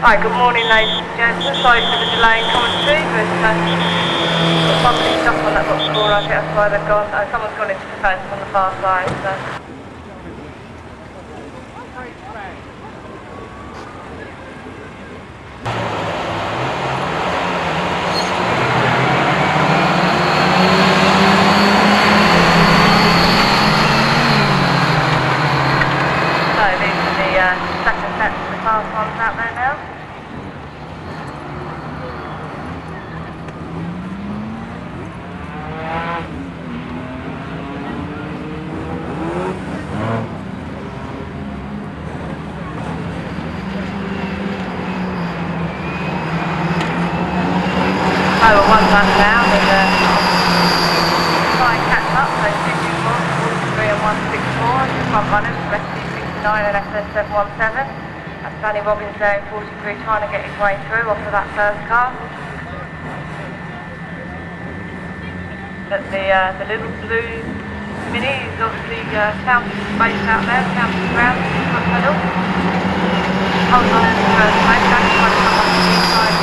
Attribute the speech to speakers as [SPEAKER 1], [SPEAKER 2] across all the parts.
[SPEAKER 1] Hi, good morning ladies and gentlemen. Sorry for the delay in commentary, but somebody stuck on that box score. I think that's why they've gone. Someone's gone into the fence on the far side. So. Second set of the fast ones out there now. Oh, well, one lap down and try and catch up. So 224, 43 and 164. Just front runners, the rest of 69 and SN717. That's Danny Robbins there in 43 trying to get his way through off of that first car. But the little blue Mini is obviously counting space out there, counting ground in the front pedal. Hold on to the first place, Danny trying to come up to the inside,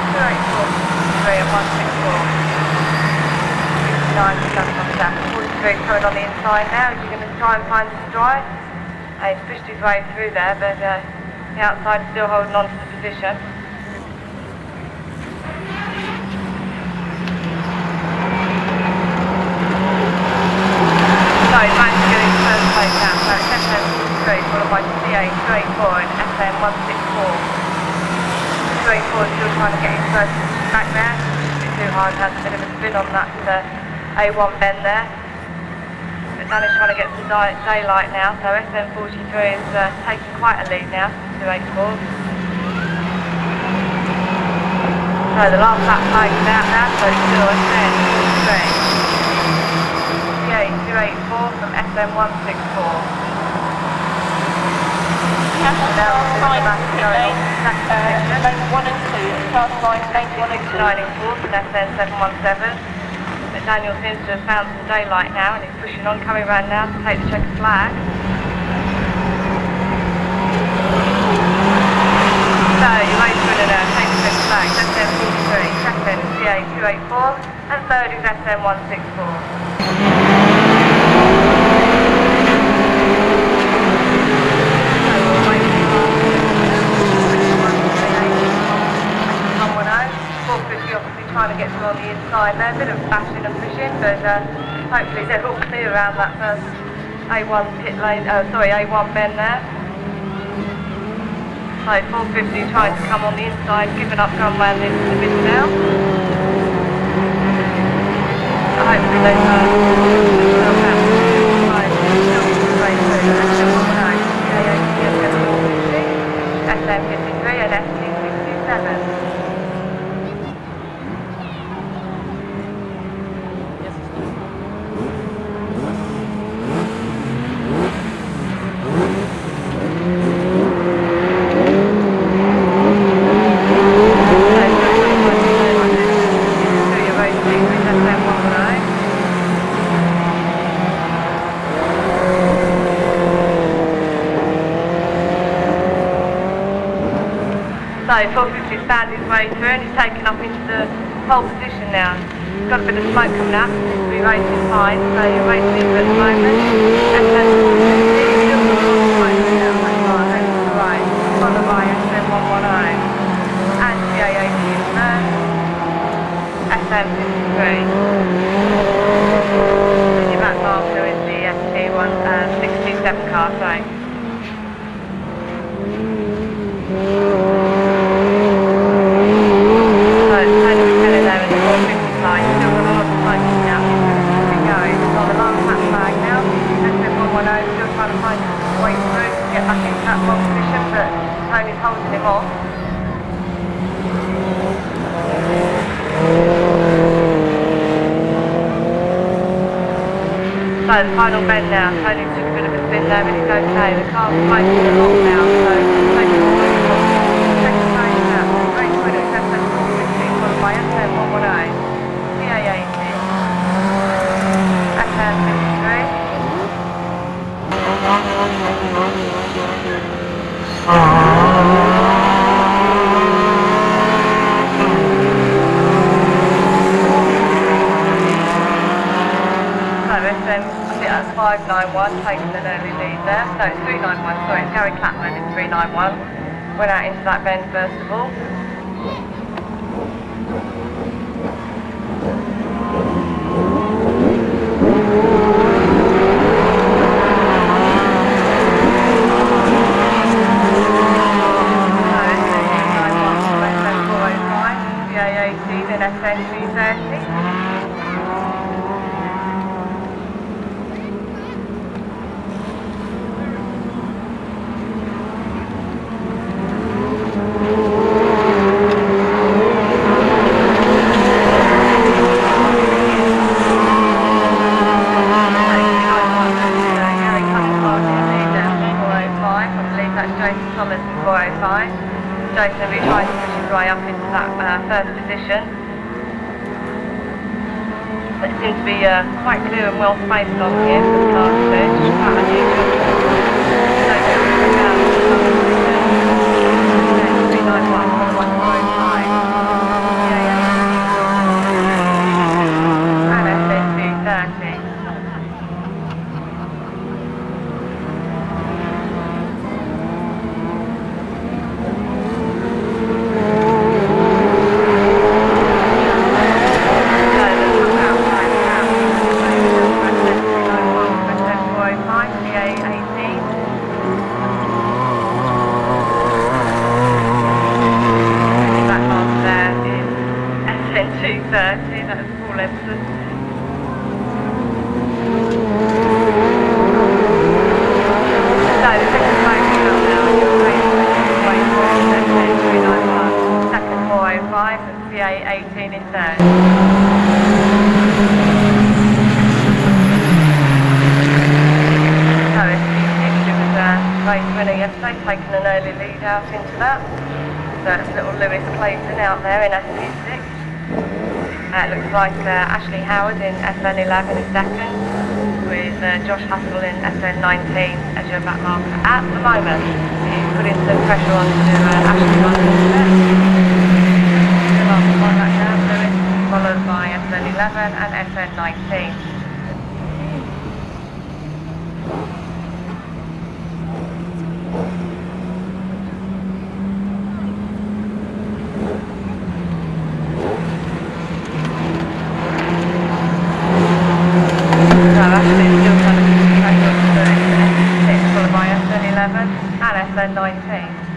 [SPEAKER 1] 284, 3 and 164. 43 coming on the inside now. He's going to try and find some drive. He's pushed his way through there, but the outside is still holding on to the position. So he's managed to get his first place out. So it's SN43 followed by CA284 and SN164. 284 is still trying to get his first position back there. Too hard, has a bit of a spin on that A1 bend there. But Danny's trying to get some daylight now, so SN43 is taking quite a lead now, 284. So the last lap flags out now, so it's still SN43. CA284 from SN164. Now
[SPEAKER 2] lane 1 and 2, class line
[SPEAKER 1] 8169 in fourth and SN717. But Daniel seems to have found some daylight now and he's pushing on, coming around now to take the checker flag. So you're waiting for it now, take the checker flag. SN43, second is CA284 and third is SN164. Trying to get them on the inside there, a bit of bashing and pushing, but hopefully they're all clear around that first A1 pit lane, A1 bend there. So 450 trying to come on the inside, giving up gun land into the middle now. hopefully those still have 5, still straight through, and still 110, SM53 and ST67. So 450's found his way through and he's taken up into the pole position now. He's got a bit of smoke coming up, seems to be racing fine, so you're racing at the moment. And then still got a lot of smoke now, like far over to the right, followed by SM110 and CA80 in first, SM53. And your back marker is the ST627 car, sorry. Tony's holding him off. So the final bend now. Tony took a bit of a spin there, but he's okay. The car's smoking a lot now, so take it all in. Second place now. Great winner is SM450, followed by SM110, CA80, SM53. At 591, taking an early lead there. No, it's 391, sorry, it's Gary Clapman, it's 391. Went out into that bend first of all. SM405, then SN230. Jason will be trying to push his way up into that first position. But it seems to be quite clear and well spaced on here for the last two, which is quite unusual. So going down to the top position. 391 for the 145. And SN230. CA18 in third. So ST6 was race winner yesterday, taking an early lead out into that. So it's little Lewis Clayton out there in ST6. It looks like Ashley Howard in SN11 is second, with Josh Hustle in SN19 as your back marker at the moment. He's putting some pressure on to Ashley Howard. Followed by SN11 and SN19. So actually still trying to keep track of the SN6, followed by SN11 and SN19.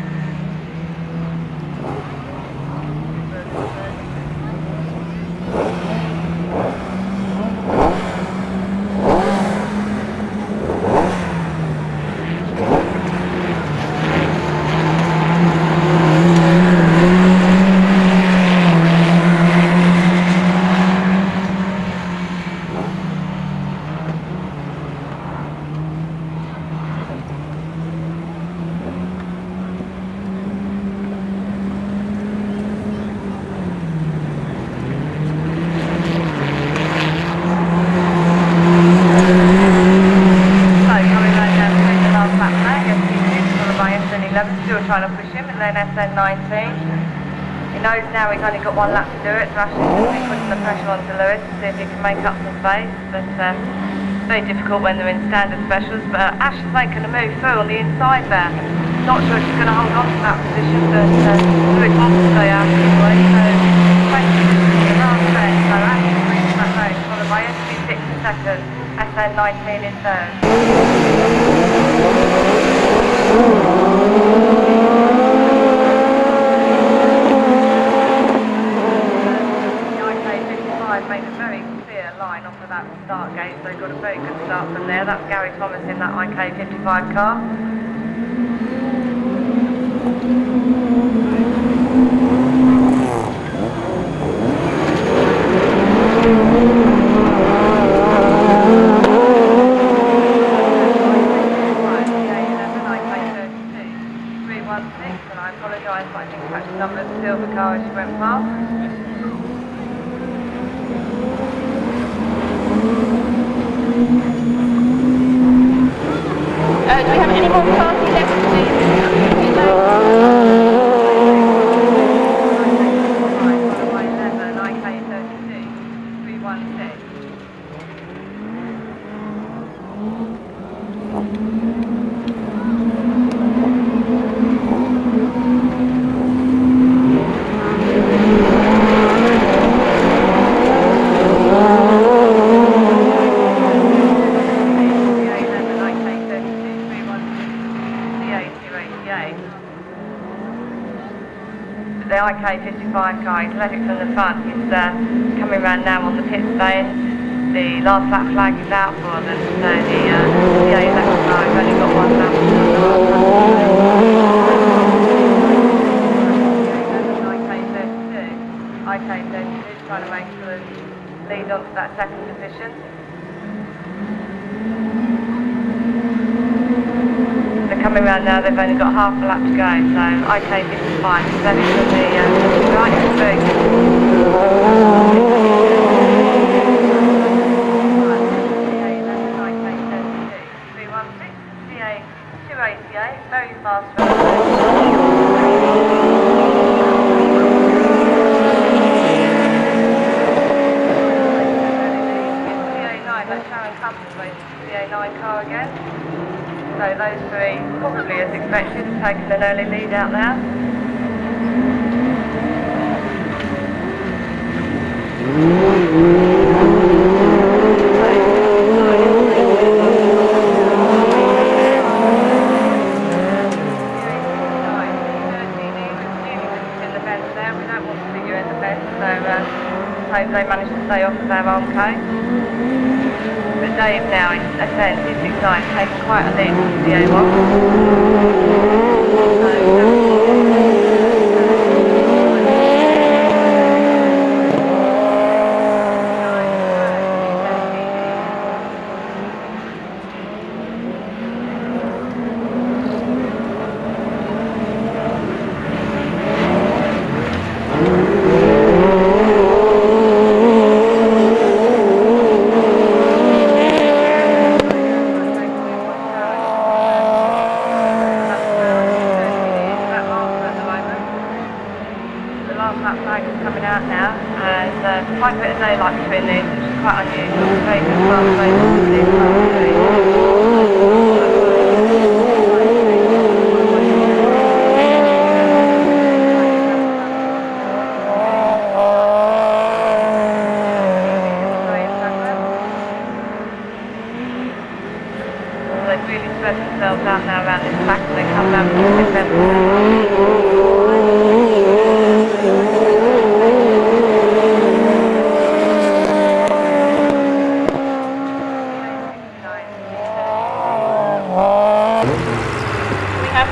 [SPEAKER 1] SN19. He knows now he's only got one lap to do it, so Ashley's going to be putting the pressure onto Lewis to see if he can make up some space. But it's very difficult when they're in standard specials. But Ash is making a move through on the inside there. Not sure if she's going to hold on to that position, but Lewis wants to stay out anyway. So 20 the last set, so Ash is reaching that race, followed by SB6 in second, SN19 in third. Made a very clear line off of that start gate, so they got a very good start from there. That's Gary Thomas in that IK55 car. And I apologise, but I didn't catch the number of the silver car as she went past.
[SPEAKER 2] Do we have any more cars left,
[SPEAKER 1] The IK55 car, he's led it from the front, he's coming around now on the pit lane. The last lap flag is out for them, so the A11 car has only got one lap. IK32 trying to make sure lead onto that second position. They're coming around now, they've only got half a lap to go, so IK55 is left from the right to very fast the A9 car again. So those three, probably as expected, have taken an early lead out there. We don't want to figure in the fence, so hope they manage to stay off of their arm cone. But Dave now is SN269, taking quite a lead from the A1. That flag is coming out now, and quite a bit of daylight between these, which is quite unusual. Very good fast race to see they've really spread themselves out now around this track, and they come down to the defense.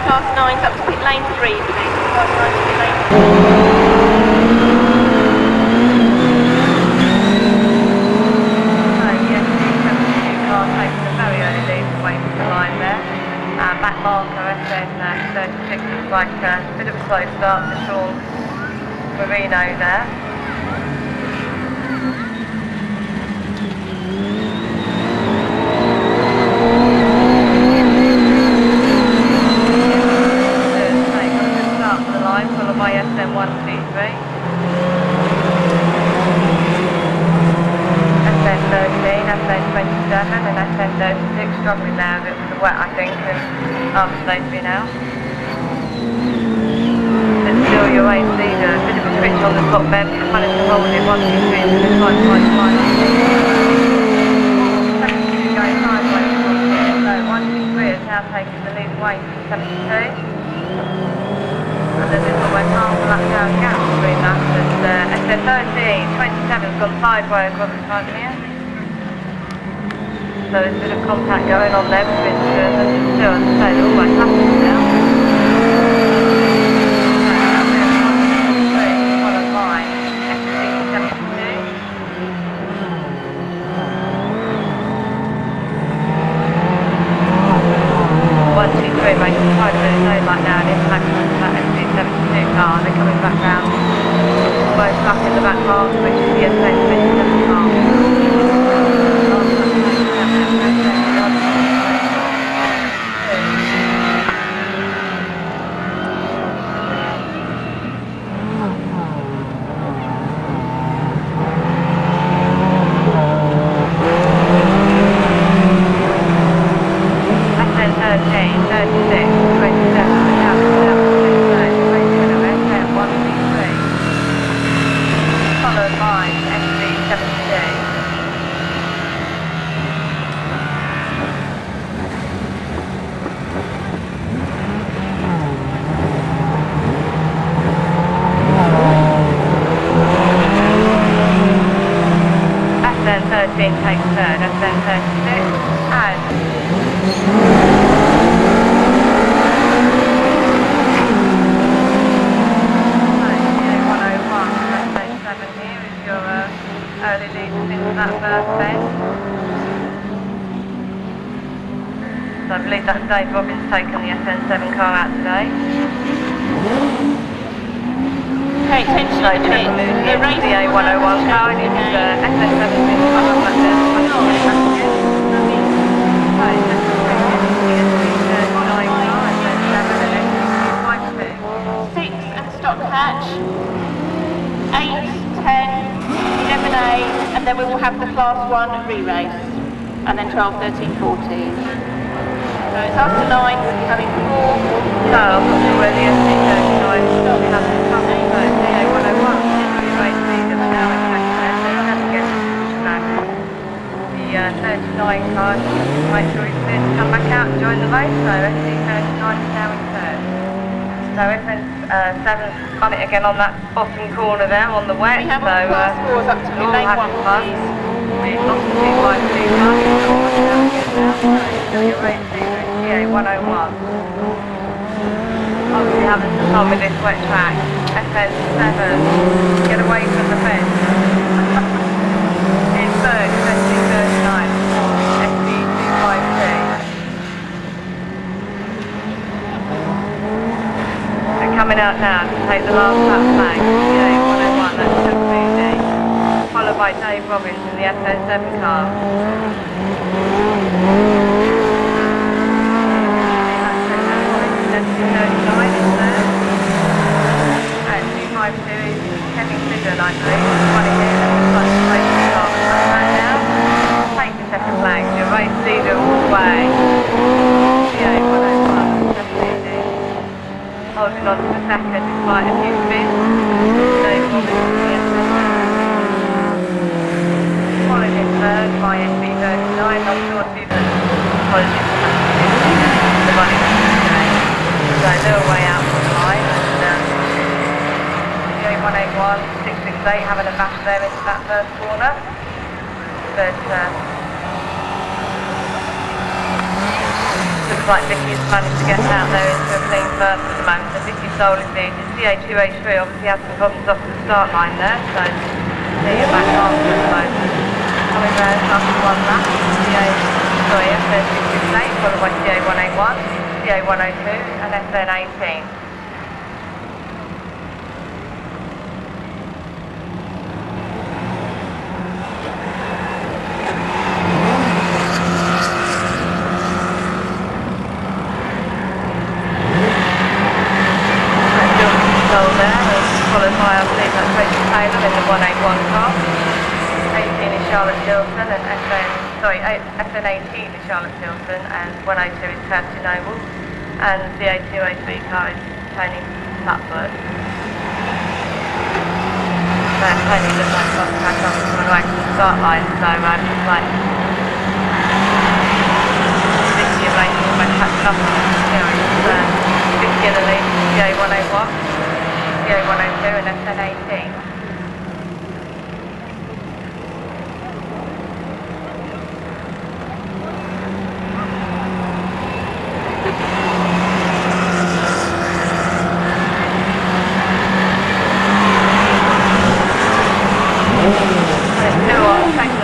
[SPEAKER 2] Class 9's up to pit lane 3, please. Class 9 to pit lane 3.
[SPEAKER 1] So yes, the car taking a very early lead away from the line there. Back marker SN36 looks like a bit of a slow start for Sean Marino there. half a station now. It's still your way leader, a bit of a switch on the top bed, managed to hold it 1, 2, 3, and then 5, 5, 5. Going sideways from here, so 1, 2, 3 is now taking the lead away from 72. And then there's almost half a lap down gap between that and SN13, 27's gone sideways across the front here. So there's a bit of contact going on there between the two of them. Still, as I say, they're almost happening now. Followed by SN72. 1, 2, 3 making quite a bit of daylight now and impact on that SN72 car. They're coming back round. Almost back in the back half, which is the SN27 car. SN13 takes third, SN36 and 101, SN7 here is your early leaders into that first bend. So I believe that's Dave Robbins taken the SN7 car out today.
[SPEAKER 2] Okay, attention
[SPEAKER 1] So
[SPEAKER 2] to the pit. The race
[SPEAKER 1] the A101 car and it's SN7 in the front of that there.
[SPEAKER 2] Stock hatch, 8, 10, 11A, and then we will have the class 1 re-race, and then 12, 13, 14. So it's after 9, we'll be having 4.
[SPEAKER 1] So I'm not sure where the SC39 is still having a couple, so it's the A101, re-race leader, but now it's SN7 against the 39 car, make sure he's clear to come back out and join the race, so SC39 is now in third. So SN7's spun it again on that bottom corner there on the wet.
[SPEAKER 2] We have
[SPEAKER 1] so
[SPEAKER 2] class 4s up to
[SPEAKER 1] all
[SPEAKER 2] lane 1,
[SPEAKER 1] having fun.
[SPEAKER 2] please.
[SPEAKER 1] We've lost the 2 by 2 cars, so watch out again now. So your race leader is GA101. Obviously having some fun with this wet track. SN7, get away from the fence. In third is SC39, SC252. Coming out now to take the last lap flag, GA101, that's Chuck Moody, followed by Dave Robbins in the SN7 car. SC39 is there, and 252 is Kevin Fidden, I believe, running in and trying to race the car now. Take the second flag, your race leader all the way, GA101, Chuck Moody. Holding on to the second despite a few spins. Dave Robbins in the SN7. Followed in third by SB39. I'm sure Susan apologies for the running today. So they're way out from the line and GA181, 668 having a bash there into that first corner. But looks like Vicky's managed to get out there into a clean first at the moment, so Vicky Soul is leading. CA2H3 obviously had some problems off the start line there, so there you're back after at the moment. Coming round after one lap, SN668, followed by CA181, CA102 and SN18. Followed by, I believe, that's Rachel Taylor in the 181 car. 18 is Charlotte Dilson and SN18 is Charlotte Dilson and 102 is Kirsty Noble. and the CA203 car is Tony Flatfoot. So Tony looks like he's catch up coming away from the start line, so it's like this year racing almost catching up on the series. This year the lead is CA101, CA102 and SN18.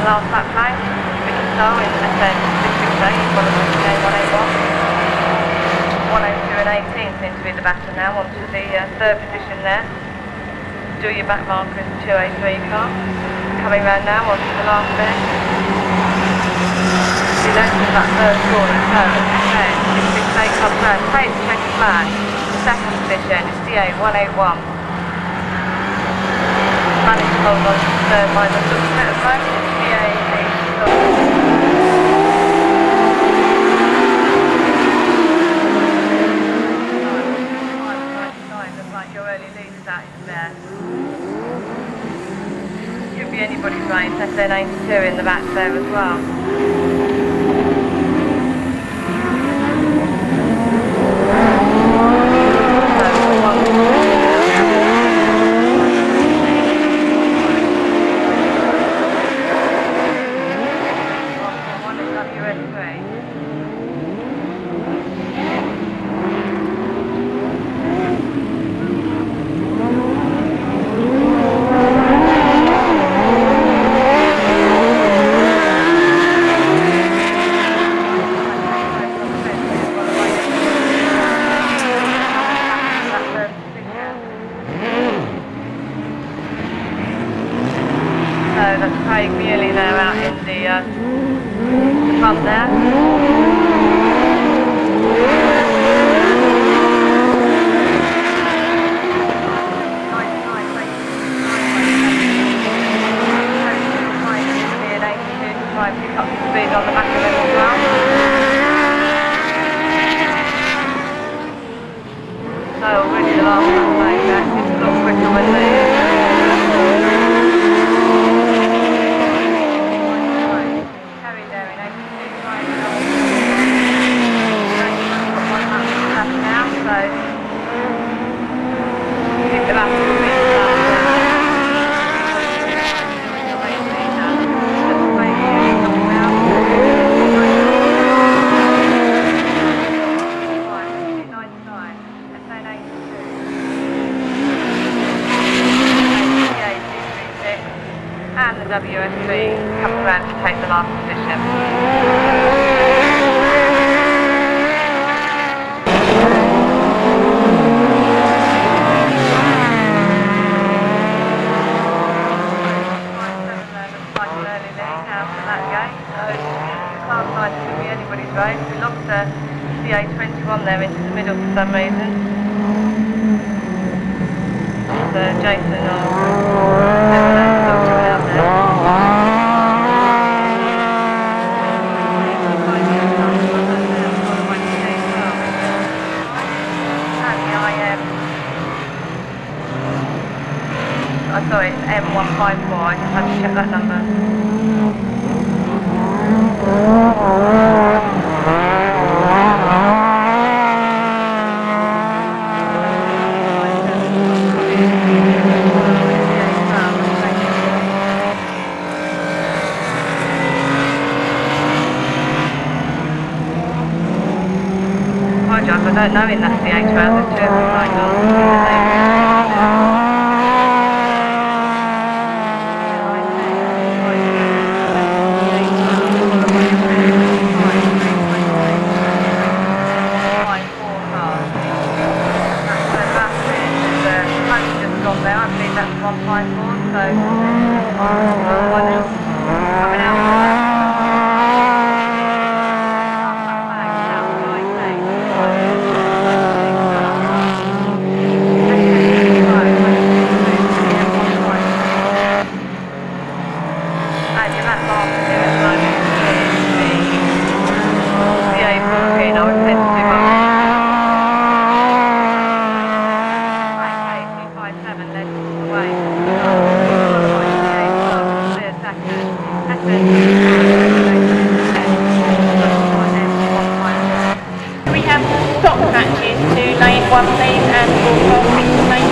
[SPEAKER 1] Last lap time, Ricky Starr in SN668, one of the CA181. 102 and 18 seem to be the battle now, onto the third position there. Do your back markers, 2A3 car. Coming round now onto the last bit. You notice that third corner, so SN668 comes round, takes the checkered flag. Second position is CA181. Managed to hold on to the third line and looks a bit of fun. Looks like your early lead starting there. Could be anybody's race, SN82 in the back there as well. So that's Craig Mealy there out in the front there. Try and pick up the speed on the back of it as well. So already the last lap like that, it's a lot quicker when they and the WSB comes around to take the last position. Like an early lead out of that gate, so the car side could be anybody's race. We lost the A21 there into the middle for some reason. So Jason or sorry, it's M154, I just had to check that number. I apologise, I don't know in that CA12, there's two of them going on. There, I believe that's 154, so one else coming out. And in that last two at the moment is the CA14, I would tend to do
[SPEAKER 2] We have stop matches to lane 1 please and all passing to lane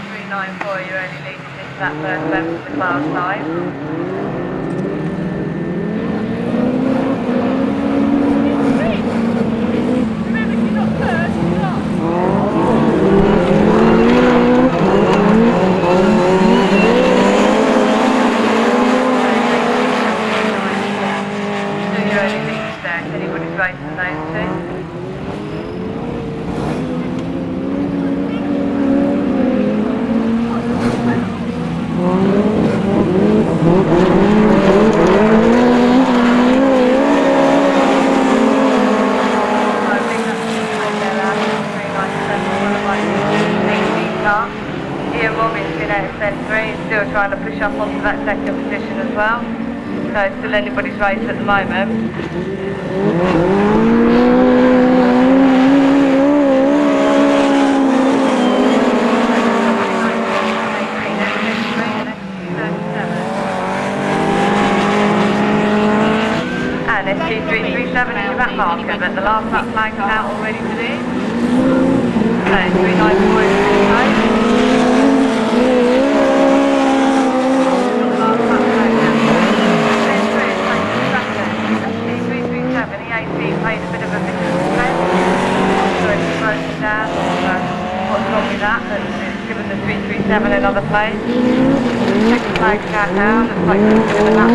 [SPEAKER 1] 394, you're only leading into that first left of the class 5. Anybody's racing those two? Ian Robbins been out of centre, he's still trying to push up onto that second position as well. So it's still anybody's race at the moment. And SG337 is your back marker, but the last lap flag is out already for this. So 394 is this time. Played a bit of a physical test, so it's broken down, what's wrong with that, but it's given the 337 another place. Second flag's out now, looks like there's a bit of a lap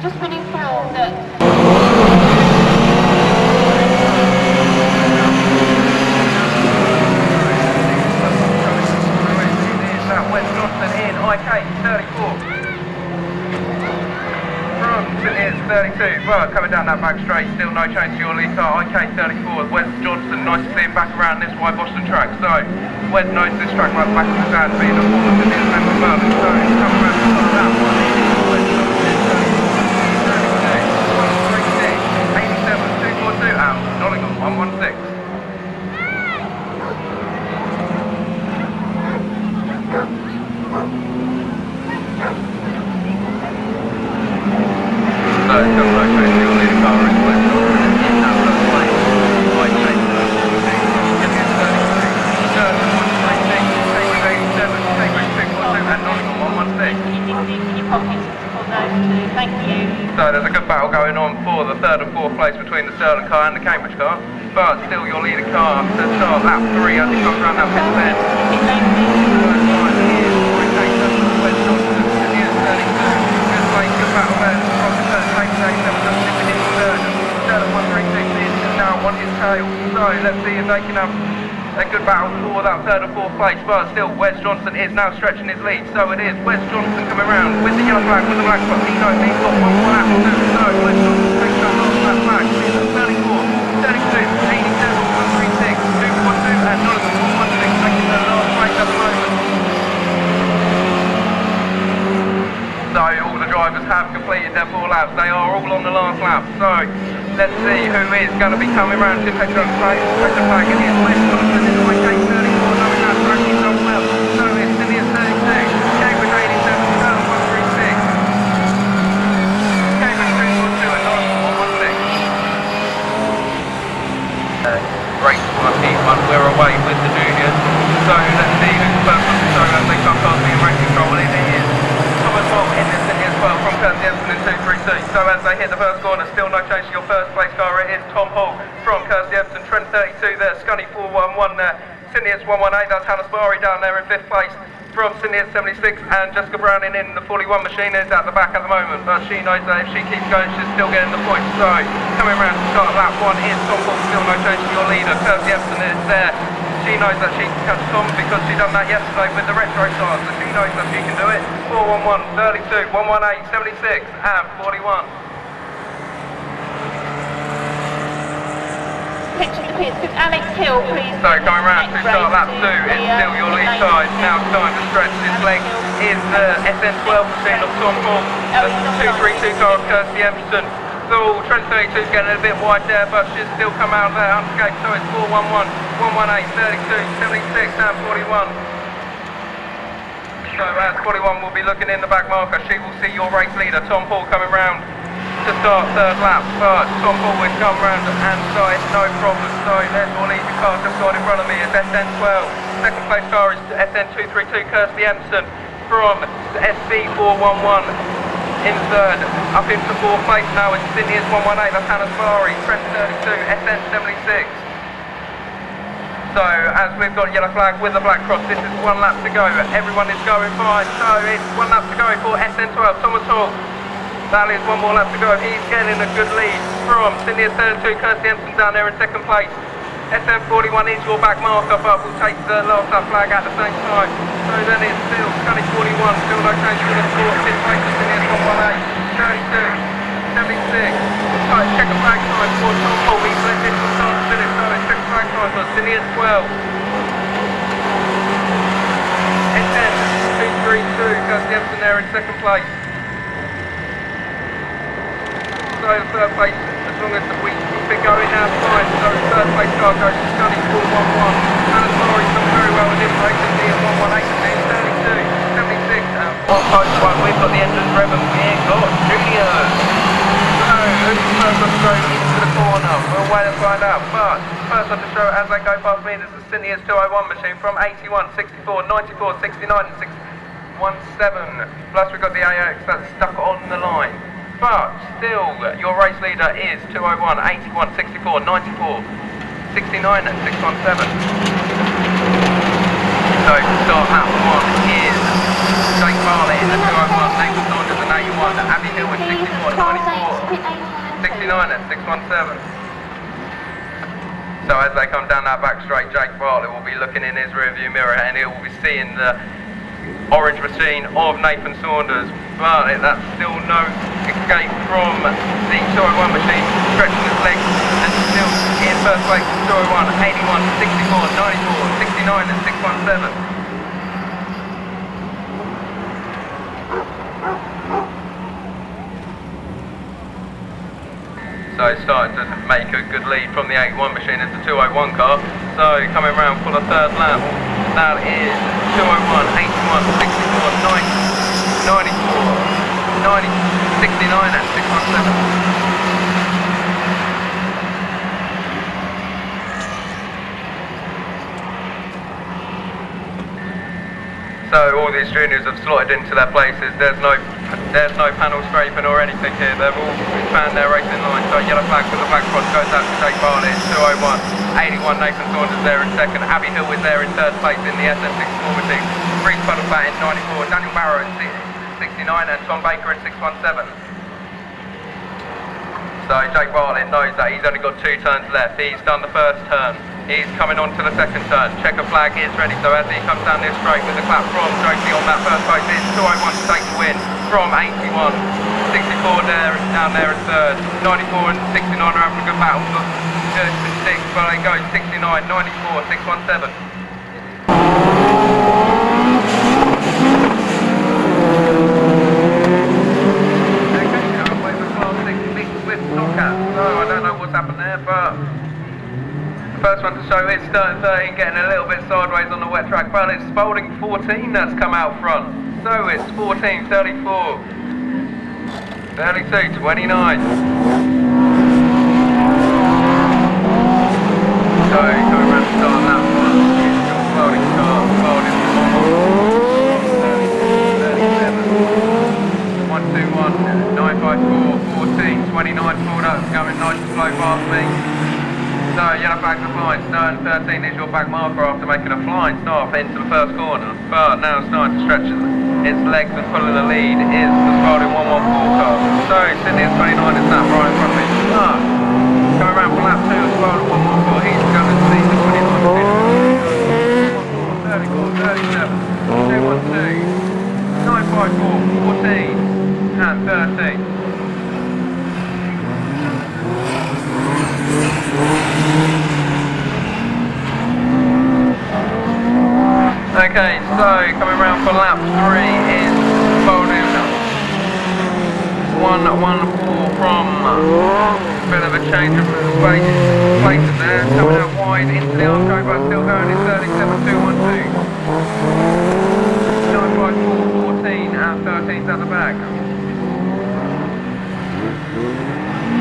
[SPEAKER 2] just been informed that
[SPEAKER 3] IK 34 from St Neots 32. Well, coming down that back straight, still no change to your lead car. IK 34, Wes Johnson, nice to see him back around this wide Boston track. So, Wes knows this track like the back of his hand, being a former St Neots member as well. So, he's coming around to start that one. Wes Johnson, 32, 136, 87, 242 out. Nottingham, 116. So it's got right train to your leading car is West Johnson in that first place. White train to the 136, and Nottingham 116.
[SPEAKER 2] Can you pop in for those two? Thank you.
[SPEAKER 3] So there's a good battle going on for the third and fourth place between the Stirling car and the Cambridge car. But still your leading car to start lap 3 as he comes around that pit bend. West Johnson, Neots 32. Good battle there from the third place, Sterling 136 is now on his tail, so let's see if they can have a good battle for that third and fourth place, but still Wes Johnson is now stretching his lead, so it is Wes Johnson coming around with the yellow flag, with the black spot. He knows he's got one more lap to do, so Wes Johnson takes that last lap flag, he's at 34, 32, 87, 136, 242 and Nottingham 116 taking the last place at the moment. So all the drivers have completed their 4 laps, they are all on the last lap, so let's see who is going to be coming round to take the flag. It is Wes Johnson in IK 34, knowing that track he's done well, so it's St Neots 32, Cambridge 87, Sterling 136, Cambridge 342 and Nottingham 116. Great work, P1, we're away with the juniors, so let's see who's first on the show as they come past me in race control, and it is in this city as well from Kirsty Epson in 232. So as they hit the first corner, still no change to your first place car. It is Tom Hall from Kirsty Epson, Trent 32 there, Scunny 411 there, St Neots 118, that's Hannah Sparry down there in 5th place from St Neots 76, and Jessica Browning in the 41 machine is at the back at the moment, but she knows that if she keeps going she's still getting the points. So coming around to start lap 1 is Tom Hall, still no change to your leader. Kirsty Epson is there. She knows that she can catch Tom because she done that yesterday with the retro stars, so she knows that she can do it. 411, 32, 118, 76 and 41.
[SPEAKER 2] Picture the pits with Alex Hill, please.
[SPEAKER 3] So going round to start lap 2, it's still your lead car. It's now time to stretch his legs is the SN12 machine of Tom Hall. The 232 car of Kirsty Emerson. So Trent 32 is getting a bit wide there, but should still come out there unscathed. So it's 411, 118, 32, 76 and 41. So as 41 will be looking in the back marker, she will see your race leader, Tom Hall, coming round to start third lap. But Tom Hall will come round and start, no problem. So therefore lead the car just got in front of me is SN12. Second place car is SN232 Kirsty Emerson from SB411. In third, up into fourth place now is Sydney's 118, that's Hannah Sparry, Trent 32, SN76. So as we've got yellow flag with the black cross, this is 1 lap to go. Everyone is going fine. So it's 1 lap to go for SN12. Thomas Hall. That is 1 more lap to go. He's getting a good lead from Sydney 32. Kirsty Emerson down there in second place. SN41 is your back marker, but we'll take the last lap flag at the same time. So then it's still Scully 41, still no change for the score. 5th place is Sydney 118, 32, 76. So check a flag time for Tom Hall. He's led this from start to finish. So it's check a flag time for Sydney 12. SN232, Kirsty Emerson there in second place. So the third place, as long as we keep it going, now fine. So the third place car goes to Scully 411. Hannah Sparry's done very well in this race. Sydney 118, 32, 76. On post one, we've got the engines revving. We ain't got Junior. Who's the first one to go into the corner? We'll wait and find out. But first one to show as they go past me, this is Sydney's 201 machine from 81, 64, 94, 69 and 617. Plus we've got the AX that's stuck on the line. But still, your race leader is 201, 81, 64, 94, 69 and 617. So start lap 1 is Jake Barley in the 201, Nathan Saunders in 81, Abby Hill in 64, 94. 69 and 617. So as they come down that back straight, Jake Bartlett will be looking in his rear view mirror and he will be seeing the orange machine of Nathan Saunders. But that's still no escape from the 201 machine, stretching his legs and still in first place 201, 81, 64, 94, 69 and 617. So starting to make a good lead from the 81 machine into 201 car. So coming around for the third lap, that is 201, 81, 64, 90, 94, 90, 69 and 617. So all these juniors have slotted into their places. There's no panel scraping or anything here. They've all found their racing line. So yellow flag with the black cross goes out to Jake Barley in 201. 81 Nathan Saunders there in second. Abby Hill is there in third place in the SN64 machine. Reece Puddlebat in 94. Daniel Barrow in 69 and Tom Baker in 617. So Jake Bartlett knows that he's only got 2 turns left. He's done the first turn. He's coming on to the second turn. Checker flag is ready. So as he comes down this straight with the clap from Josie on that first post, it's 201 to take the win from 81. 64 there, down there in third. 94 and 69 are having a good battle. Got 6, but they go 69, 94, 617. Happened there, but the first one to show is starting 13 getting a little bit sideways on the wet track, but it's Spalding 14 that's come out front. So it's 14, 34, 32, 29. So coming around the start of that one, it's your Spalding car, Spalding 121, 954, 14, 29 pulled up, going nice and slow past me. So yellow flags are flying, starting 13 is your back marker after making a flying start into the first corner. But now it's starting to stretch its legs and pulling the lead is the Spalding 114 car. So Sydney at 29 is that right in front of me. But coming around for lap 2 of Spalding 114, he's going to see the 29 34, 37, 212, 954, 14 and 13. Okay, so coming round for lap 3 114 from bit of a change of places there, coming out wide into the arco, but still going in 37.212. 954.14 and 13's at the back.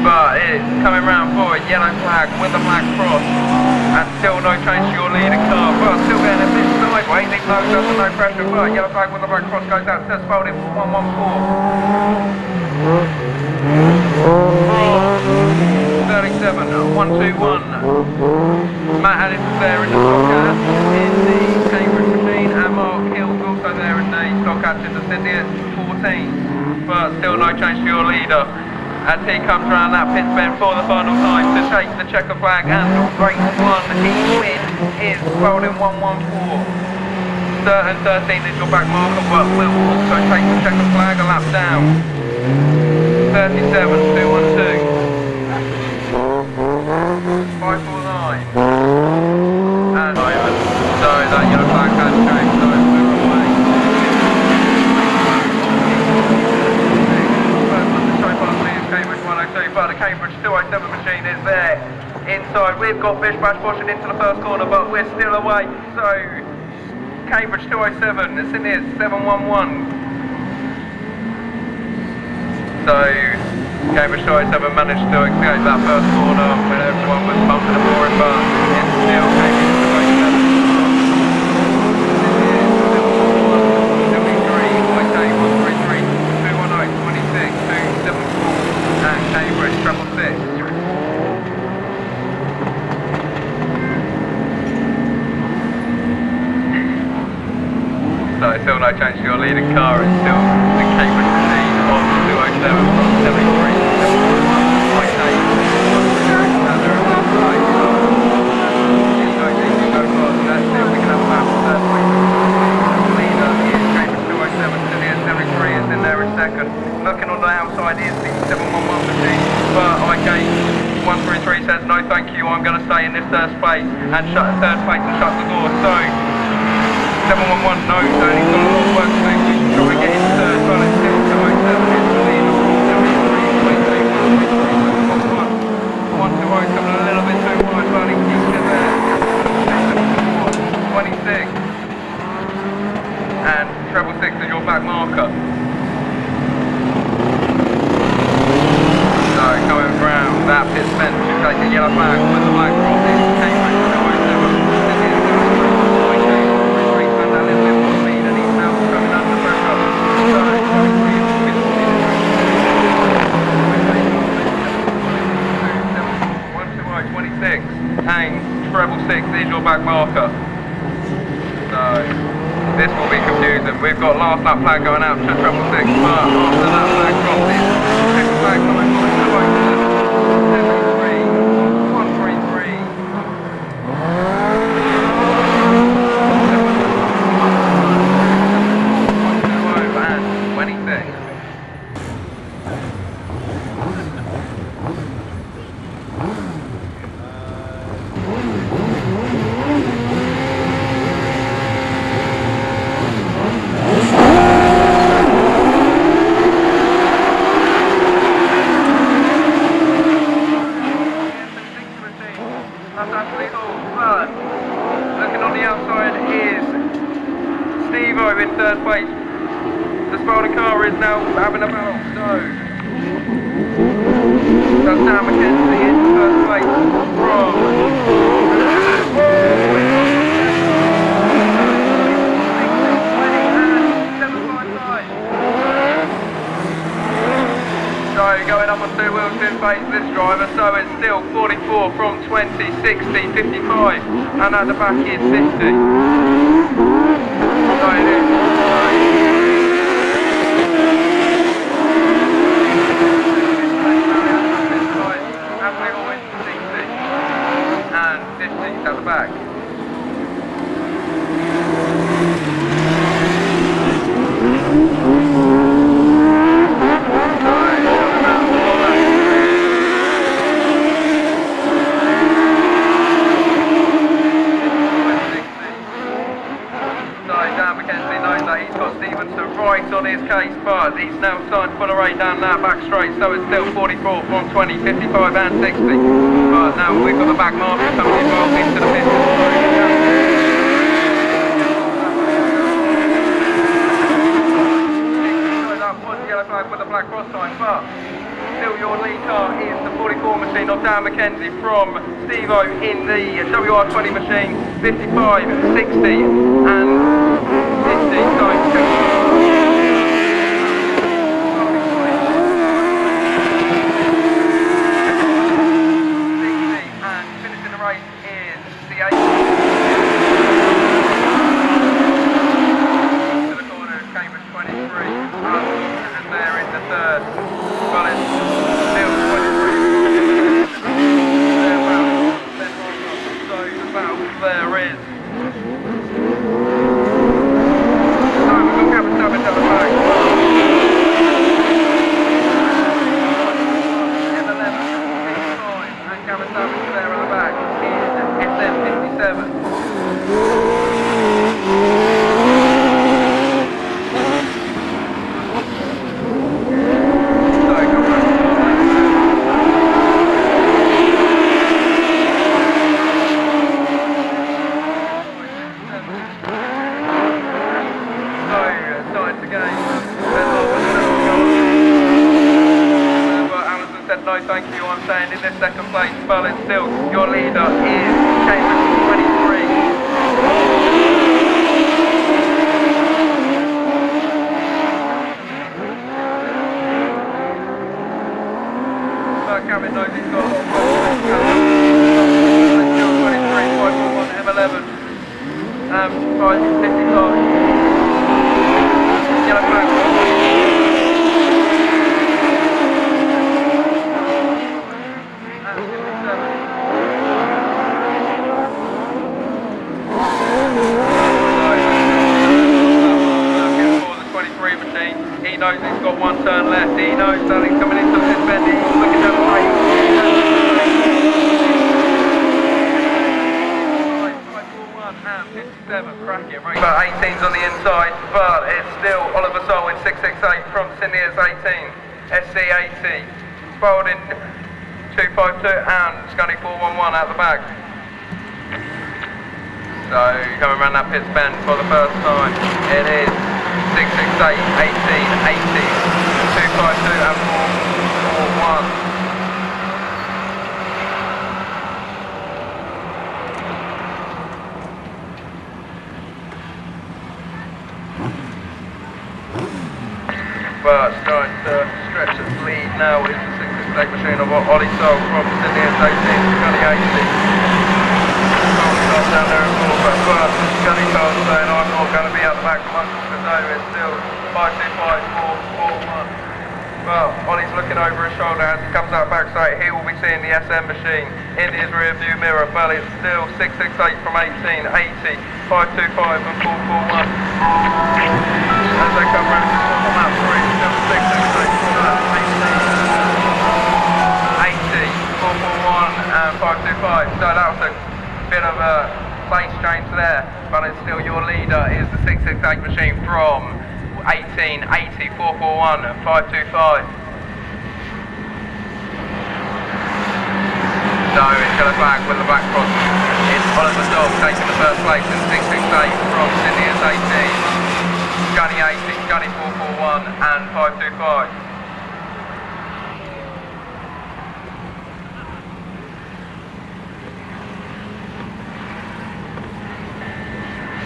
[SPEAKER 3] But it's coming round for a yellow flag with a black cross, and still no change to your leading car, but still getting a bit sideways, even though there's no pressure, but yellow flag with a black cross goes out to Spalding 114. 37, 121. Matt Ellis is there in the Stockcats in the Cambridge machine, and Mark Hill's also there in the Stockcats in the Neots 14. But still no change to your leader as he comes around that pit bend for the final time to take the checker flag, and race 1 each win is Spalding 114. And 13 is your back marker, but will also take the checker flag a lap down. 37.212. 549. And so that yellow flag has changed, so we're away. First one to show past me is Cambridge 102, but the Cambridge 207 machine is there inside. We've got Bish Bash pushing into the first corner, but we're still away. So Cambridge 207, it's in here, 711. So Cambridge 207 managed to escape that first corner when everyone was bumping and boring, but it's still Cambridge 207. And Cambridge 666. So still no change to your leading car, it's still the Cambridge machine of 207 from 73 to 73 is in there in second. Looking on the outside is the 711 machine, but IK133 says no thank you, I'm going to stay in this third space and shut the door. So 711 knows that he's got a lot of work to do. We can try and get in third, but it's still 207 is the lead of 120 coming a little bit too wide, but he keeps it there. 26. And 666 is your back marker. So coming round that pit fence, you take a yellow flag with the black cross in Cambridge 207. And 666 is your back marker. So this will be confusing. We've got last lap flag going out to 666, but after that flag drops is second flag coming from 73, 133. And 26. Looking on the outside is Steve-O in third place. The Spalding car is now having a battle, so that's now McKenzie in first place from So going up on two wheels in face this driver, so it's still 44 from 20, 60, 55, and at the back is 50. So it is. And 50 at the back. Right on his case, but he's now starting to pull a race going down that back straight, so it's still 44 from 20, 55 and 60. But now we've got the back marker coming involved into the pit. That was yellow flag with the black cross sign, but still your lead car is the 44 machine of Dan McKenzie from Steve-O in the WR20 machine, 55, 60 and 50. So thank you, I'm saying in this second place, but it's still your leader is Cambridge 23. But Gavin knows he's got a lot of still 23, 541, M11, 555. Yellow flag. He knows he's got one turn left, he knows that he's coming into this bend, he's looking down the lane. 541 and 57, cracking right. But 18's on the inside, but it's still Oliver Solwyn 668 from Sydney as 18, SC80, Spalding 252 and Scunny 411 out the back. So coming around that pit bend for the first time, it is 668, 18, 80, 252 and 441. But starting to stretch its lead now is the 668 machine of Ollie Sol from Sydney as 18, Scunny 80. Down there as well, but Scunny Carl's saying I'm not going to be out the back for much longer, so it's still 525, 441. Well, Ollie's looking over his shoulder as he comes out backside. He will be seeing the SM machine in his rear view mirror, but it's still 668 from 18, 80, 525 and 441. As they come round on that three, still 668 from 18, 441 and 525. So that was a bit of a place change there, but it's still your leader is the 668 machine from 18, 80, 441 and 525. So it's going to back with the back cross. It's Oliver Dog taking the first place in 668 from Sydney as 18, Scunny 80, Scunny 441 and 525.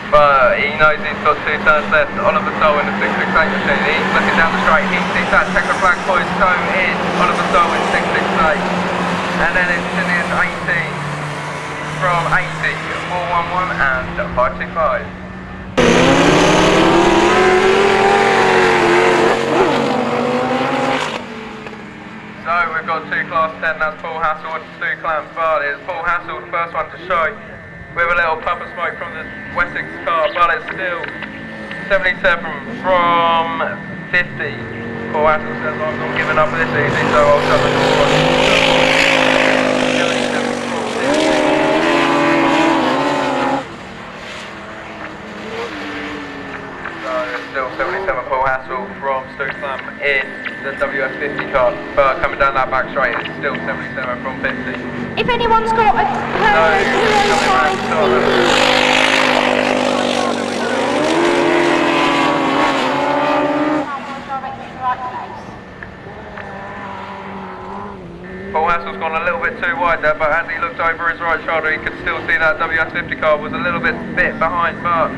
[SPEAKER 3] But he knows he's got two turns left. Oliver Sol in the 668 machine. He's looking down the straight. He sees that checker flag point. So is Oliver Sol in 668. And then it's in his 18 from 80, 411 and 525. So we've got two class 10. That's Paul Hassel and Stu Clamp. But it's Paul Hassel, the first one to show. With a little puff of smoke from the Wessex car, but it's still 77 from 50. Paul Hassel says I'm not giving up this easy, so I'll shut the door. 77 from 50. So it's still 77 Paul Hassel from Stu Clamp in the WS car, but coming down that back straight it's still 77 from 50.
[SPEAKER 2] If anyone's got a
[SPEAKER 3] Paul Hassel's gone a little bit too wide there, but as he looked over his right shoulder, he could still see that WS50 car was a little bit behind, but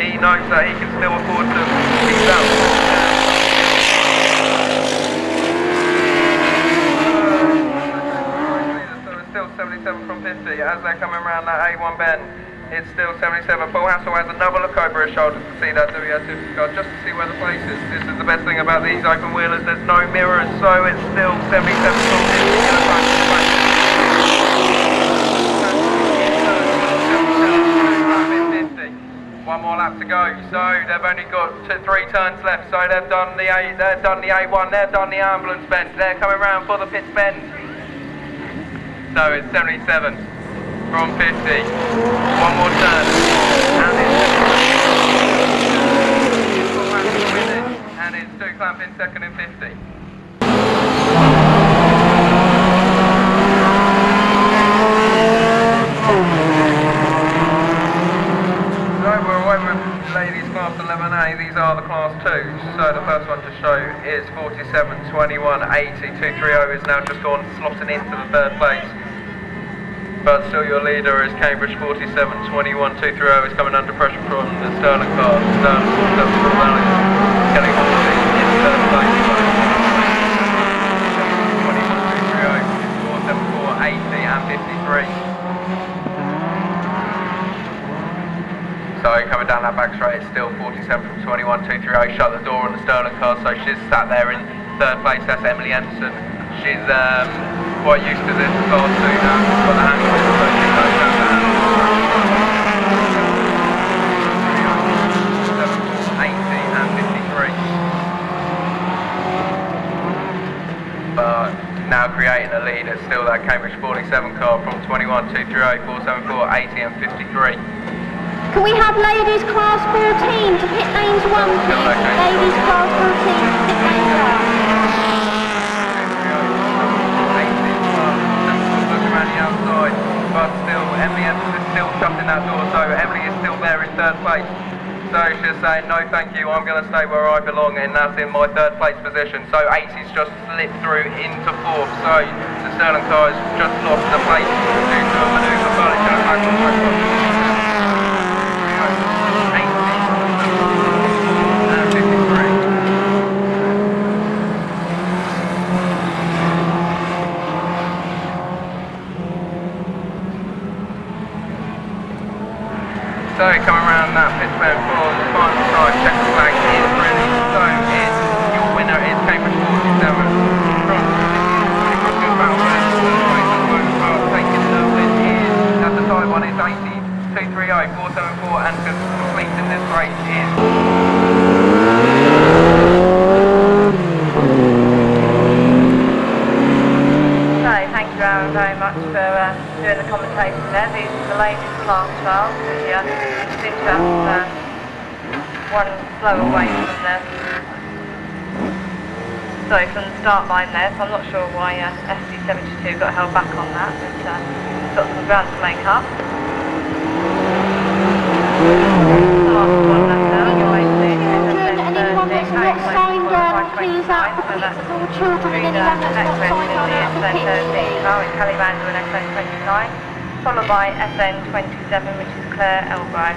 [SPEAKER 3] he knows that he can still afford to keep that. So it's still 77 from 50 as they're coming around that A1 bend. It's still 77. Paul Hassel has another look over his shoulder to see that WS50 car, just to see where the place is. This is the best thing about these open wheelers, there's no mirrors, so it's still 77 from 50. One more lap to go, so they've only got 3 turns left, so they've done the A1, they've done the ambulance bend, they're coming round for the pits bend. So it's 77 from 50. One more turn, and it's Stu Clamp in second in 50. Ladies class 11A, these are the class 2s, so the first one to show is 47, 21, 80, 230 is now just gone slotting into the third place. But still your leader is Cambridge 47, 21, 230 is coming under pressure from the Sterling car. Sterling getting on in third place. 21, 230, 474, 80 and 53. So coming down that back straight, it's still 47 from 21, 230, shut the door on the Sterling car, so she's sat there in third place. That's Emily Anderson. She's quite used to this class 2 now, she's got the hang of it, so she knows how to handle it. 80 and 53. But now creating a lead, it's still that Cambridge 47 car from 21, 238, 474, 80 and 53.
[SPEAKER 2] Can we have ladies class 14 to pit lanes 1, please? Ladies class 14 to pit lanes
[SPEAKER 3] 1. Looking around the outside, but still Emily Evans is still shutting that door, so Emily is still there in third place. So she's saying, no thank you, I'm going to stay where I belong, and that's in my third place position. So 80's just slipped through into fourth, so the Sterling car has just lost the place due to a manoeuvre, but it's going back on track. So coming around that pit bend for the final time, check the flag is ready. So it's your winner is Cambridge 47 from good battle taking the win is at the side one is 80, 230, 474 and completing this race is
[SPEAKER 1] thank you Aaron very much for doing the commentation there. These are the ladies class 12, which seem to have one slow away from from the start line there, so I'm not sure why SD72 got held back on that, but got some ground to make up. Last one left there, on your way to
[SPEAKER 2] anyone that's not signed on, please up for children and anyone that's not signed on out of the pit.
[SPEAKER 1] Car with Kelly Randall and SN29, followed by SN27, which is Claire Elbrow.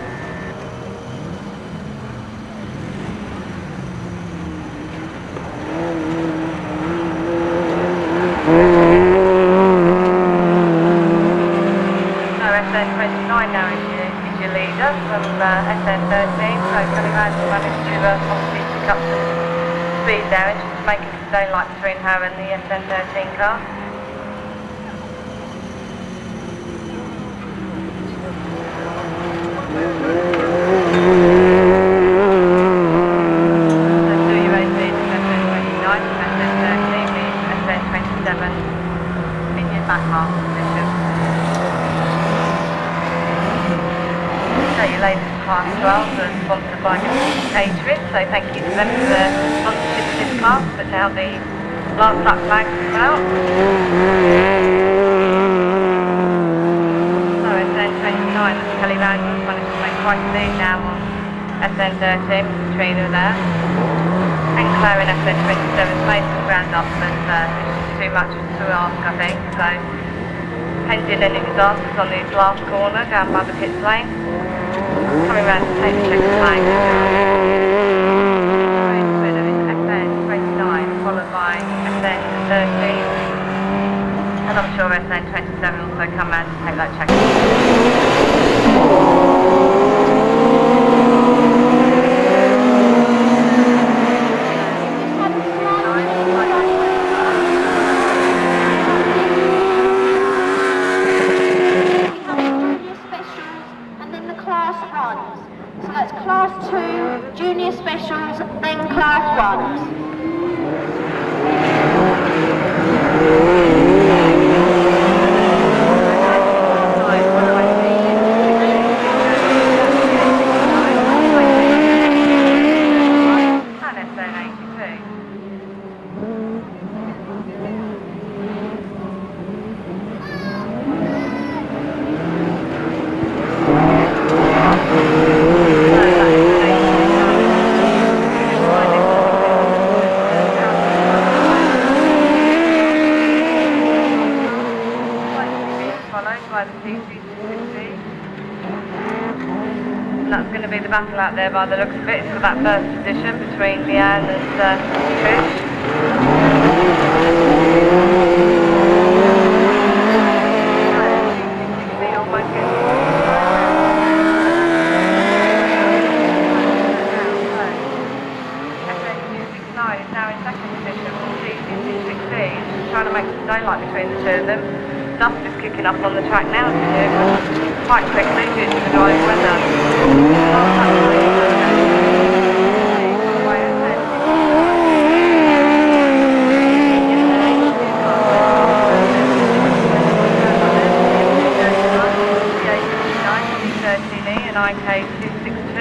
[SPEAKER 1] So SN29 now is your leader from SN13, so Kelly Randall managed to obviously pick up some speed there and just making some daylight between her and the SN13 car. Back half position. So your latest class 12 was sponsored by Catering, so thank you to them for the sponsorship of this class, but now the last lap flag as well. So SN29, that's Kelly Randall's managed to make quite a lead now on SN13, Katrina there. And Claire in SN27's made some ground up, but it's too much to ask, I think. So pending any disasters on this last corner down by the pit lane. Coming round to take the checker flag. SN29 followed by SN13. And I'm sure SN27 also come round to take that checker.
[SPEAKER 2] So that's class 2, junior specials, then class 1s.
[SPEAKER 1] That's going to be the battle out there by the looks of it for that first position between Leanne and Trish. Is now in second position. She's trying to make some daylight between the two of them. Dust is kicking up on the track now quite quickly due to the dry weather. And IK263.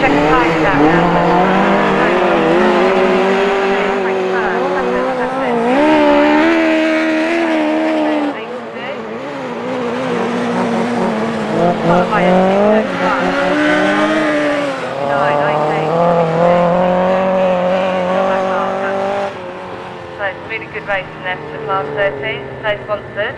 [SPEAKER 1] Check the tires out now. So it's a really good race in there for the class 13. So sponsored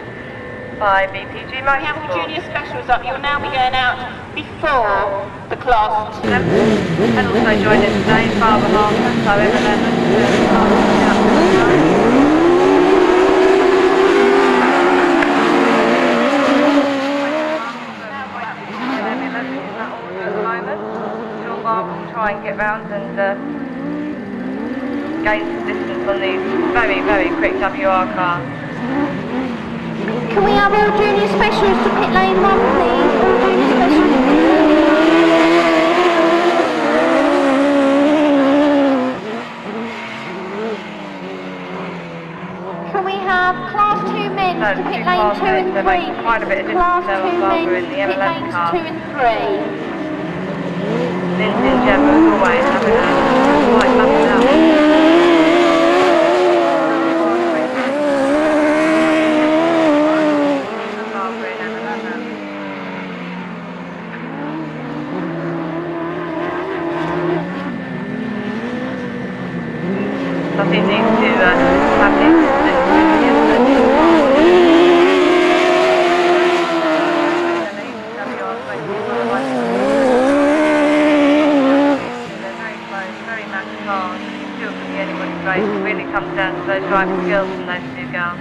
[SPEAKER 1] by BPG Motorsport.
[SPEAKER 2] We have all junior specials up. You'll now be going out before the class 2.
[SPEAKER 1] And also joining today, Father Harper, so try and get round and gain some distance on these very, very quick WR cars.
[SPEAKER 2] Can we have all junior specials to pit lane 1, please? All junior specials. Can we have class 2 men to pit lane 2 and 3?
[SPEAKER 1] Quite a bit of
[SPEAKER 2] Class
[SPEAKER 1] distance
[SPEAKER 2] 2 men
[SPEAKER 1] in
[SPEAKER 2] to
[SPEAKER 1] the
[SPEAKER 2] pit
[SPEAKER 1] M11
[SPEAKER 2] lanes
[SPEAKER 1] car.
[SPEAKER 2] 2 and 3.
[SPEAKER 1] Lindsay and Gemma as always having a quite battle out. I think these two have it really comes down to those driving skills from those two girls.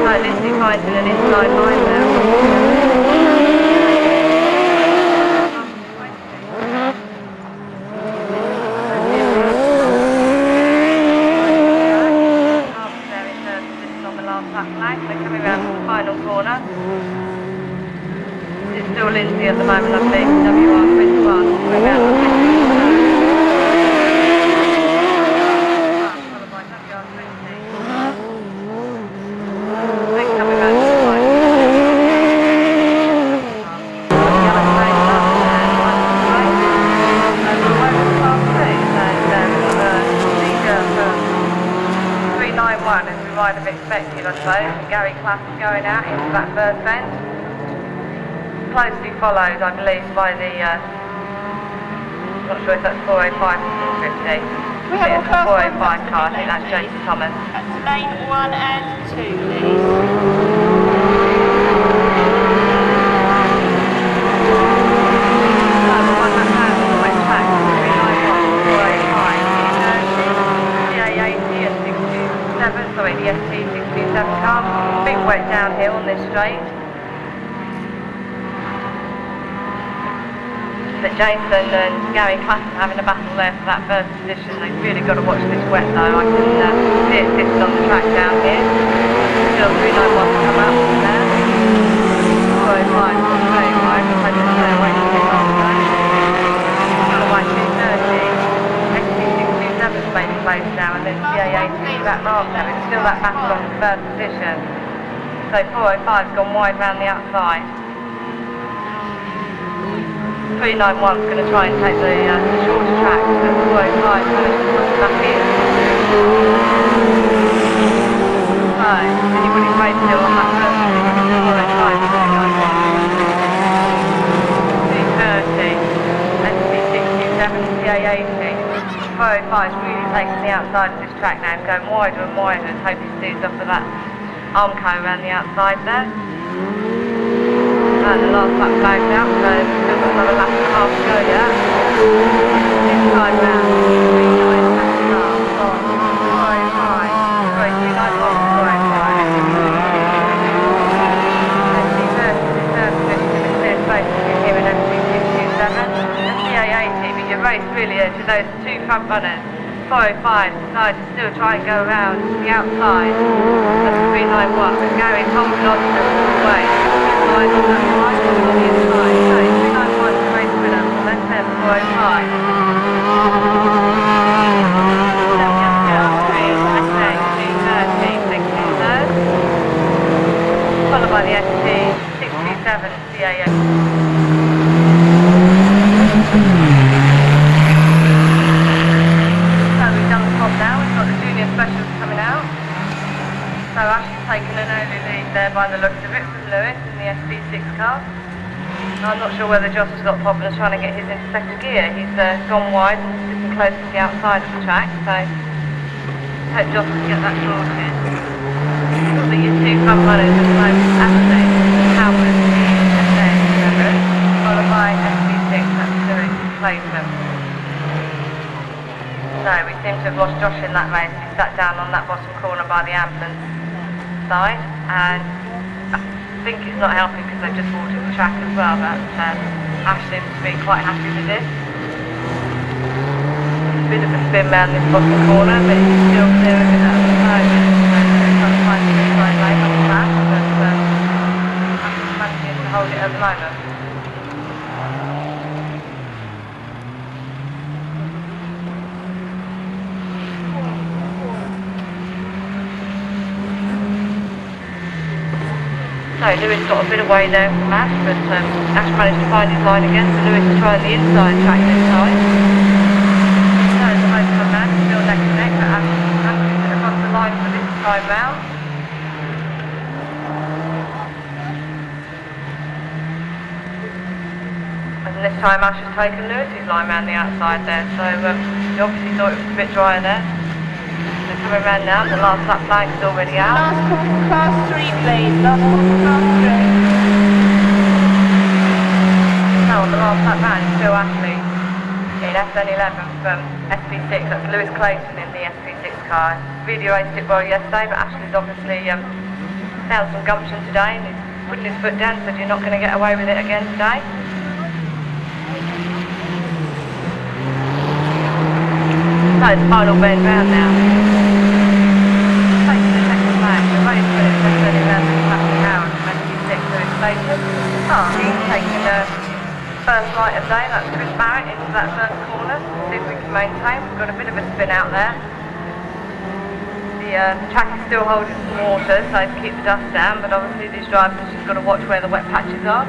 [SPEAKER 1] So Lindsay finding an inside line there. It's still Lindsay at the moment, I think, WR21. We're about to I'd have expected, I suppose. Gary Clapp is going out into that first bend. Closely followed, I believe, by the, not sure if that's 405 or 450.
[SPEAKER 2] We have
[SPEAKER 1] It's a 405 car, I think that's Jason Thomas.
[SPEAKER 2] That's lane 1 and 2, please.
[SPEAKER 1] Sorry, the ST627 car. Big wet downhill on this straight. But Jason and Gary Clapp are having a battle there for that first position. They've really got to watch this wet though. I can see it sitting on the track down here. Still 391 to come out from there. 405 to very wide. We've had to stay away from it on the track. Followed by 230. ST627's maybe close now, and then CA80 that mark now. It's still that battle on the first position. So 405's gone wide round the outside. 391's going to try and take the shorter track, but 405 managed to put it back in. So, anybody's race still on that first position, 405, 330, ST627, CA80. 405's really taking the outside of this track now, going wider and wider, and hoping to do stuff for that Armco around the outside there. And the last lap flagged out, so we've still got another lap and a half to go yet. Inside round, 390 second car, 405, sorry, 291, 405. ST30 deserves to be clear space here in ST627. And CA80, but your race really is to those two front runners. 405 decided to still try and go around the outside of 391, but Gary's holding on to them all the way. On the inside, so 391 is the race winner, left there 405. Followed by the ST627 CAA. So we've done the top now, we've got the junior specials coming out. So Ashley's taken an early lead there by the looks of it from Lewis in the ST6 car. I'm not sure whether Josh has got problems trying to get his into second gear. He's gone wide and sitting close to the outside of the track, so hope Josh can get that sorted. Got the two front runners at the moment, Ashley, Howard, SA7, followed by ST6, that's Lewis Clayton. So we seem to have lost Josh in that race. He sat down on that bottom corner by the ambulance side, and I think it's not helping because they've just watered the track as well, but Ash seems to be quite happy with this. It's a bit of a spin round this bottom corner, but he's still clear of it at the moment. So he's trying to find the inside lane on the track, but Ash managing to hold it at the moment. So Lewis got a bit away there from Ash, but Ash managed to find his line again, so Lewis is trying the inside track this time. So the most of man is still neck to neck, but Ash managed to get across the line for this time round. And this time Ash has taken Lewis's line round the outside there, so he obviously thought it was a bit drier there. So coming round now, the last lap flag is already out.
[SPEAKER 2] Last call for class 3, please. Last call for class 3.
[SPEAKER 1] No, on the last lap round is still Ashley in SN11 from SP6. That's Lewis Clayton in the SP6 car. Really raced it well yesterday, but Ashley's obviously found some gumption today and he's putting his foot down, said you're not going to get away with it again today. So the final bend round now. Taking the second flag, the race for it, SN11 Patrick Howard from SP6 Lewis Clayton. He's taking the first light of day, that's Chris Barrett into that first corner. See if we can maintain. We've got a bit of a spin out there. The track is still holding some water, so to keep the dust down, but obviously these drivers have just got to watch where the wet patches are.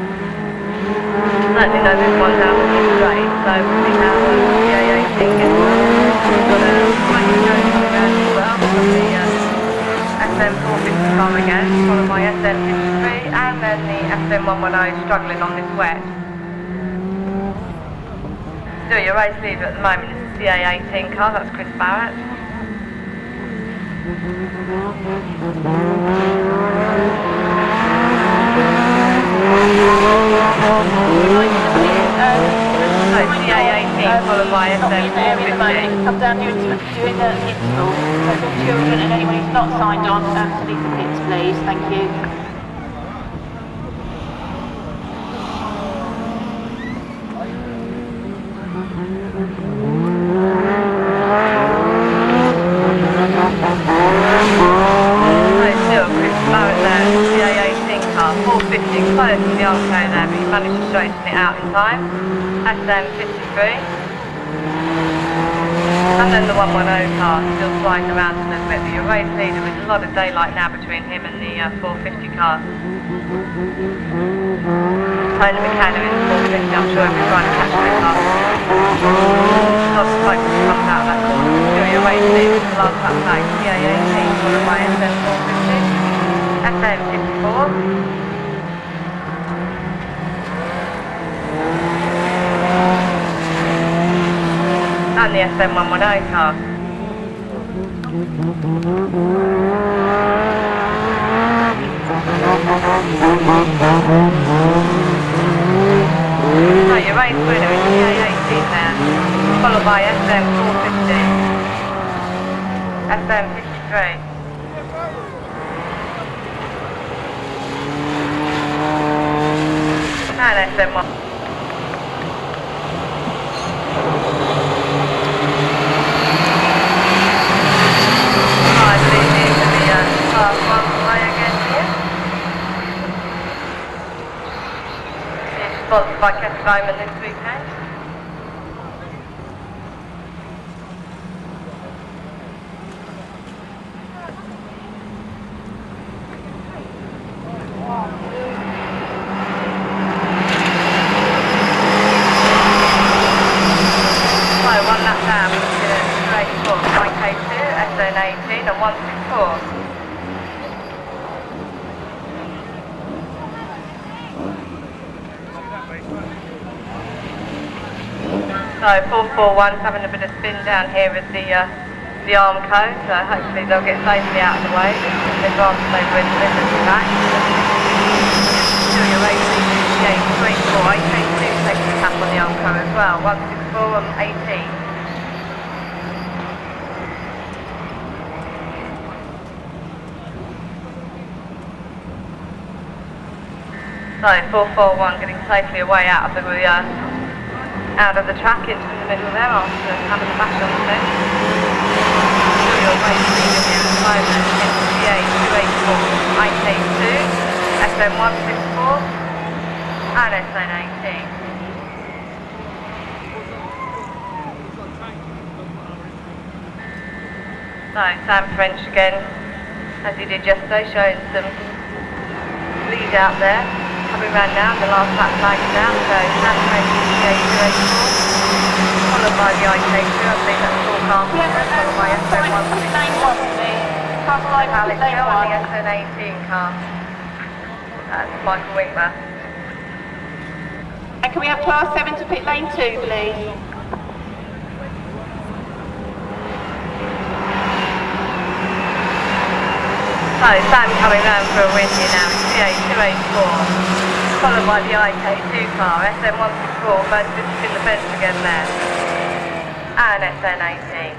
[SPEAKER 1] Certainly know this one down the straight, so we'll see how the A18 gets on. We've got a slightly going around as well from the SM car again, followed by SM53, and then the SM110 struggling on this wet. So your race leader at the moment is the CA18 car, that's Chris Barrett. So CA18 followed by SM450.
[SPEAKER 2] Come down here and doing the install. So for children and anyone who's not signed on to leave the pits, please. Thank you.
[SPEAKER 1] Still Chris Barrett there, CA18 car, 450 close to the armco there, but he managed to straighten it out in time. SM53. And then the 110 car still sliding around a little bit, but your race leader with a lot of daylight now between him and the 450 car. Tony McKenna in the 450, I'm sure he'll be trying to catch the car. Lots of smoke comes out of that corner. Still your race leader with the last lap back, CA18 followed by SM450, SM54. And the SM110 car. So your race winner is CA18 there, followed by SM450, SM53. And SM1. Sponsored by Kevin Bowman this weekend. So 1 lap down, we're looking at straight forward, YK2, SN18 and 164. So 441's having a bit of spin down here with the arm cone, so hopefully they'll get safely out of the way. They've gone over into this at the back. Still your race leader, 34, 882 taking a tap on the arm cone as well, 164 and 18. So 441 getting safely away out of the track into the middle there after having a bash on the fence. Still your race leader here at the moment is CA284, IK2, SM164 and SN18. So Sam French again, as he did yesterday, showing some lead out there. Coming round now, the last lap flags down, so Sam French is CA284, followed by the IK2, I believe that's full car, followed by SM164. Alex Hill on the SN18 car. That's Michael Winkler.
[SPEAKER 2] And can we have class 7 to pit lane 2, please?
[SPEAKER 1] So Sam coming round for a win here now, it's CA284, followed by the IK2 car, SM164, both visiting the fence again there, and SN18.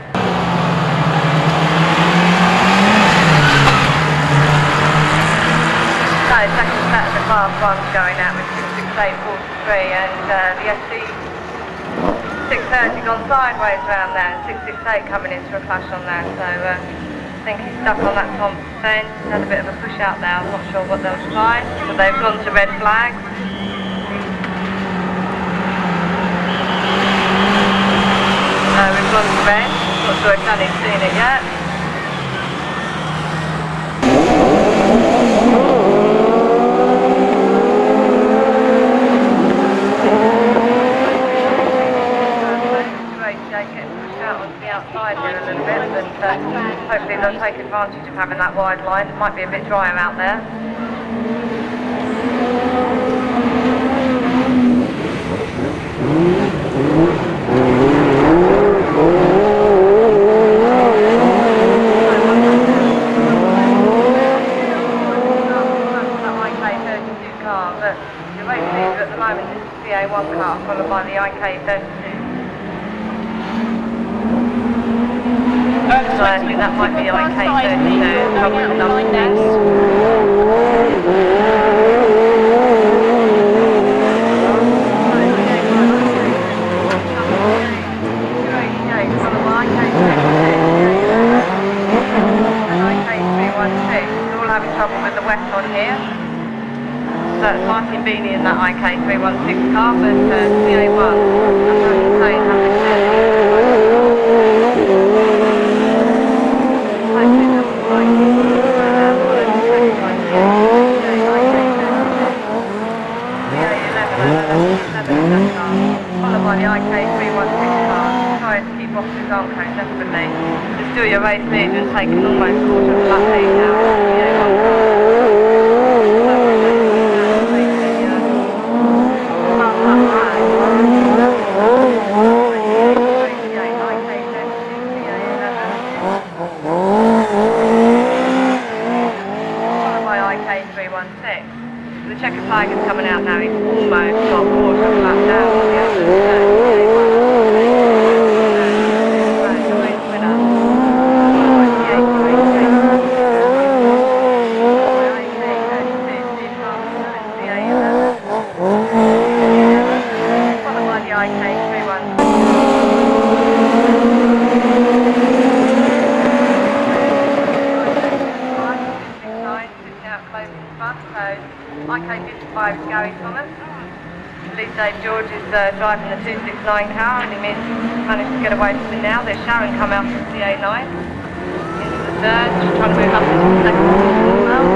[SPEAKER 1] So second set of the class 1's going out with 668.43 and the SC 630 gone sideways around there, 668 coming into a clash on there, so I think he's stuck on that top fence, had a bit of a push out there, I'm not sure what they'll try, but they've gone to red flags. We've gone to red, not sure if Danny's seen it yet. Getting pushed out out onto the outside here a little bit, but hopefully they'll take advantage of having that wide line. It might be a bit drier out there. But the race leader at the moment is the CA1 car, followed by the IK32. So I think that might be IK32, probably the number 6. Followed by IK32 and IK316. We're all having trouble with the wet on here. So it's Martin Beanie in that IK316 car, but CA1, I'm going to say, hopefully followed by the IK316 car. Try to keep off his arm coat, definitely. Just do your race lead and take an almost quarter of a lap lead now. CA1 car. The checker flag is coming out now, he's almost got a quarter of a lap down to the others. Followed by the IK316. IK55 is Gary Thomas. Lead Dave George is driving the 269 car and he managed to get away from it now. There's Sharon come out from CA9 into the third, just trying to move up into the second position as well.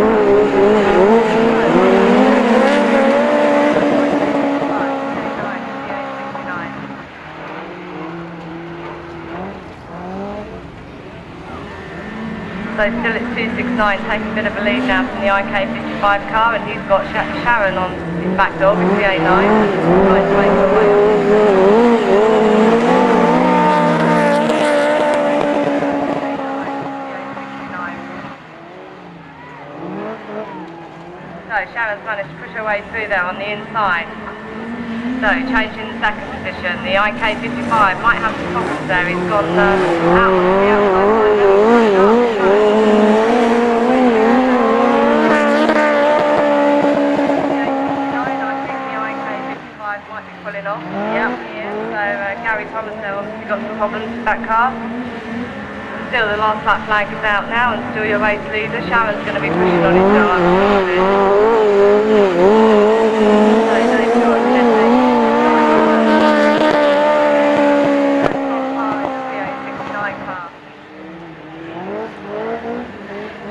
[SPEAKER 1] So still at 269, taking a bit of a lead now from the IK55 car, and he's got Sharon on his back door with CA9. Trying to make her way up. So Sharon's managed to push her way through there on the inside. So changing the second position, the IK55 might have some problems there. He's gone out on the outside. Might be pulling off. Yeah, he is. So Gary Thomas now obviously got some problems with that car. Still the last lap flag is out now and still your race leader. Sharon's going to be pushing on his door.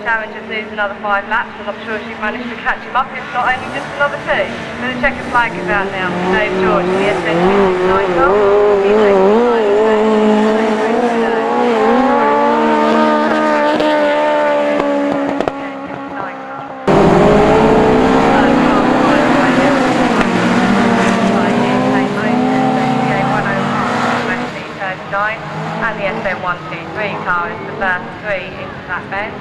[SPEAKER 1] Sharon just needs another 5 laps and I'm sure she managed to catch him up, if not only just another 2. So the checker flag is out now for Dave George in the SN269 car. He's taking the time and the SN123 car is the first 3 into that bend.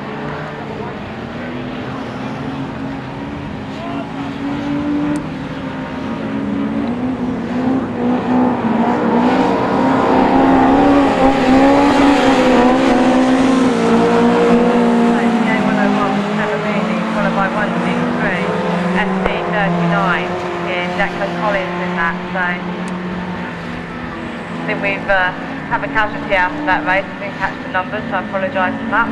[SPEAKER 1] I think we've have a casualty out of that race. I didn't catch the numbers, so I apologise for that.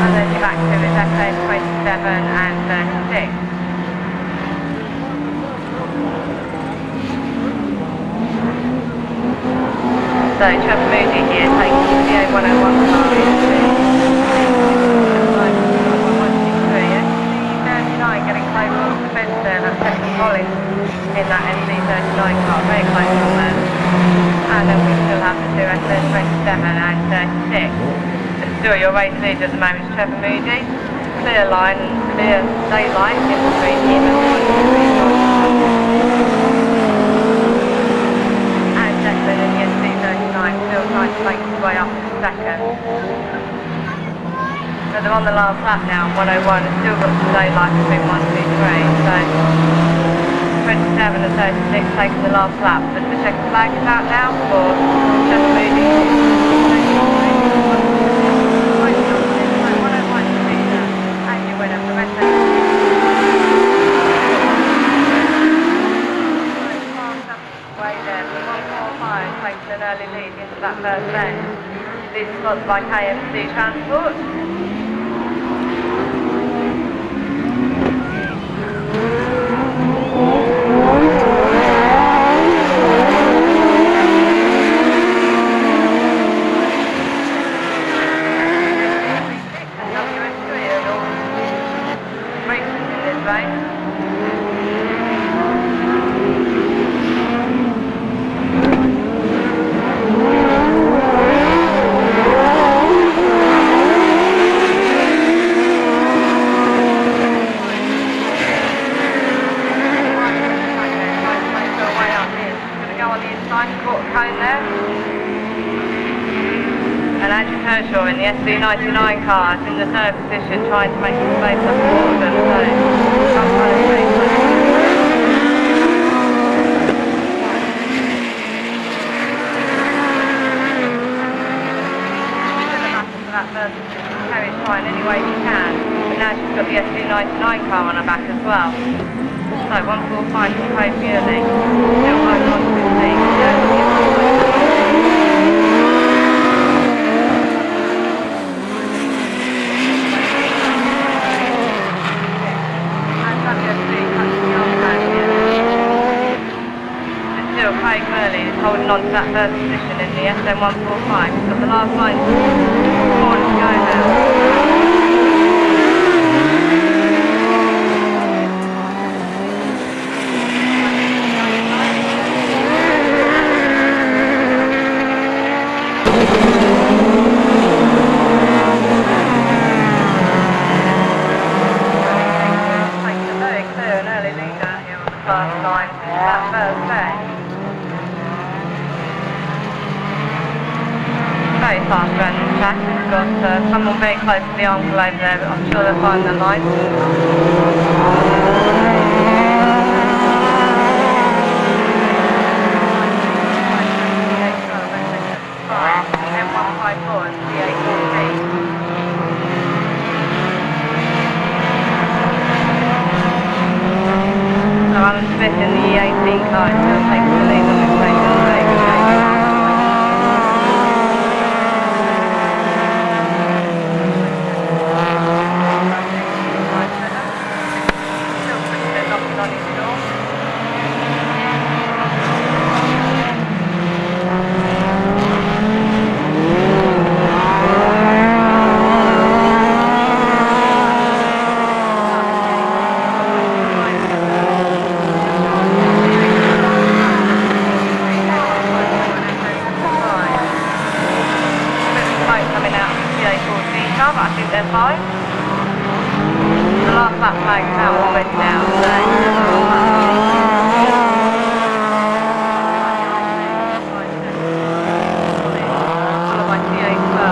[SPEAKER 1] And then you're back to his FN27 and 36. So Trevor Moody here taking the CA101 car SC39 getting close on the fence there, that's Second Collins in that SC39 car, very close on there. And then we still have the two SN27 and 36. But still your race leader at the moment is Trevor Moody. Clear line and clear daylight in between him and Declan in the SC39 still trying to make his way up to second. So they're on the last lap now, 101, and still got some daylight between 1, 2, 3. So 27 and 36 taking the last lap, but the checkered flag is out now for Trevor Moody. And you win up the rest of way there, 145 takes an early lead into that first end. These spots by KFC Transport. In the SC99 car, in the third position, trying to make his place up forward. That first carriage trying any way she can, but now she's got the SC99 car on her back as well. So 145 to Craig Muirley, still holding on to his seat. Craig Muirley is holding on to that first position in the SM145. He's got the last line forward to go now. Takes a very clear and early leader here on the first line, that first day. Very fast around the track. We've got someone very close to the enclave there, but I'm sure they'll find the line. M154 and CA14. So Alan Smith in the E18 car still takes the lead on this race. But I think they're fine. The last lap flag's out already now, followed by CA12.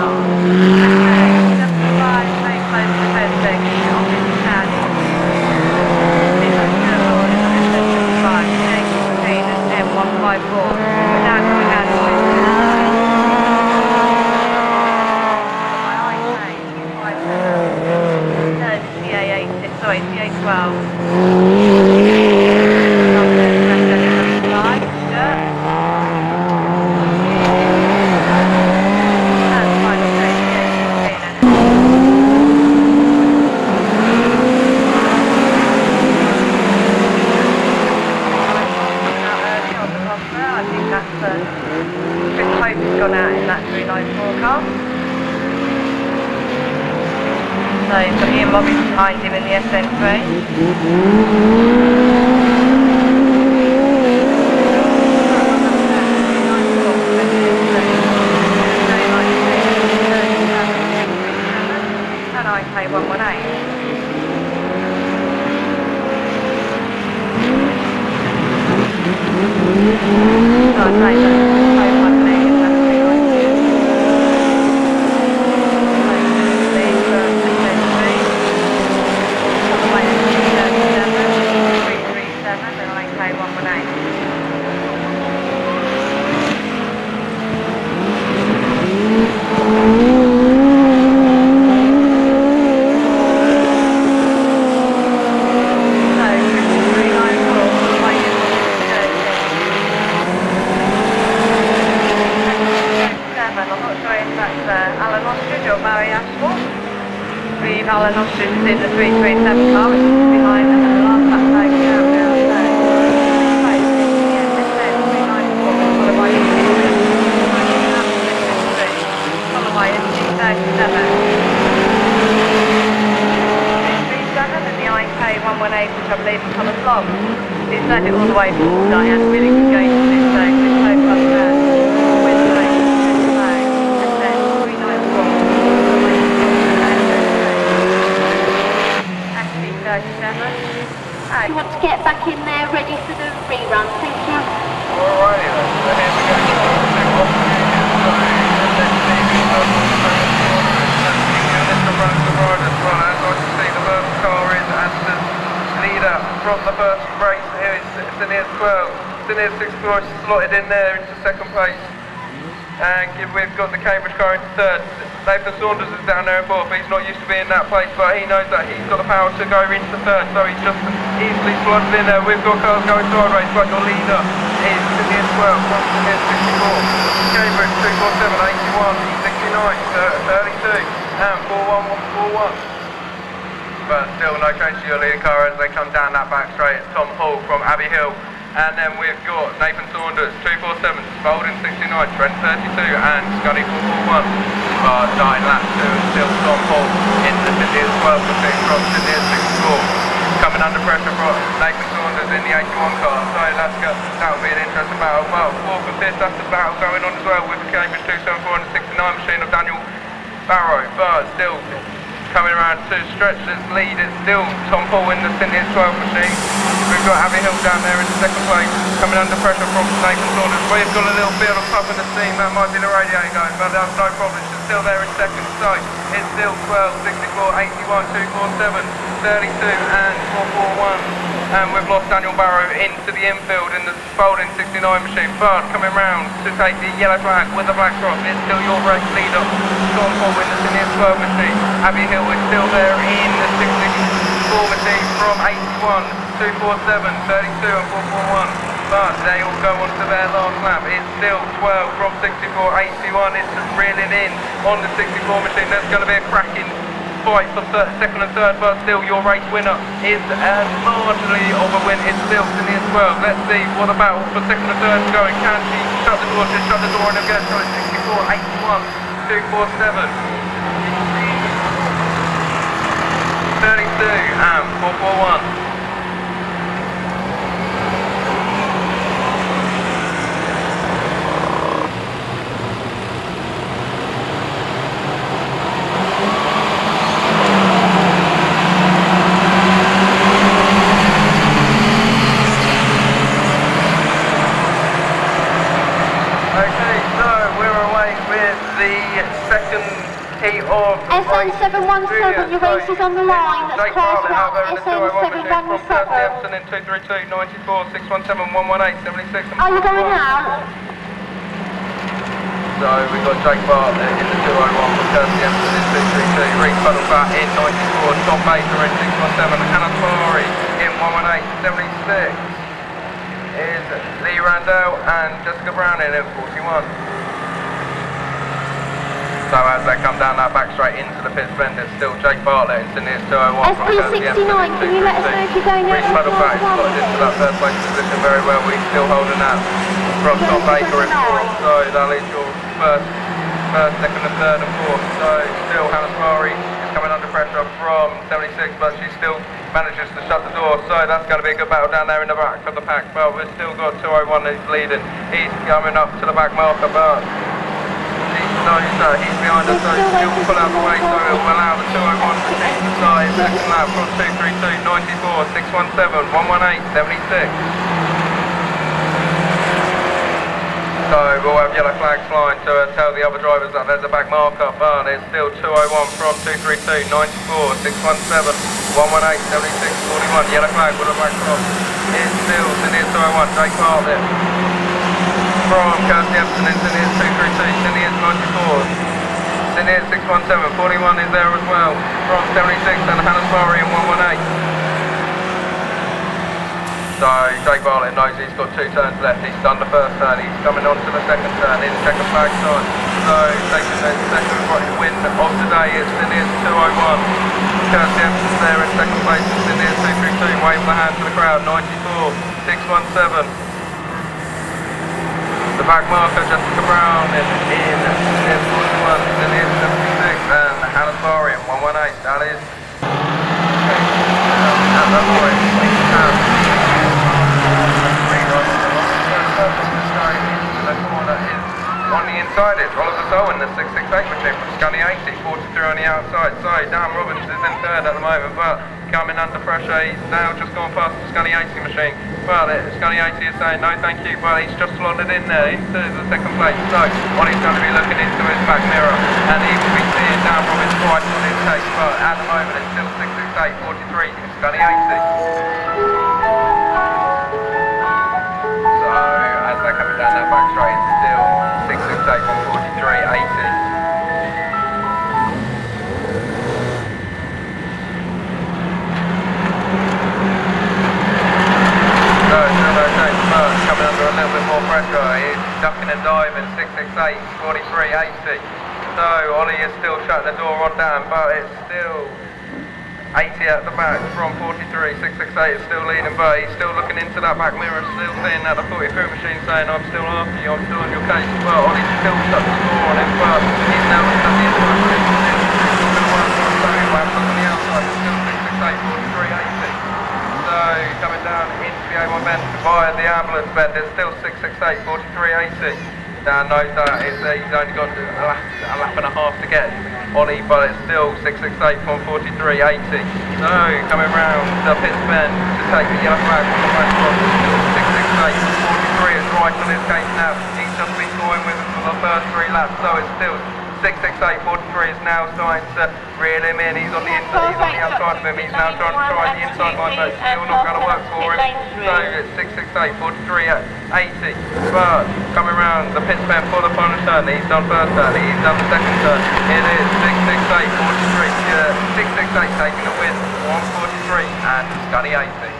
[SPEAKER 1] Very close to the first section, opposite standing. CA14 and M154. We're now coming down to CA12. So he's got Ian Bobby behind him in the SN3. And IK 118. So I'd say that 118 is definitely like Alan Ostrich is in the 337 car, which is behind them, and the last lap going down now, so followed by SC37, and the IK 118, which I believe is on the vlog. He's led it all the way from Diane, really good going to this stage, with so far with the race, and then 394. 37.
[SPEAKER 2] You want to get back in there ready for the rerun, thank you.
[SPEAKER 3] Alrighty then, so here we go. The first car is as the leader from the first race. Here is Neots 12. Neots 64 slotted in there into second place. And we've got the Cambridge car into third. Nathan Saunders is down there in fourth. He's not used to being in that place, but he knows that he's got the power to go into third, so he's just easily slotted in there. We've got cars going sideways, but your leader is Neots 12 from Neots 64. Cambridge 247, 81, 69, 32, and 41. But still no change to your leader car as they come down that back straight. Tom Hall from Abbey Hill. And then we've got Nathan Saunders, 247, Spalding 69, Trent 32, and Scuddy 441. But 9 laps to still Tom Hall in the Neots 12 machine from Neots 64. Coming under pressure from Nathan Saunders in the 81 car. So that will be an interesting battle. Well, 4th and 5th, that's the battle going on as well with the Cambridge 274 and the 69 machine of Daniel Barrow. But still coming around to stretch this lead, it's still Tom Paul in the Neots 12 machine. We've got Abbey Hill down there in second place, coming under pressure from Nathan Saunders. We've got a little bit of puff in the steam, that might be the radiator going, but that's no problem, she's still there in second. So it's still 12, 64, 81, 247, 32 and 441. And we've lost Daniel Barrow into the infield in the Spalding 69 machine. But coming round to take the yellow flag with the black cross, it's still your race leader, Tom Paul in the Neots 12 machine. Abbey Hill is still there in the 64 machine from 81, 247, 32 and 441. But they all go on to their last lap. It's still 12 from 64, 81. It's reeling in on the 64 machine. There's going to be a cracking fight for second and third, but still your race winner is marginally of a win. It's still Neots 12. Let's see what the battle for second and third is going. Can she shut the door? She'll shut the door and again. So it's 64, 81, 247, 32 and 441.
[SPEAKER 2] SN717, your race is on the line. That's class 1, SN717.
[SPEAKER 3] In 232, 94, 617, 118, 76.
[SPEAKER 2] Are you going out?
[SPEAKER 3] So we've got Jake Bartlett in the 201 from Kirsty Emerson in 232, Reece Puddlebat in 94, Tom Baker in 617, Hannah Florey in 118, 76 is Lee Randell and Jessica Browning in 41. So as they come down that back straight into the pit bend, it's still Jake Bartlett in Neots 201 from Kirsty Emerson in 232.
[SPEAKER 2] can you let us know if you're going out?
[SPEAKER 3] Reece Puddlebat is slotted into that third place position very well. We're still holding that from Tom Baker in fourth, so that leaves your first, second and third and fourth. So still Hannah Florey is coming under pressure pressure from 76, but she still manages to shut the door, so that's going to be a good battle down there in the back of the pack. But we've still got 201 who's leading. He's coming up to the back marker, but he knows that he's behind us, so he'll pull out the way, so it will allow the 201 to take the side. Second lap from 232, 94, 617, 118, 76. So we'll have yellow flags flying to tell the other drivers that there's a back marker, but it's still 201 from 232, 94, 617, 118, 76, 41. Yellow flag with a back cross. It's still Seniors 201, Jake Bartlett. From Kirsty Epson in Seniors 232, Seniors 94. Seniors 617, 41 is there as well. From 76 and Hannah Sparry in 118. So Jake Bartlett knows he's got 2 turns left. He's done the first turn. He's coming on to the second turn in second flag time. So taking the second win of the day is Seniors 201. Kirsty Epson's there in second place. Seniors 232. Wave the hand to the crowd. 94, 617. The back marker Jessica Brown in Seniors 41. Seniors 76 and Hannah Sparry in 118. That is at that point. On the inside is Oliver Sowen, the 668 machine from Scunny 80, 43 on the outside. So Dan Robbins is in third at the moment, but coming under pressure. He's now just gone past the Scunny 80 machine. But Scunny 80 is saying no thank you, but he's just slotted in there into the second place. So Ollie's going to be looking into his back mirror, and he will be seeing Dan Robbins twice on his case. But at the moment it's still 668, 43, Scunny 80. Coming down that back straight, it's still 668, 143, 80. So still no change, but coming under a little bit more pressure. He's ducking and diving, 668, 43, 80. So Ollie is still shutting the door on Dan, but it's still 80 at the back from 43, 668 is still leading, but he's still looking into that back mirror, still seeing that the 43 machine saying I'm still after you, I'm still on your case, but Ollie's still shut the door on him, but he's now looking at the inside, but he's still going to work on the lap on the outside, it's still 668, 43, 80. So coming down into the A1 bend via the ambulance bend, it's still 668, 43, 80. Dan knows that he's only got a lap and a half to get Ollie, but it's still 668 from 43, 80. So coming round the pit bend to take the yellow flag from the back cross, still 668, 43 is right on his case now. He's just been going with him for the first 3 laps, so it's still 668, 43 is now starting to reel him in. He's on the inside, he's on the outside of him. He's now trying to try the inside line, but it's still not going to work for him. So it's 668, 43 at 80. But coming round the pit bend for the final turn, he's done first turn, he's done the second turn. It is 668, 43. 668 taking the win, 143 and Scunny 80.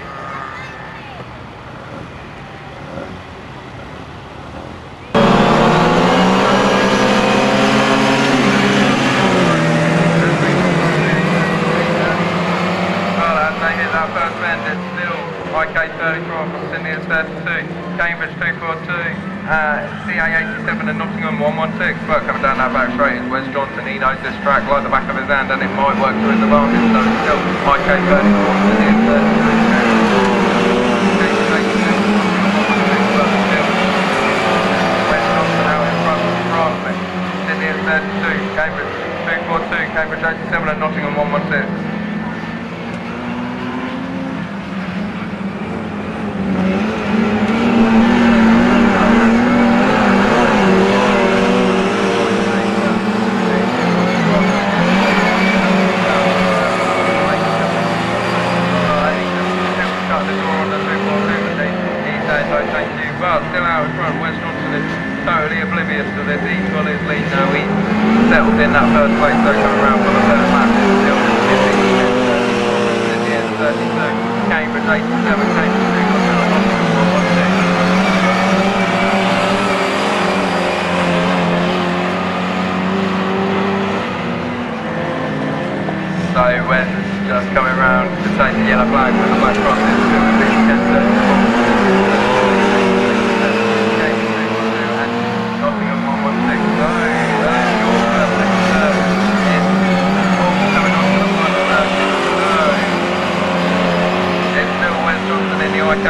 [SPEAKER 3] IK30 from Seniors 32, Cambridge 242, CA87 and Nottingham 116. But coming down that back straight is Wes Johnson. He knows this track like the back of his hand, and it might work to his advantage. So it's still IK30 from Seniors 32. Wes Johnson out in front from Seniors 32, Cambridge 242, Cambridge 87 and Nottingham 116. Still out in front, Wes Johnson is totally oblivious to this. He's got his lead now. He's settled in that first place, so coming around for the third lap. It's still 32, Cambridge 87, Cambridge 2, so Wes just coming round to take the yellow flag with the black cross. It's still 10-34. Nottingham 116, so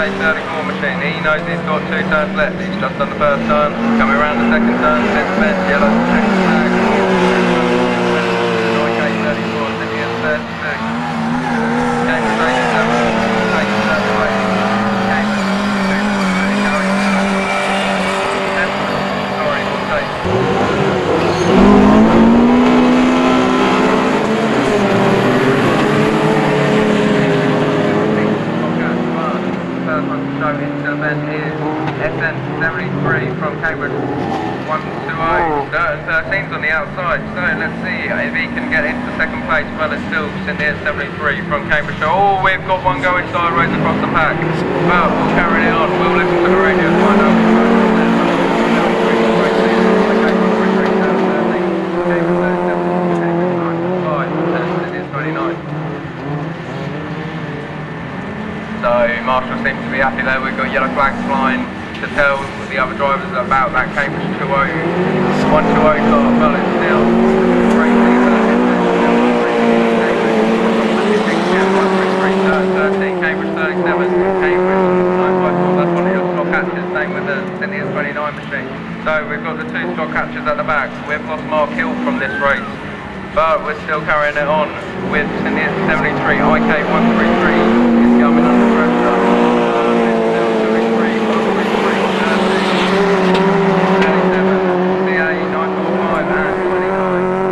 [SPEAKER 3] 34 machine. He knows he's got 2 turns left. He's just done the first turn. Coming around the second turn. Left bend, yellow, check flag. IK 34, Indian 36. Cambridge 87. Take the third way. Cambridge 2, carry on. Sorry, take. So into event is SN73 from Cambridge 120. 13's on the outside, so let's see if he can get into second place. Well, it's still Cindy at 73 from Cambridge. Oh, we've got one going sideways across the pack, but we'll carry it on. We'll listen to the radio to find out. So Marshall seems to be happy there. We've got yellow flags flying to tell the other drivers about that Cambridge 120 start. Well, it's still racing. 13 Cambridge 37, Cambridge 954. That's one of your stock catchers. Same with the Cynthia 29 machine. So we've got the 2 stock catchers at the back. We've lost Mark Hill from this race, but we're still carrying it on with Cynthia 73, IK 133 is coming under pressure. It's still 73, 133, 37, CA 945 and 29.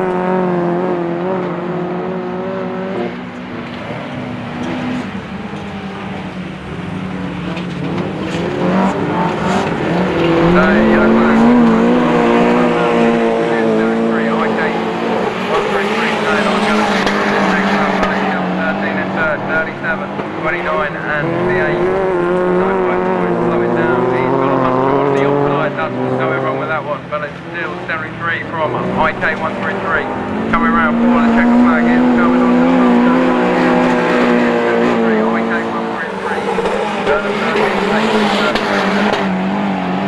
[SPEAKER 3] So, yellow flag. 73, IK 133, no, not yellow. 13 and third, 37, 29 and the 8. Slow it down. He's got a hunch on the outside. That's what's going wrong with that one. But it's still 73 from IK 133. Coming around for the checker flag. It's coming on the front. 73, IK 133.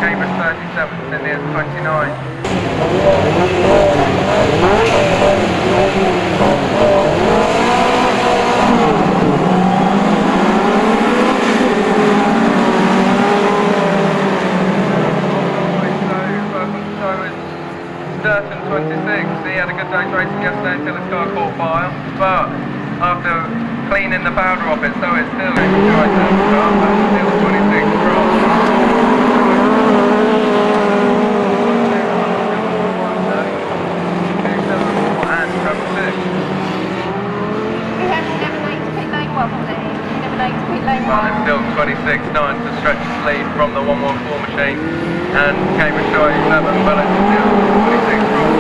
[SPEAKER 3] Cambridge 37, Indian 29. Sturton 26, he had a good day's racing yesterday until his car caught fire, but after cleaning the powder off it, so it's still a good racing car, but still 26 from. And trouble 6.
[SPEAKER 2] We have 7-8 to pit lane 1, please. 7-8 to pit lane 1.
[SPEAKER 3] Well, it's still 26-9 to stretch his lead from the 114 machine. And Cambridge 11, but it's still 26 from.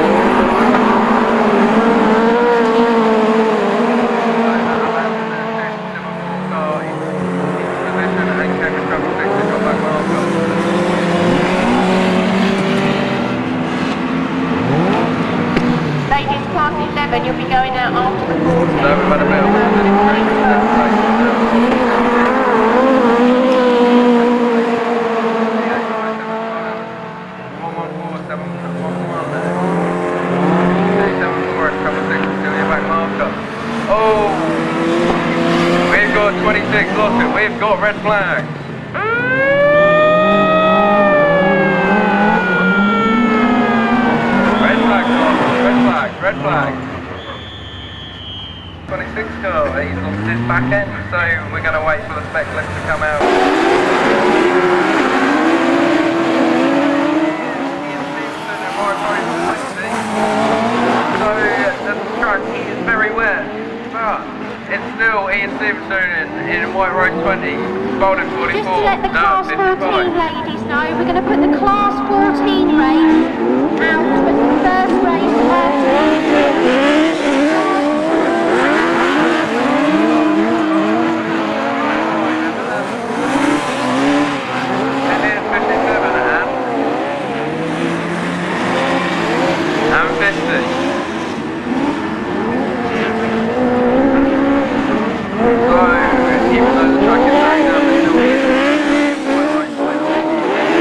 [SPEAKER 2] Ladies, class 11, you'll be going out after the 14.
[SPEAKER 3] So we've had a bit of Oh, we've got 26, lost it, we've got red flags. Red flag, red flag. 26 car, he's lost his back end, so we're going to wait for the spec list to come out. So the truck is very wet, but it's still Ian Stevenson in white race 20, Bolden 44.
[SPEAKER 2] Just to let the class 14 ladies know, we're going to put the class 14 race out as the first race after.
[SPEAKER 3] And 50. So, even though the truck is very down, it's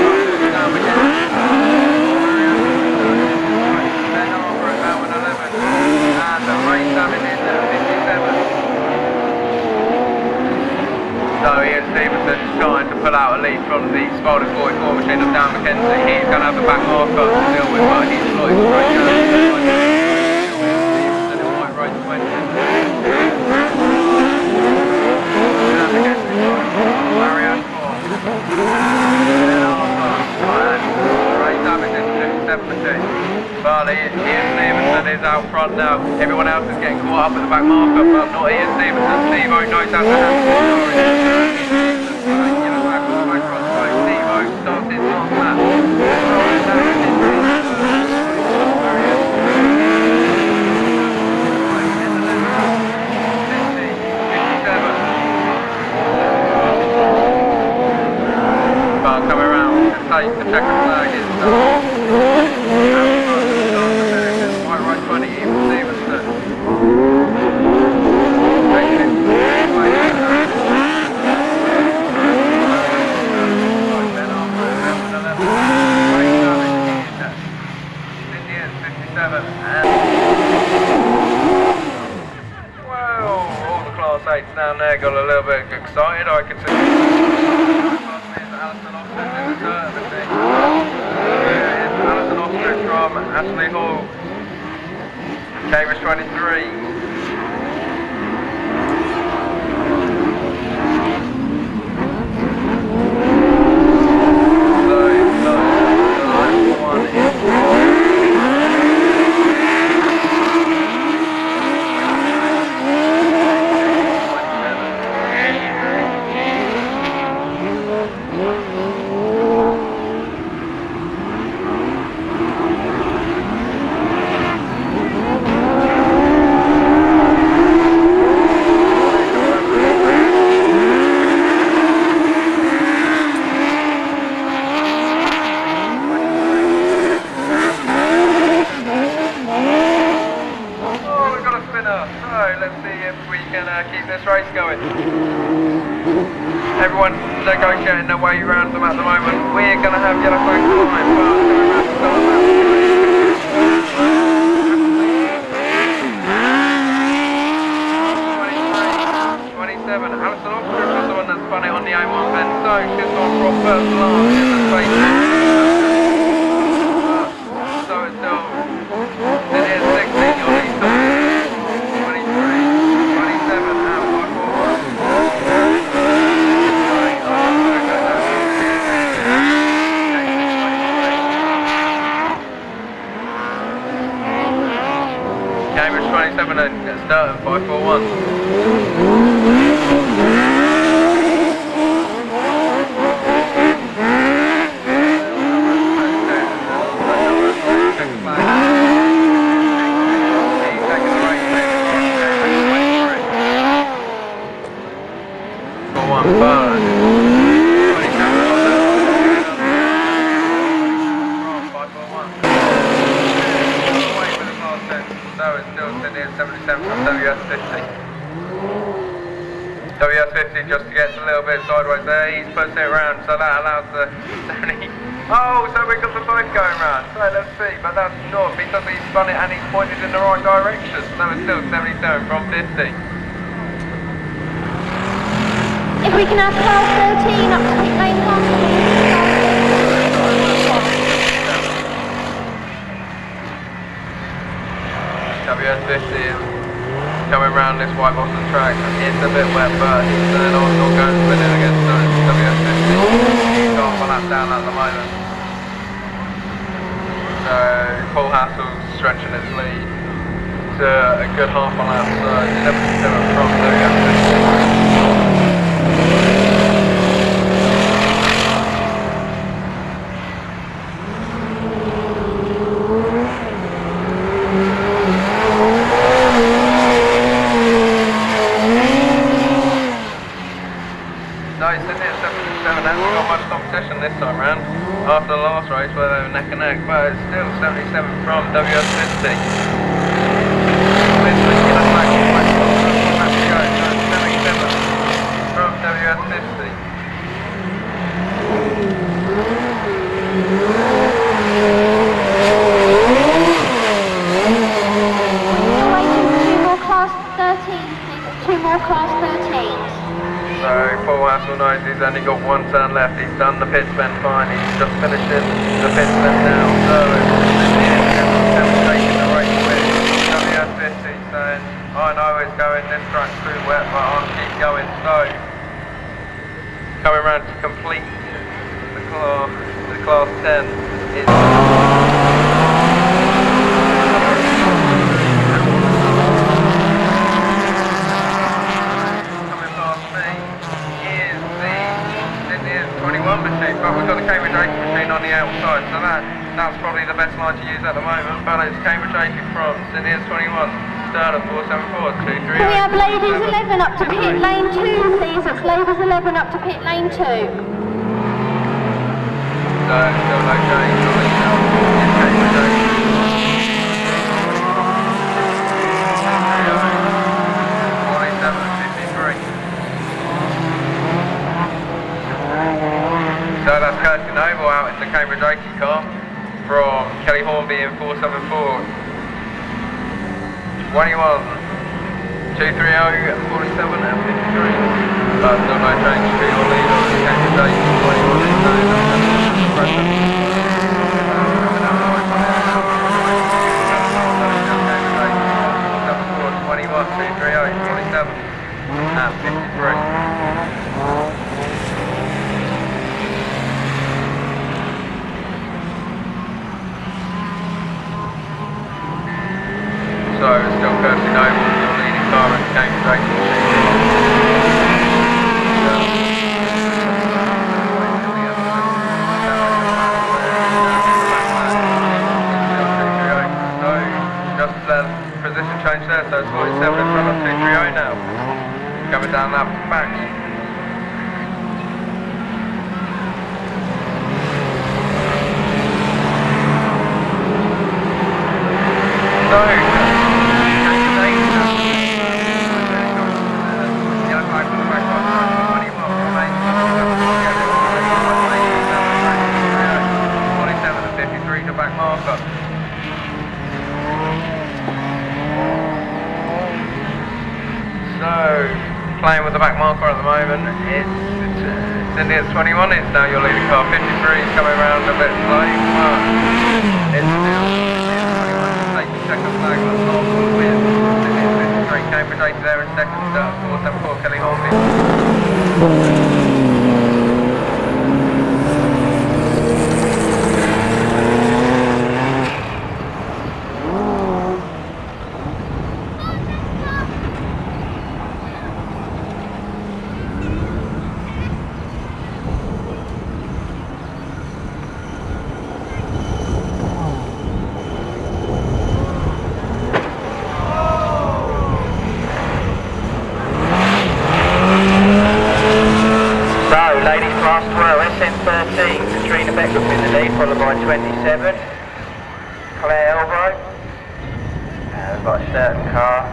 [SPEAKER 3] still down again. Then over at Bowen 11. And the race having in at 57. So Ian Stevenson just trying to pull out a lead from the Spalding 44 machine of Dan McKenzie. He's going to have the back marker to deal with, but he's slotted straight down. Stevenson in white right 20. Larry Ashmore. Ray Savage in 272. But Ian Stevenson is out front now. Everyone else is getting caught up at the back marker, but not Ian Stevenson. Steve-O knows how to handle it. Steve-O starts his last lap. Coming around to take the checker flag is white right 20, Ian Stevenson. Well, all the Class 8s down there got a little bit excited, I could see. Alison Ostrich from Ashley Hall, Cambridge 23. So, the last one is keep this race going. Everyone's negotiating their way around them at the moment. We're going to have yellow flag time, but 27. Alison Ostrich was the one that spun it on the A1 bend, so she's gone for first last in the space. So it's still Lydia 16, you'll need some. Cambridge 27 and get started 541. WS50 just gets a little bit sideways there, he's pushed it around, so that allows the 70. Oh, so we've got the both going round, so let's see, but that's not because he's spun it and he's pointed in the right direction, so it's still 77 from 50.
[SPEAKER 2] If we can have class 13 up to pit lane 1.
[SPEAKER 3] WS50 coming round this White Boston track. It's a bit wet, but he's also going to spin it against WS50. He's got a lap down at the moment. So Paul Hassell's stretching his lead to a good half a lap, so 77 from WS50. This time round, after the last race where they were neck and neck, but it's still 77 from WS50. With the yellow flag, 77 from WS50.
[SPEAKER 2] We're waiting for 2 more class 13s, please. 2 more class 13s.
[SPEAKER 3] So Paul Hassel knows he's only got one turn left. He's done the pit spin fine. He's just finishing the pit spin now. So demonstrating the race with WS50 saying, I know it's going, this track's too wet, but I'll keep going. So coming around to complete the class 10 is machine, but we've got the Cambridge 80 machine on the outside, so that's probably the best line to use at the moment. But it's Cambridge 80 from Neots 21, start of 474, 230.
[SPEAKER 2] Can we have ladies 11 up to pit lane 2, please? It's ladies 11 up to pit lane 2.
[SPEAKER 3] So still no change on the Cambridge 80. So that's Kirsty Noble out in the Cambridge 80 car from Kelly Hornby in 474. 21, 230, 47 and 53. But still no change to your lead on the Cambridge 80, 21 so that's present. Cambridge 80, 474, 21, 230, 47 and 53. So it's still Kirsty Noble, your leading car in the Cambridge 80 So just position change there, so it's 47 in front of 230 now. Coming down that back. Playing with the back marker at the moment, it's Neots 21, it's now your leading car. 53 is coming around a bit slow, but it's still Neots 21 taking second flag on top with Neots 53, Cambridge 80 there in second, 474 Kelly Hornby. Followed by 27, Claire Elbow. We've got a Sturton car.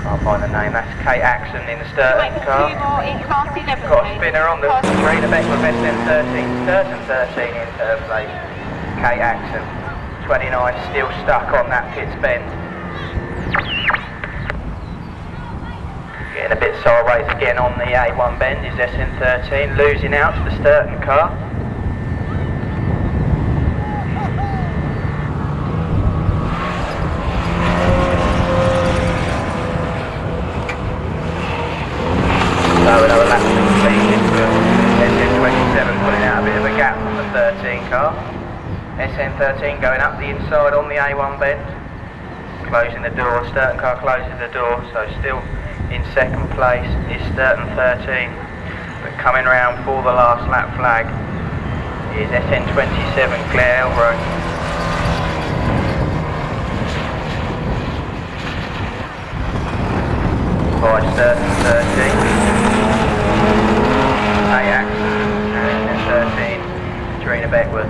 [SPEAKER 3] Can't find the name. That's Kate Axon in the Sturton car. Got a spinner on the Serena Beck with SN13, Sturton 13 in third place. Kate Axon, 29, still stuck on that pits bend. Getting a bit sideways again on the A1 bend is SN13, losing out to the Sturton car. Another lap completed. SN27 pulling out a bit of a gap from the 13 car. SN13 going up the inside on the A1 bend. Closing the door, Sturton car closes the door, so still in second place is Sturton 13. But coming round for the last lap flag is SN27 Claire Elbrow. By Sturton 13. Ajax and 13, Serena Beckworth.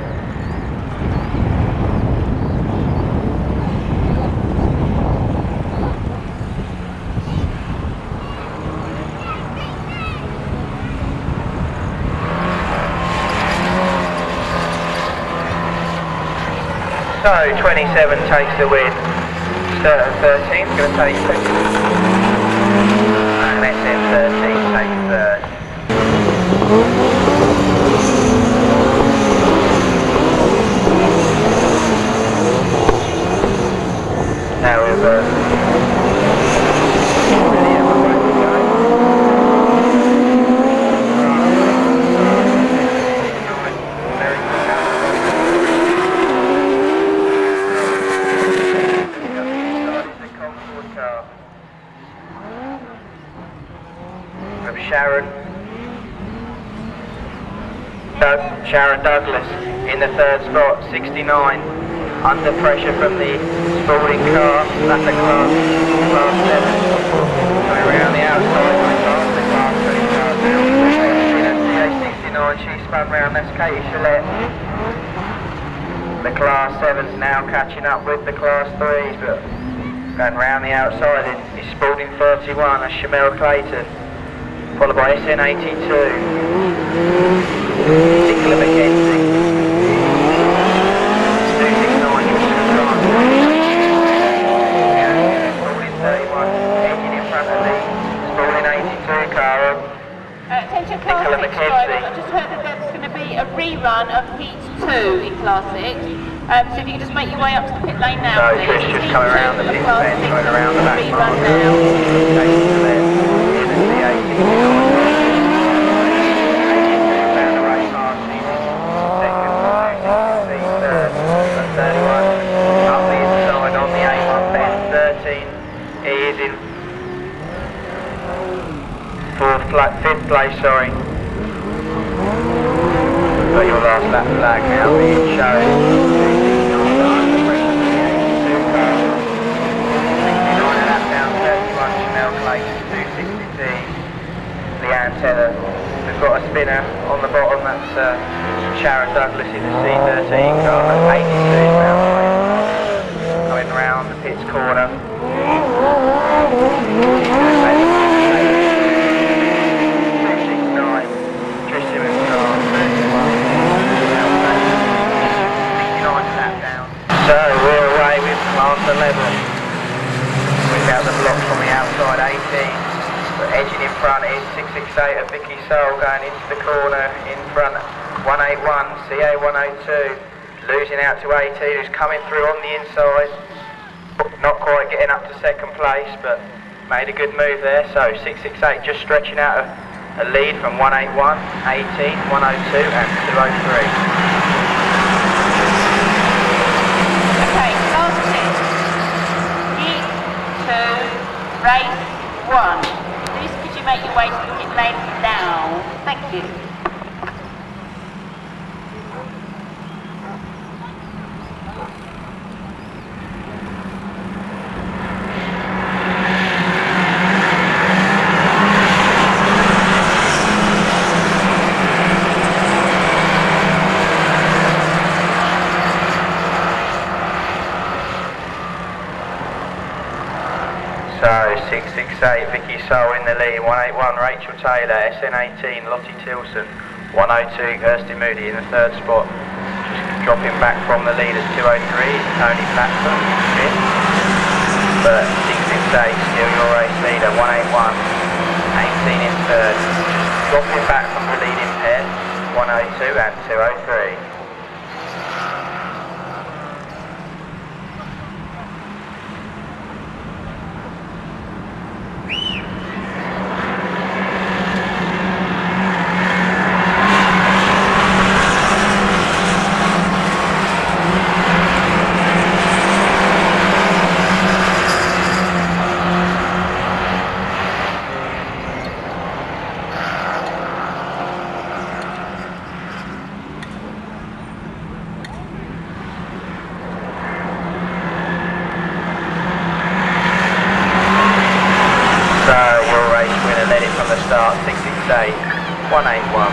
[SPEAKER 3] So 27 takes the win. 13 is going to take 2. and SN13 takes third. Now reverse. Sharon Douglas in the third spot, 69, under pressure from the Spalding car. That's a class 7. Going around the outside, going past the class 3 car now. CA69, she spun round, that's Katie Gillette. The class 7's now catching up with the class 3s, but going round the outside is Spalding 31, that's Shamel Clayton, followed by SN82. Nicola McKenzie, 269, Spalding 31, engine in front of the Spalding 82 car.
[SPEAKER 2] Attention Class 6 drivers, I just heard that there's going to be a rerun of Heat 2 in Class 6. So if you can just make your way up to the pit lane now,
[SPEAKER 3] so
[SPEAKER 2] please.
[SPEAKER 3] Trish just coming around the pit fence, going around the back
[SPEAKER 2] rerun now.
[SPEAKER 3] Fifth place, sorry. Got your last lap flag now being shown. 69 a lap down, 31 Chanel Clayton, 260D, Leanne Tether. We've got a spinner on the bottom, that's Sharon Douglas in the C13 car, that's 82 round. Going round the pits corner. So we're away with class 11. We've got the block from the outside 18. But edging in front is 668 of Vicky Soul going into the corner in front 181 CA 102. Losing out to 18 who's coming through on the inside. Not quite getting up to second place but made a good move there. So 668 just stretching out a lead from 181, 18, 102 and 203.
[SPEAKER 2] Race 1. Please could you make your way to the pit lane now? Thank you.
[SPEAKER 3] So 668 Vicky Soul in the lead, 181 Rachel Taylor, SN18 Lottie Tilson, 102 Kirsty Moody in the third spot. Just dropping back from the lead at 203 Tony Blackburn, fifth. But 668 still your race leader, 181, 18 in third. Just dropping back from the leading pair, 102 and 203. Start 668, 181,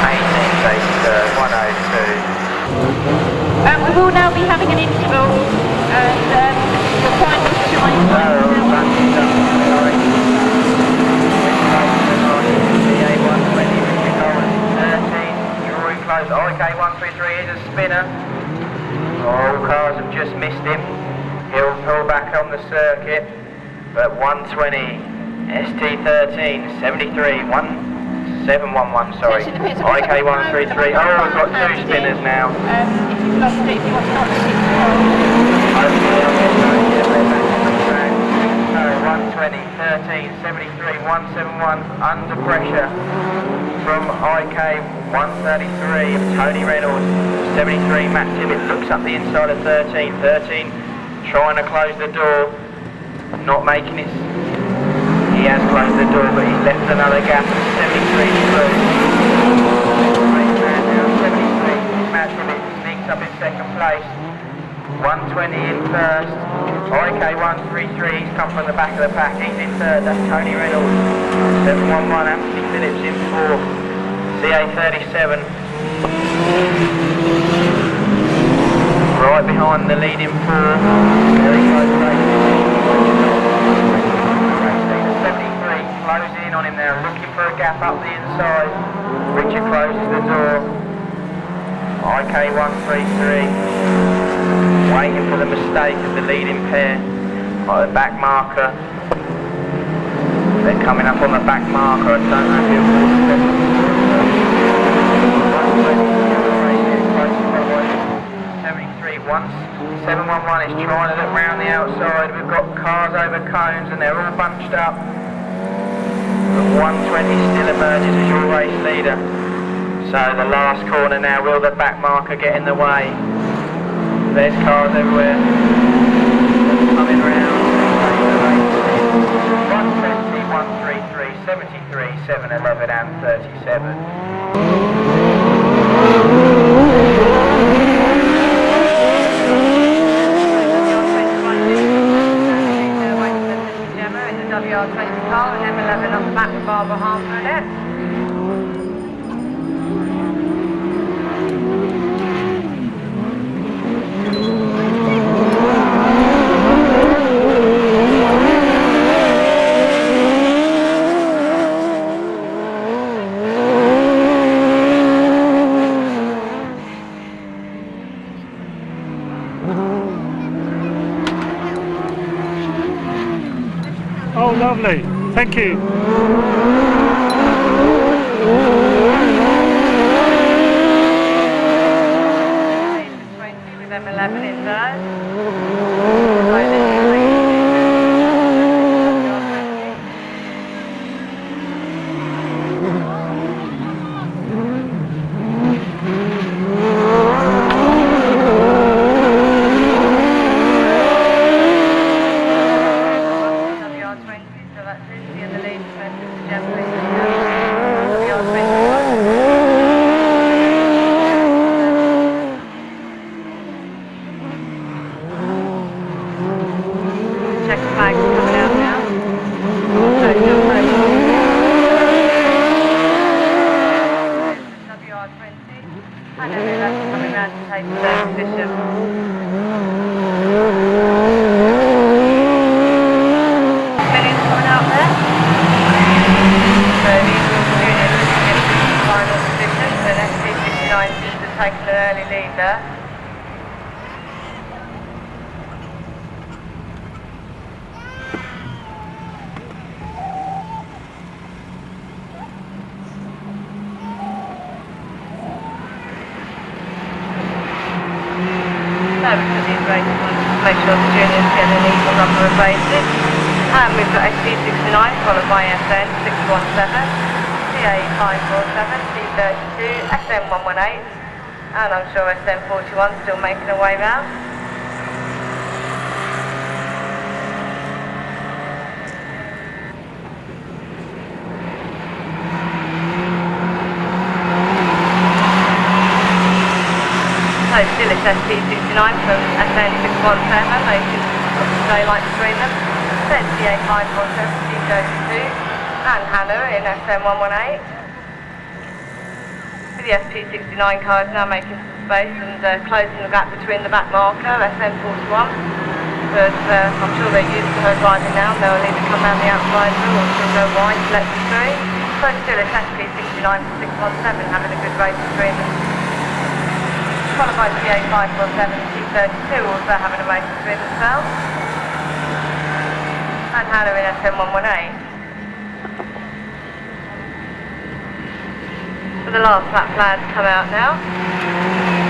[SPEAKER 3] 18 takes third, 102.
[SPEAKER 2] We will now be having an interval and the final join.
[SPEAKER 3] IK133 is a spinner. All cars have just missed him. He'll pull back on the circuit.
[SPEAKER 4] but 120, ST13, 73, 1711, sorry, IK133, oh, we've got two spinners now.
[SPEAKER 2] If you've lost it, if you want to start to sit
[SPEAKER 4] So 120, 13, 73, 171, under pressure from IK133 of Tony Reynolds, 73, Matt Tibbett looks up the inside of 13, 13 trying to close the door, not making it, he has closed the door but he's left another gap, 73 through, 73, Matt Tibbett sneaks up in second place, 120 in first, IK133, he's come from the back of the pack, he's in third, that's Tony Reynolds, 711, Anthony Phillips in fourth, CA37, right behind the leading four, very close race, 73, closing in on him now, looking for a gap up the inside, Richard closes the door, IK133, waiting for the mistake of the leading pair, like the back marker, they're coming up on the back marker, I don't know if he'll walk the 73, 711 is trying to look round the outside, we've got cars over cones and they're all bunched up, but 120 still emerges as your race leader, so the last corner now, will the back marker get in the way? There's cars everywhere, coming round, 120, 133, 73, 711 and 37.
[SPEAKER 1] WR20 car and M11 on the back with Barbara Harper in it.
[SPEAKER 5] Oh, lovely. Thank you.
[SPEAKER 1] With M11 in third. Check the flags coming out now. WR20 and then that's coming round to take the third position. Millions coming out there. So these are all the units in the final position. So ST69 seems to take an early lead there. So we've got these races on to make sure the juniors get an equal number of races. And we've got ST69 followed by SN 617, CA 547, C32, SN 118, and I'm sure SN 41 still making a way round. So still it's ST69 from SN 617, they can daylight between them. Then CA 547, C32, and Hannah in SN 118. With the ST69 cars now making some space and closing the gap between the back marker, SN 41. But I'm sure they're used to her driving now, they'll either come down the outside or she'll go wide to let them through. So still it's ST69 from 617 having a good race between them. Followed by CA 547 and C32 also having a race between themselves. And Hannah in SM118. So the last lap plans come out now.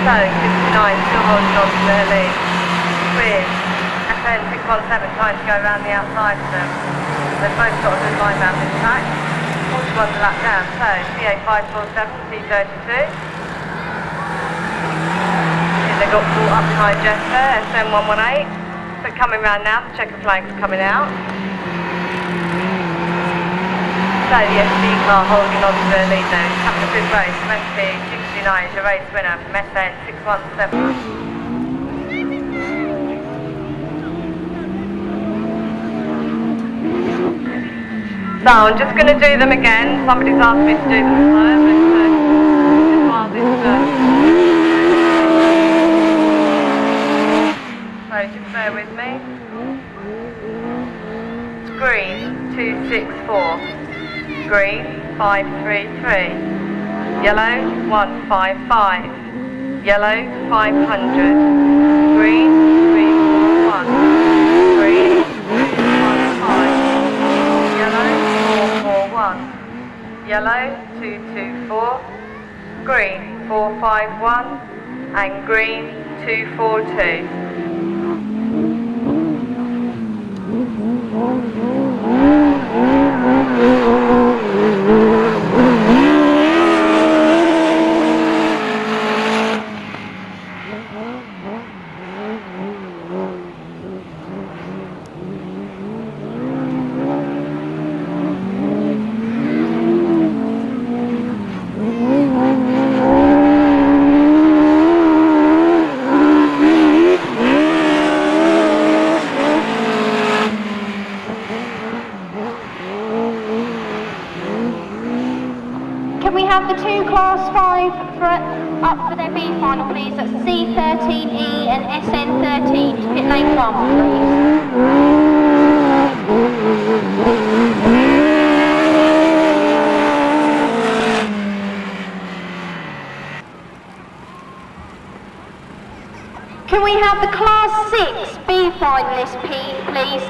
[SPEAKER 1] So 69 still holding on to their lead. With FN617 trying to go around the outside of them. They've both got a good line round this track. 41's a lap down. So CA547, T32. They got caught up behind Jester, SM118. But coming round now, the checker flag's coming out. So the SD car holding on to their lead now. It's having a good race. 2069 is your race winner from SN617. So I'm just going to do them again. Somebody's asked me to do them slower, but just while this so just bear with me. Green 264. Green 533. Yellow 155. Yellow 500. Green 341. Green 215. Yellow 441. Yellow 224. Green 451. And green 242.
[SPEAKER 2] Can we have the two Class 5 up for their B final, please? That's C13E and SN13 to pit lane 1, please. Can we have the Class 6 B finalist, please?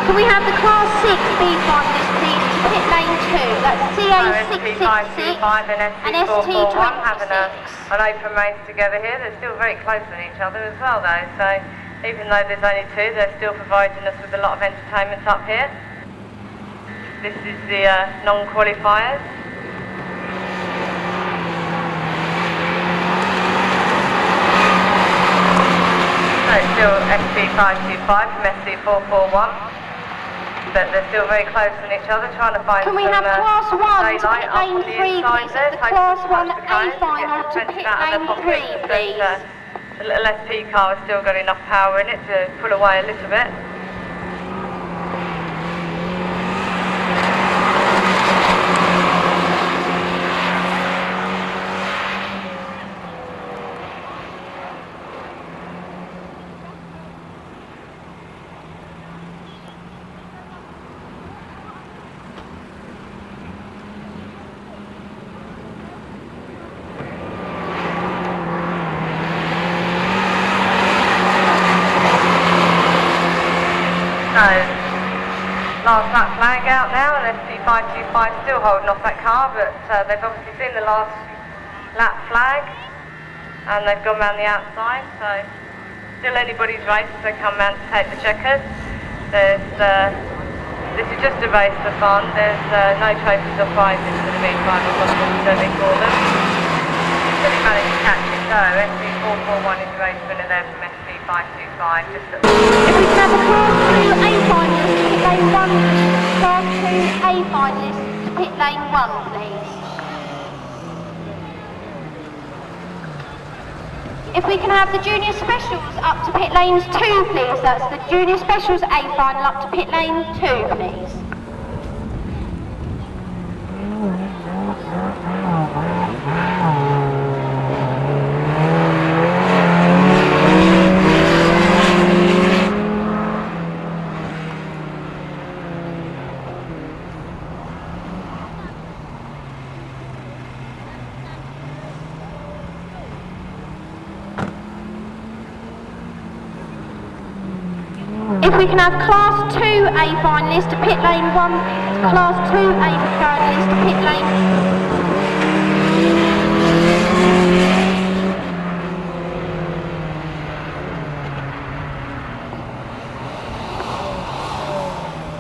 [SPEAKER 2] Can we have the Class 6 B finalist, please, to pit lane 2? That's CA666 and ST26.
[SPEAKER 1] Having an open race together here. They're still very close on each other as well, though. So even though there's only two, they're still providing us with a lot of entertainment up here. This is the non-qualifiers. So it's still ST525 from ST441. But they're still very close on each other, trying to find.
[SPEAKER 2] Can we have Class 1 to pit lane 3, please? The Class 1 A final to pit lane 3, please.
[SPEAKER 1] The little SP car has still got enough power in it to pull away a little bit. Last lap flag out now, and ST525 still holding off that car, but they've obviously seen the last lap flag, and they've gone round the outside, so still anybody's race as they come round to take the checkers. This is just a race for fun. There's no trophies or prizes for the big finals, unfortunately for them. But he managed to catch it though. ST441 is the race winner there from ST525. Just at
[SPEAKER 2] if we can have a Class 2 A finalist to pit lane 1, Class 2 A finalist to pit lane 1, please. If we can have the Junior Specials up to pit lanes 2, please. That's the Junior Specials A final up to pit lane 2, please. If we can have Class 2A finalist to pit lane 1, please. Class 2A finalist to pit lane.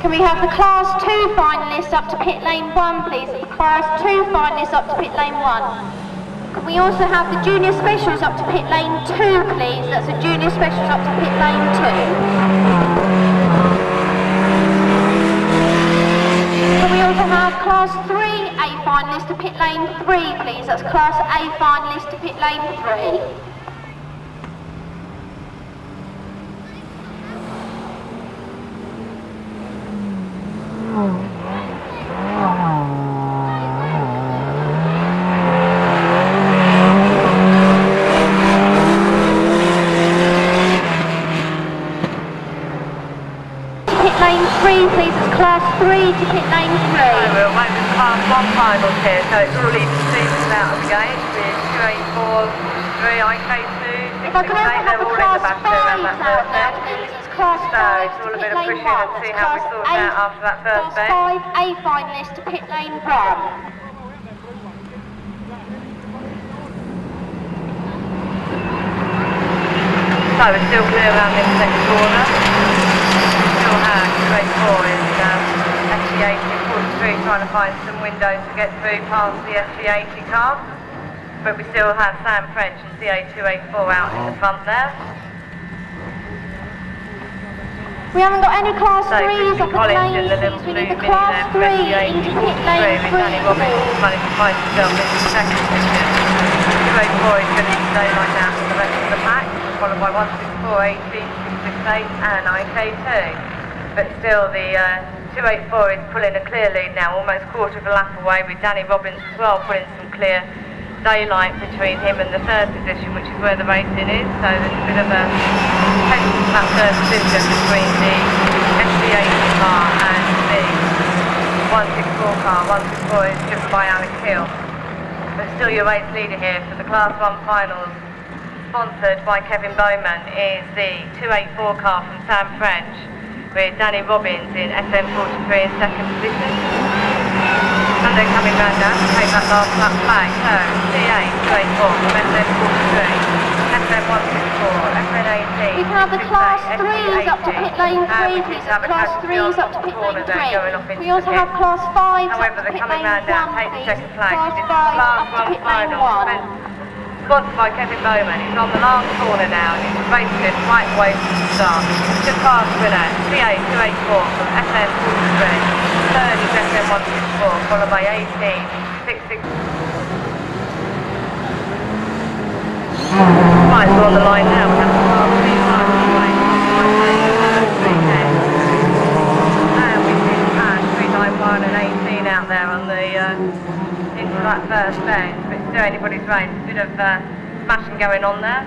[SPEAKER 2] Can we have the Class 2 finalists up to pit lane 1, please? The Class 2 finalists up to pit lane 1. Can we also have the Junior Specials up to pit lane 2, please? That's the Junior Specials up to pit lane 2. Can we also have Class 3A finalists to pit lane 3, please? That's Class A finalists to pit lane 3. Lane 3, please, it's Class 3 to pit lane 3.
[SPEAKER 1] So we're away with Class 1 finals here, so it's all even seasons out of the gate with 284, 3 IK2, 668,
[SPEAKER 2] If I can also have the Class 5s out there, please, it's Class 5
[SPEAKER 1] so it's all a
[SPEAKER 2] to
[SPEAKER 1] bit
[SPEAKER 2] pit
[SPEAKER 1] of
[SPEAKER 2] lane
[SPEAKER 1] pushing
[SPEAKER 2] 1.
[SPEAKER 1] and see how we sort it out after that first bit.
[SPEAKER 2] Class 5A finalist to pit lane 1.
[SPEAKER 1] So we're still clear around this next corner. Still have straight forward SC80 43 trying to find some windows to get through past the SC80 car. But we still have Sam French and CA284 out in the front there.
[SPEAKER 2] We haven't got any Class
[SPEAKER 1] So
[SPEAKER 2] 3s up at lane 6, we need the Class 3 into pit lane 3.
[SPEAKER 1] Danny Robbins managed to find himself in the second position. 284 is going to stay like that for the rest of the pack, followed by 164, 18, 668 and IK2. But still the 284 is pulling a clear lead now, almost quarter of a lap away, with Danny Robbins as well pulling some clear daylight between him and the third position, which is where the racing is. So there's a bit of a tension for that third position between the SC80 car and the 164 car. 164 is driven by Alex Hill. But still your race leader here for the Class 1 finals, sponsored by Kevin Bowman, is the 284 car from Sam French, with Danny Robbins in SM43 in second position. And they're coming round now to take that last lap back. So CA284 from SM43, SM164, SM18.
[SPEAKER 2] We can have the Class 3s up to pit lane 3, please. Class 3s up to pit lane 3. We also have Class 5s up
[SPEAKER 1] However,
[SPEAKER 2] to
[SPEAKER 1] they're
[SPEAKER 2] pit
[SPEAKER 1] coming
[SPEAKER 2] lane
[SPEAKER 1] round now,
[SPEAKER 2] 1,
[SPEAKER 1] take the
[SPEAKER 2] please.
[SPEAKER 1] second place.
[SPEAKER 2] Class
[SPEAKER 1] This is
[SPEAKER 2] 5
[SPEAKER 1] Class
[SPEAKER 2] up to
[SPEAKER 1] 1
[SPEAKER 2] pit lane
[SPEAKER 1] final.
[SPEAKER 2] 1.
[SPEAKER 1] Sponsored by Kevin Bowman. He's on the last corner now and he's racing it right away from the start. Just past winner, CA284 from SM43. Third is SM164, followed by 18, 66. Right, we're on the line now. We have the Class 3 final line. And we see the pass 391 and 18 out there on the into that first bend. But it's still anybody's race. A bit of smashing going on there.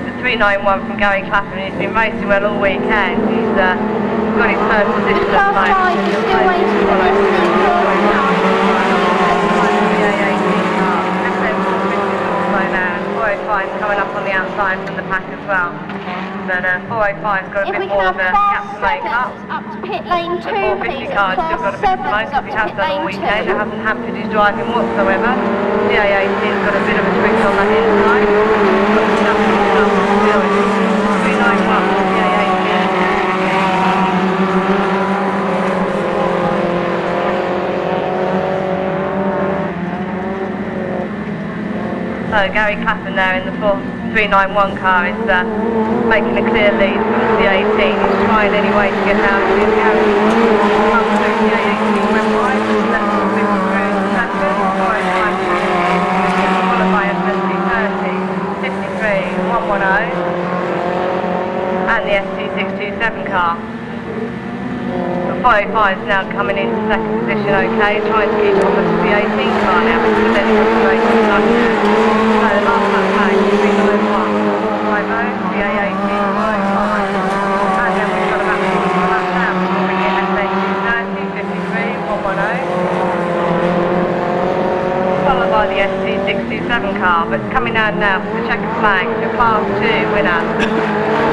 [SPEAKER 1] The 391 from Gary Clapham, he's been racing well all weekend. He's got his first position at the moment.
[SPEAKER 2] Class 5 is still waiting for the
[SPEAKER 1] coming up on the outside from the pack as well. But 405's got a
[SPEAKER 2] If we
[SPEAKER 1] bit
[SPEAKER 2] can
[SPEAKER 1] more
[SPEAKER 2] have
[SPEAKER 1] of a gap to make
[SPEAKER 2] Class
[SPEAKER 1] up.
[SPEAKER 2] 7s up to pit lane 2,
[SPEAKER 1] The 450
[SPEAKER 2] please.
[SPEAKER 1] car's still got a bit of smoke, as he has done all weekend. It hasn't hampered his driving whatsoever. The A18's got a bit of a twist on that inside. Got nothing else to do with it. 391 for the A18. So Gary Clapham there in the 391 car is making a clear lead from the 18. He's trying anyway to get out of his garage. Come through the 18 went wide, left 50 through the second, followed by a 50-30, 53, 110, and the ST627 car. The 405 is now coming into second position, okay, trying to keep on the 18 car now, which is then going to break on the last lap back, 391, 450, the A18, 405, and then we've got about 40 laps out before we get SA230, 53, 110, followed by the ST627 627 car, but coming down now for the checkered flag, the Class 2 winner.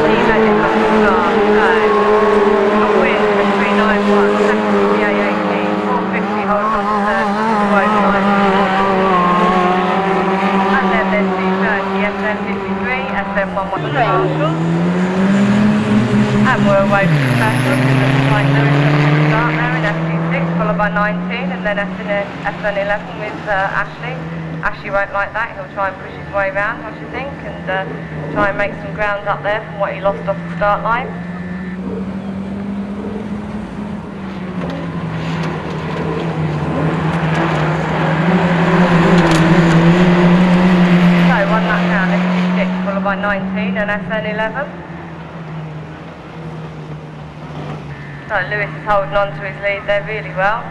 [SPEAKER 1] He's at the start, so a win for 391, second to the A18, 450 holds on to third, and then there's 230, SM53, SM113 Marshall. And we're away from the special, so looks like Lewis at the start there in SC6, followed by 19, and then SN11 with Ashley. Ashley won't like that, he'll try and push his way round, I should think, and try and make some ground up there from what he lost off the start line. So, one lap down, SC6, followed by 19, and SN11. So Lewis is holding on to his lead there really well.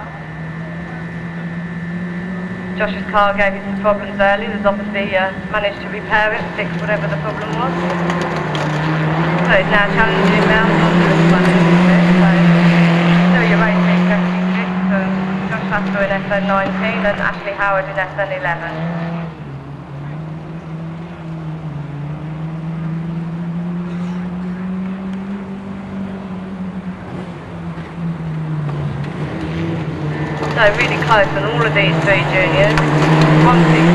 [SPEAKER 1] Josh's car gave him some problems early. There's obviously managed to repair it, fix whatever the problem was. So he's now challenging round on this one. So still your race lead SC6 for Josh Hassel in SN19 and Ashley Howard in SN11. So really close on all of these three juniors. 1, 6,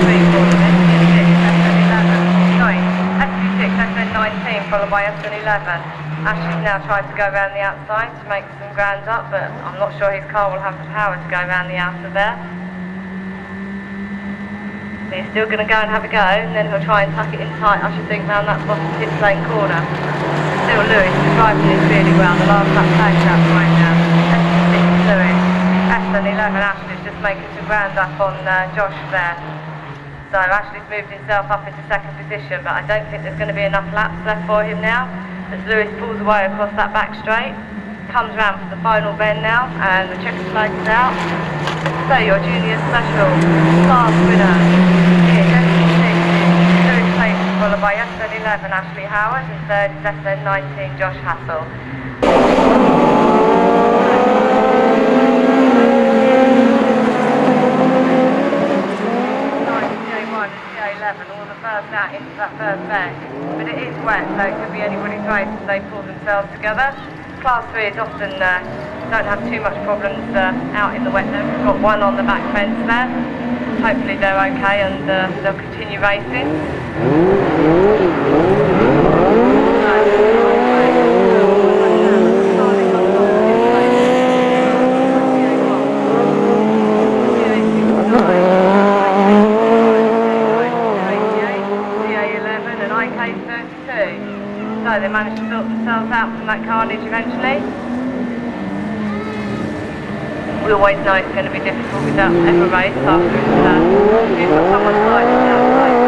[SPEAKER 1] 3 for them. SC6, SN11. Sorry, SC6, SN19 followed by SN11. Ashley's now tried to go around the outside to make some ground up, but I'm not sure his car will have the power to go around the outer there. So he's still going to go and have a go, and then he'll try and tuck it in tight, I should think, round that bottom pit lane corner. Still Lewis is driving this really well. The last lap tags out right now. SC6 Lewis. SN11 Ashley's just making some ground up on Josh there. So Ashley's moved himself up into second position, but I don't think there's going to be enough laps left for him now. As Lewis pulls away across that back straight, comes round for the final bend now, and the checkered flag is out. So your junior special class winner is SC6, Lewis Clayton, followed by SN11 Ashley Howard, and third is SN19 Josh Hassel. All the first out into that first bend, but it is wet, so it could be anybody's race as they pull themselves together. Class 3 is often don't have too much problems out in the wet. We've got one on the back fence there. Hopefully they're okay and they'll continue racing. So they managed to sort themselves out from that carnage eventually. We always know it's going to be difficult without ever race after it's got someone sliding down the side.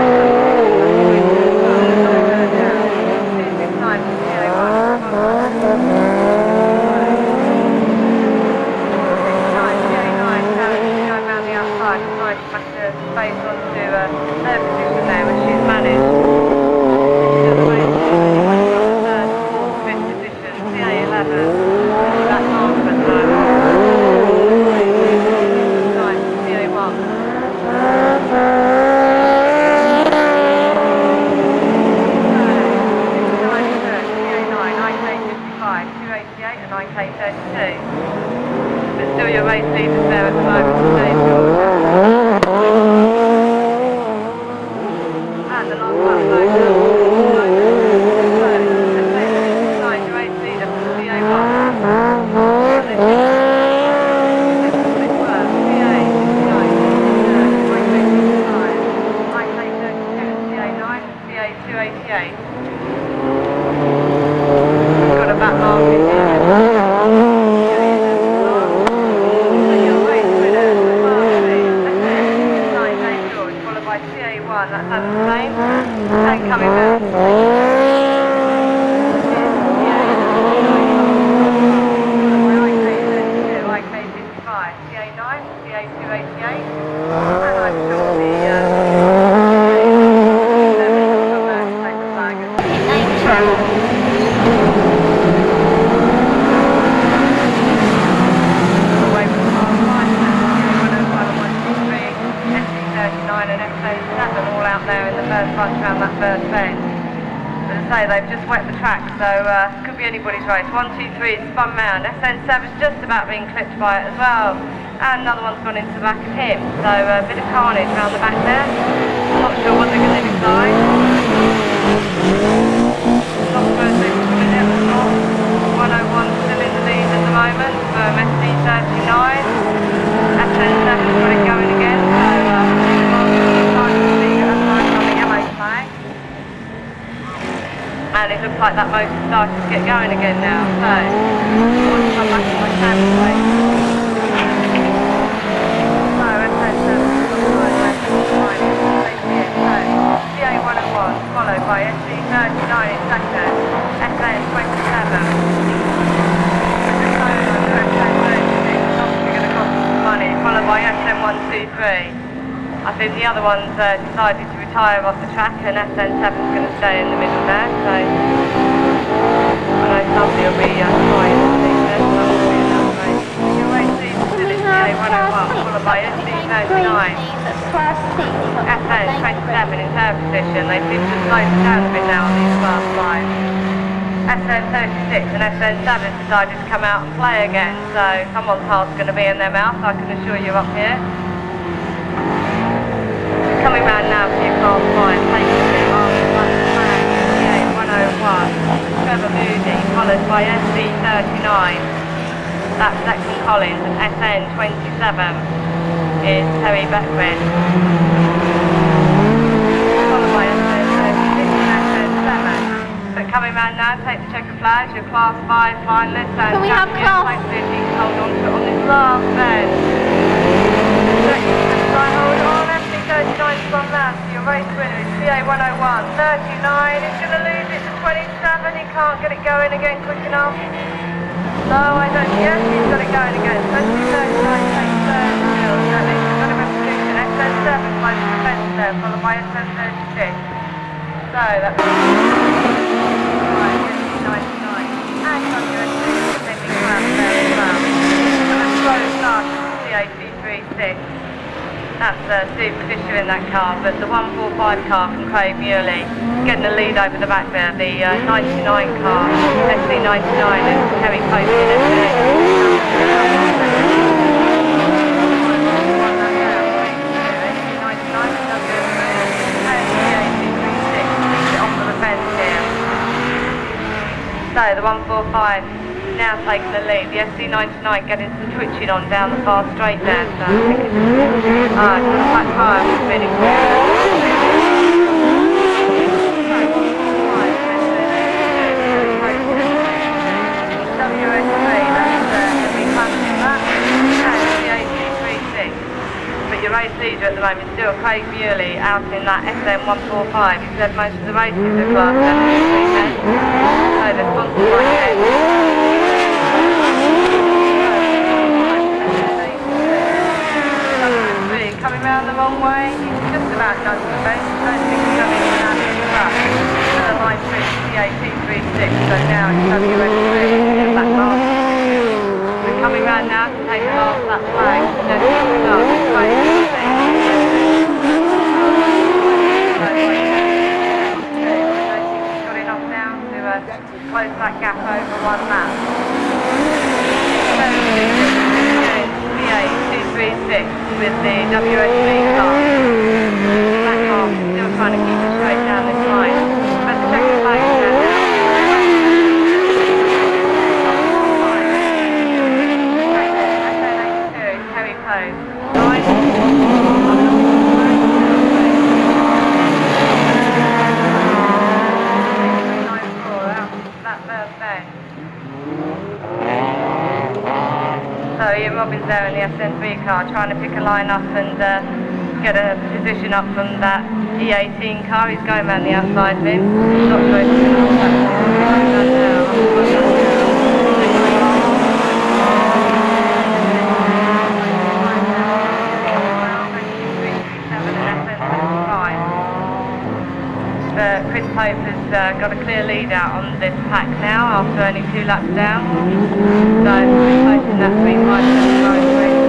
[SPEAKER 1] This time for GA1. GA9 going around the outside, trying to back the space onto their position there, which she's managed. But still your race leaders there at the moment today. And the last lap goes your race leader from the GA1. Got a back mark in here. That's the same, and coming back. IK55, CA9, CA288, and I'm sure the take the flag. Away from the car line, CA105 and 123, SC39 and SC7. say, they've just wet the track, so could be anybody's race. 1, 2, 3 spun round. SN7's just about being clipped by it as well. And another one's gone into the back of him. So a bit of carnage around the back there. Not sure what they're going to decide. Not sure if they're coming out or not. 101 still in the lead at the moment from SD39. SN7's got it going again, so on the yellow flag. And it looks like that motor started to get going again now, so I'll just come back to my camera way. So SN7 CA101 followed by SD39 in second, SN27. Obviously going to cost some money, followed by SN123. I think the other one's decided to retire off the track and SN7's going to stay in the middle there, so I know somebody will be trying to see this, so I'm going to be in that way. Your race lead still is CA101, followed by SD39. SN27 in third position, they seem to slow down a bit now on these last lines. SN36 and SN7 decided to come out and play again, so someone's heart's going to be in their mouth, I can assure you up here. Coming round now to your class 5, taking a bit off the flag, CA101, Trevor Moody, followed by SD39, that's Declan Collins, and SN27 is Terry Beckman. Followed by SN36 and SN7. But coming round now, take the checker flags, your class 5 finalists and champions, hopefully you can hold on to it on this last bend. Hold on, SD39's gone round, so your race winner is CA101, 39, he's going to lose it to 27, he can't get it going again quick enough. No, I don't, yes, he's got it going again, so SD39 takes third still, so he's got him in position, SN7 close to the fence there, followed by SN36. So that's SD99, and WSC defending around there as well. And a slow start to CA236. That's Steve Fisher in that car, but the 145 car from Craig Muley getting the lead over the back there. The 99 car, SD99 and Terry Pope in off of the fence here. So the 145 now taking the lead. The SD99 getting some twitching on down the far straight there, so I think it's just back tire was spinning. But your race leader at the moment is still Craig Muley out in that SM145. He's led most of the races at class 7 this weekend. So they're sponsored by him. Coming round the wrong way, he's just about done to the base, I don't think he's coming in out of the truck. Another line through CA236, so now it's WS3 in that last. We're coming round now to take the last lap flag, so it's got enough now to close that gap over one lap. CA236 with the WSB car. That car still trying to keep it straight down this line. But the second flag is down now. SN82, Terry Pope. That first bend. So Ian Robbins there in the SN3 car trying to pick a line up and get a position up from that E18 car. He's going around the outside of him. Not sure if he's going to hold that Chris Pope has got a clear lead out on this pack now after only 2 laps down. So Chris Pope in that 3.5 racing.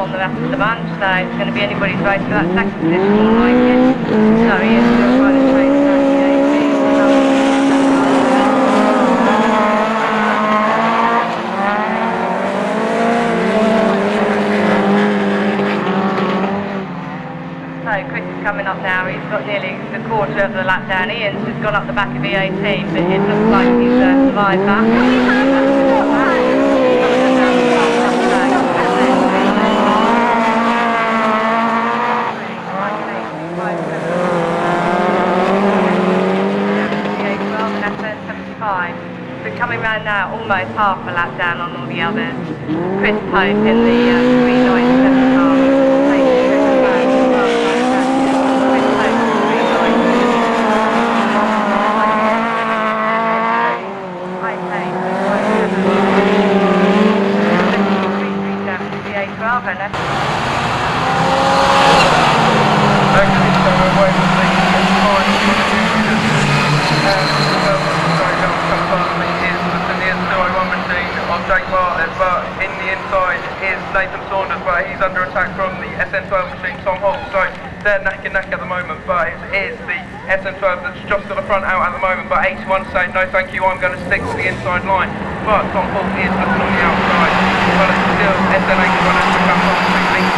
[SPEAKER 1] on the rest of the bunch, so it's going to be anybody's race for that second position, all like it. So he is still trying to chase that So Chris is coming up now, he's got nearly the quarter of the lap down. Ian's just gone up the back of E18, but it looks like he's survived that. So coming round now, almost half a lap down on all the others. Chris Pope in the 397 car.
[SPEAKER 3] But in the inside is Nathan Saunders, but he's under attack from the SN12 machine, Tom Holt, so they're neck and neck at the moment, but it is the SN12 that's just got the front out at the moment, but 81 saying no thank you, I'm going to stick to the inside line, but Tom Holt is looking on the outside, but it's still SN81 has to come on to 81,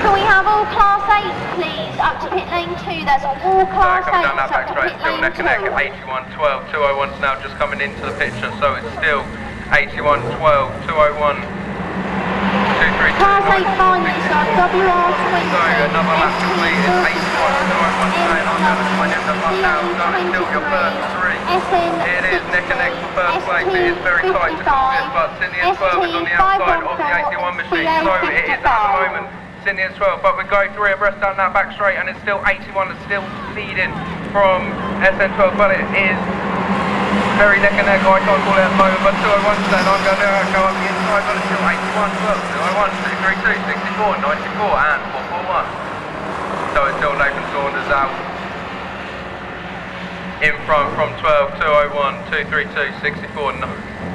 [SPEAKER 2] Can we have all Class 8s, please, up to pit lane 2? That's all Class 8s
[SPEAKER 3] coming down that
[SPEAKER 2] up
[SPEAKER 3] back
[SPEAKER 2] to
[SPEAKER 3] straight,
[SPEAKER 2] pit
[SPEAKER 3] still
[SPEAKER 2] lane
[SPEAKER 3] neck and neck
[SPEAKER 2] 2.
[SPEAKER 3] at 81, 12, 201's now just coming into the picture, so it's still 81, 12, 201, 232.
[SPEAKER 2] Class 8 finalists are WR20,
[SPEAKER 3] So another lap completed, 81, 201 saying I'm going to find him the front now, so it's still your first three. It is neck and neck for first place, it is very tight to call this, but Sydney 12 is on the outside of the 81 machine, so it is at the moment Sydney 12, but we go 3 abreast down that back straight and it's still 81 that's still leading from SN12, but it is very neck and neck, I can't call it at the moment, but 201 then I'm going to go up the inside, but it's still 81, 12, 201, 232, 64, 94 and 441. So it's still Nathan Saunders out in front from 12, 201, 232, 64,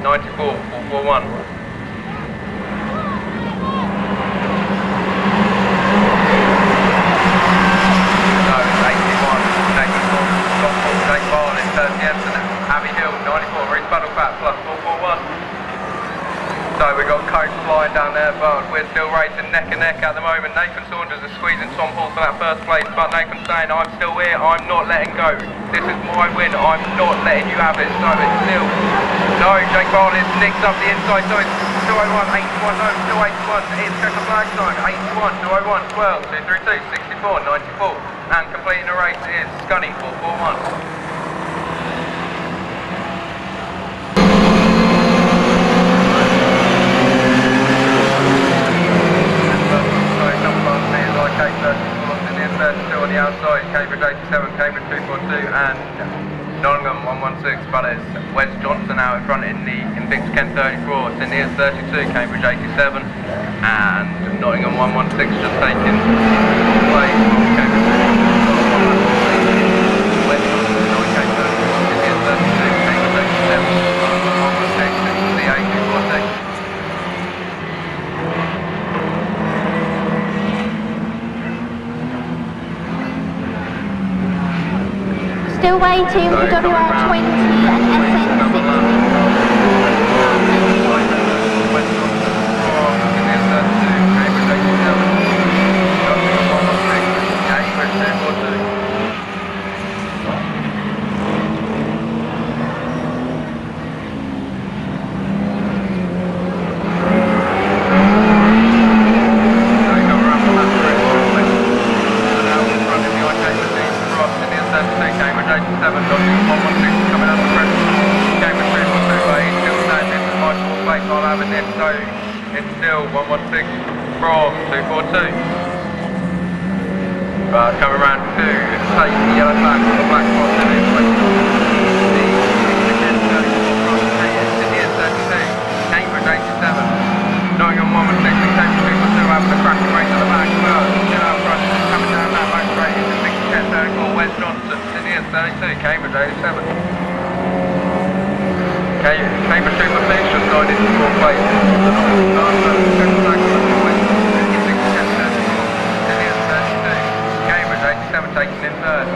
[SPEAKER 3] 94, 441. So we've got Coach flying down there, but we're still racing neck and neck at the moment. Nathan Saunders is squeezing Tom Hall for that first place, but Nathan's saying, I'm still here, I'm not letting go. This is my win, I'm not letting you have it. So it's still, no, Jake Barnes nicks up the inside, so it's 201, 81, no, still 81. It's checker flag time, 81, 201, 12, 232, 64, 94. And completing the race is Scunny, 441. Still on the outside, Cambridge 87, Cambridge 242 and Nottingham 116, but it's Wes Johnson out in front in the Invictus Kent 34, Sydney 32, Cambridge 87 and Nottingham 116 just taking place from Cambridge 116, Wes Johnson 9K 34, Sydney 32, Cambridge 87, 116 into the 8246.
[SPEAKER 2] Still waiting for WR20 and SN60.
[SPEAKER 3] It's still 116 from 242. But coming around to take the yellow flag from the black spot and it's the Kent 34 from Sydney 32, Cambridge 87, Nottingham 116 and Cambridge 242 having a cracking race at the back. Well, still out front, coming down that back straight into the Kent 34, Wes Johnson, Sydney 32, Cambridge 87. Cambridge Super Police just got into 4th place. Cambridge 87 taking in 3rd.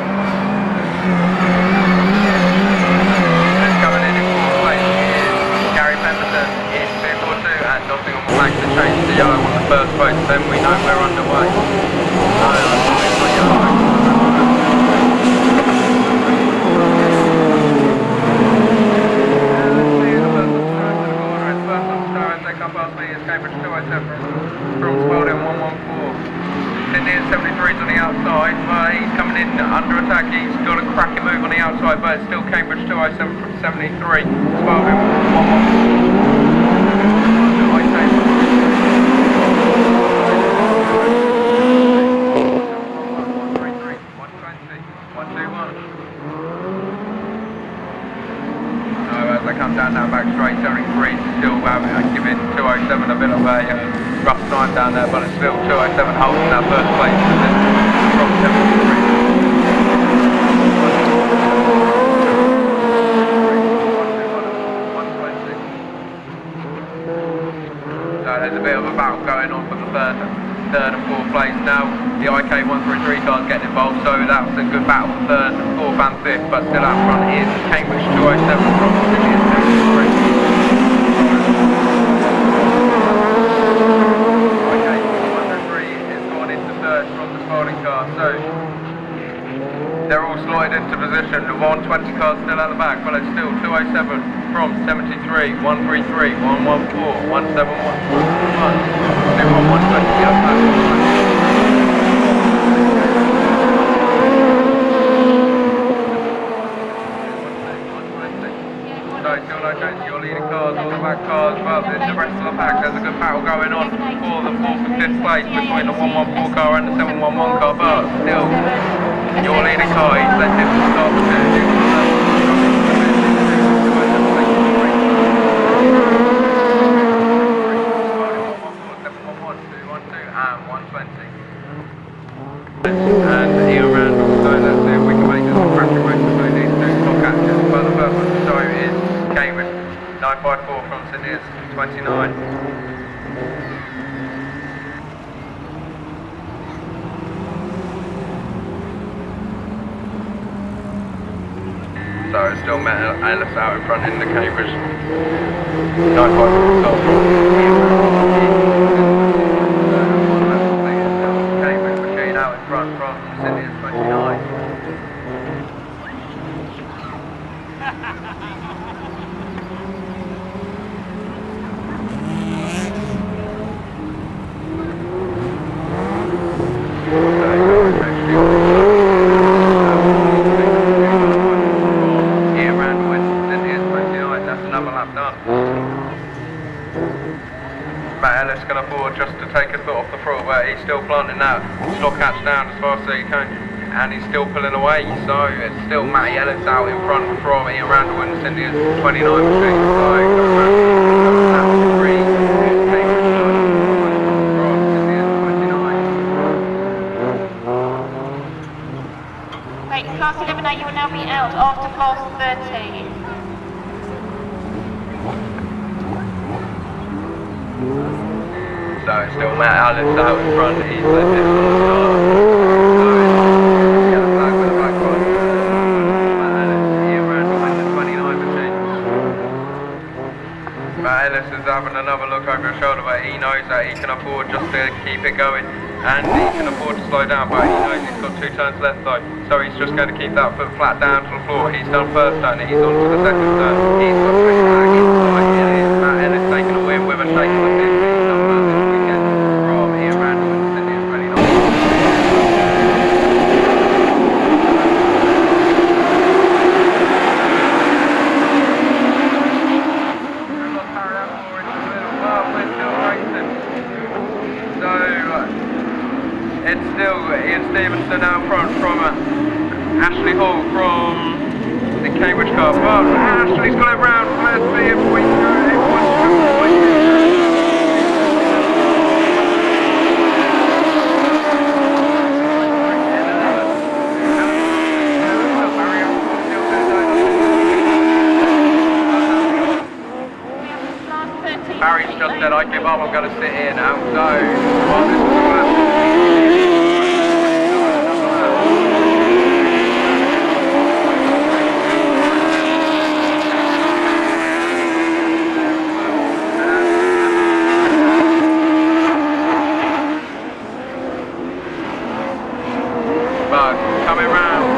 [SPEAKER 3] And coming in 4th place is Gary Pemberton in 242 and Nottingham will back to change to yellow on the 1st place. Then we know we're underway. Cambridge 207 from Spalding 114. Sydney at 73's on the outside, but he's coming in under attack. He's got a cracking move on the outside, but it's still Cambridge 207 from 73. Spalding 111. As they come down that back straight, 73 still giving 207 a bit of a rough time down there, but it's still 207 holding that 1st place from 73. So there's a bit of a battle going on for the third and 4th place now. The IK 133 cars getting involved, so that was a good battle for 3rd, 4th and 5th, but still out front is Cambridge 207 from Sydney at 73. IK 133 is going into 3rd from the Spalding car, so they're all slotted into position. The 120 car's still at the back, but it's still 207 from 73, 133, 114, 171, 121, 120 the other back. So still no change to your leading cars, all the back cars, but the rest of the pack, there's a good battle going on for the 4th and 5th place between the 114 car and the 711 car, but still your leading car, he's led him to start the 2. And Ian Randall, so let's see if we can make this a cracking race between these two top catches. But the first one to show is Cambridge 954 from Sydney at 29. So it's still Matt Ellis out in front in the Cambridge 954 top. Out in front from Sydney at 29. Here Randall in Sydney at 29, that's another lap done. Matt Ellis can afford just to take his foot off the throttle, but he's still planting that stock catch down as fast as he can, and he's still pulling away, so it's still Matty Ellis out in front from Ian Randall and Cindy at 29 machine, so that's 3, from Cindy at 29.
[SPEAKER 2] Right, class 11A, you will now be out after class 13.
[SPEAKER 3] So it's still Matt Ellis out in front, he's led this on the start. So it's yellow flag with the black one. Matt Ellis, Ian Randall and the 29 machine. Matt Ellis is having another look over his shoulder, but he knows that he can afford just to keep it going. And he can afford to slow down, but he knows he's got 2 turns left though. So he's just going to keep that foot flat down to the floor. He's done 1st turn, he's on to the 2nd turn. He's got 3 flag inside. It is Matt Ellis taking a win with a shake on the 50. He's done well this weekend from Ian Randall and Sydney at 29. It's still Ian Stevenson out front from Ashley Hall from the Cambridge car. But Ashley's got it round. Let's see if we can. said I give up, I'm going to sit here now. So, while this is all happening, coming round,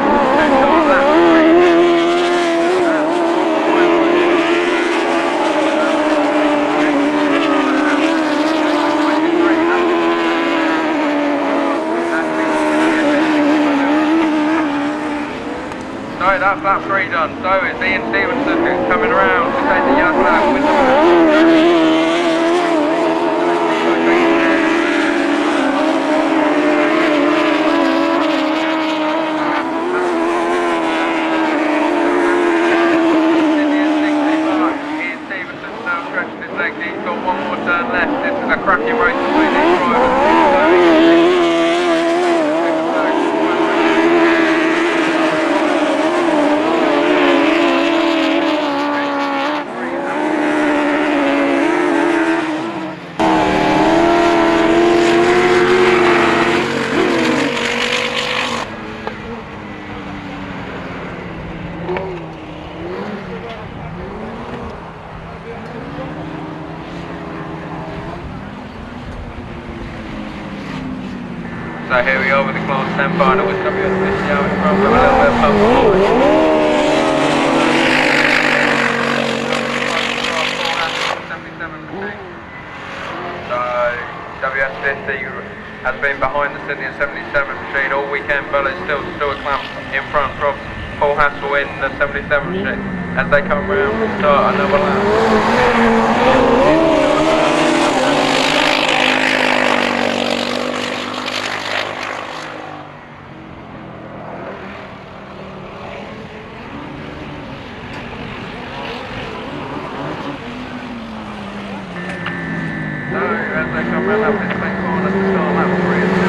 [SPEAKER 3] so that's lap 3 done. So it's Ian Stevenson coming around to take the yellow flag with the He's got one more turn left. This is a cracking race between these drivers. So here we are with the Class 10 final with WS50 out in front with a little bit of pump forward. So WS50 has been behind the Sydney 77 machine all weekend, but it's still a clamp in front from Paul Hassel in the 77 machine as they come round to start another lap. As they come round up this back corner to start lap 3 and 7.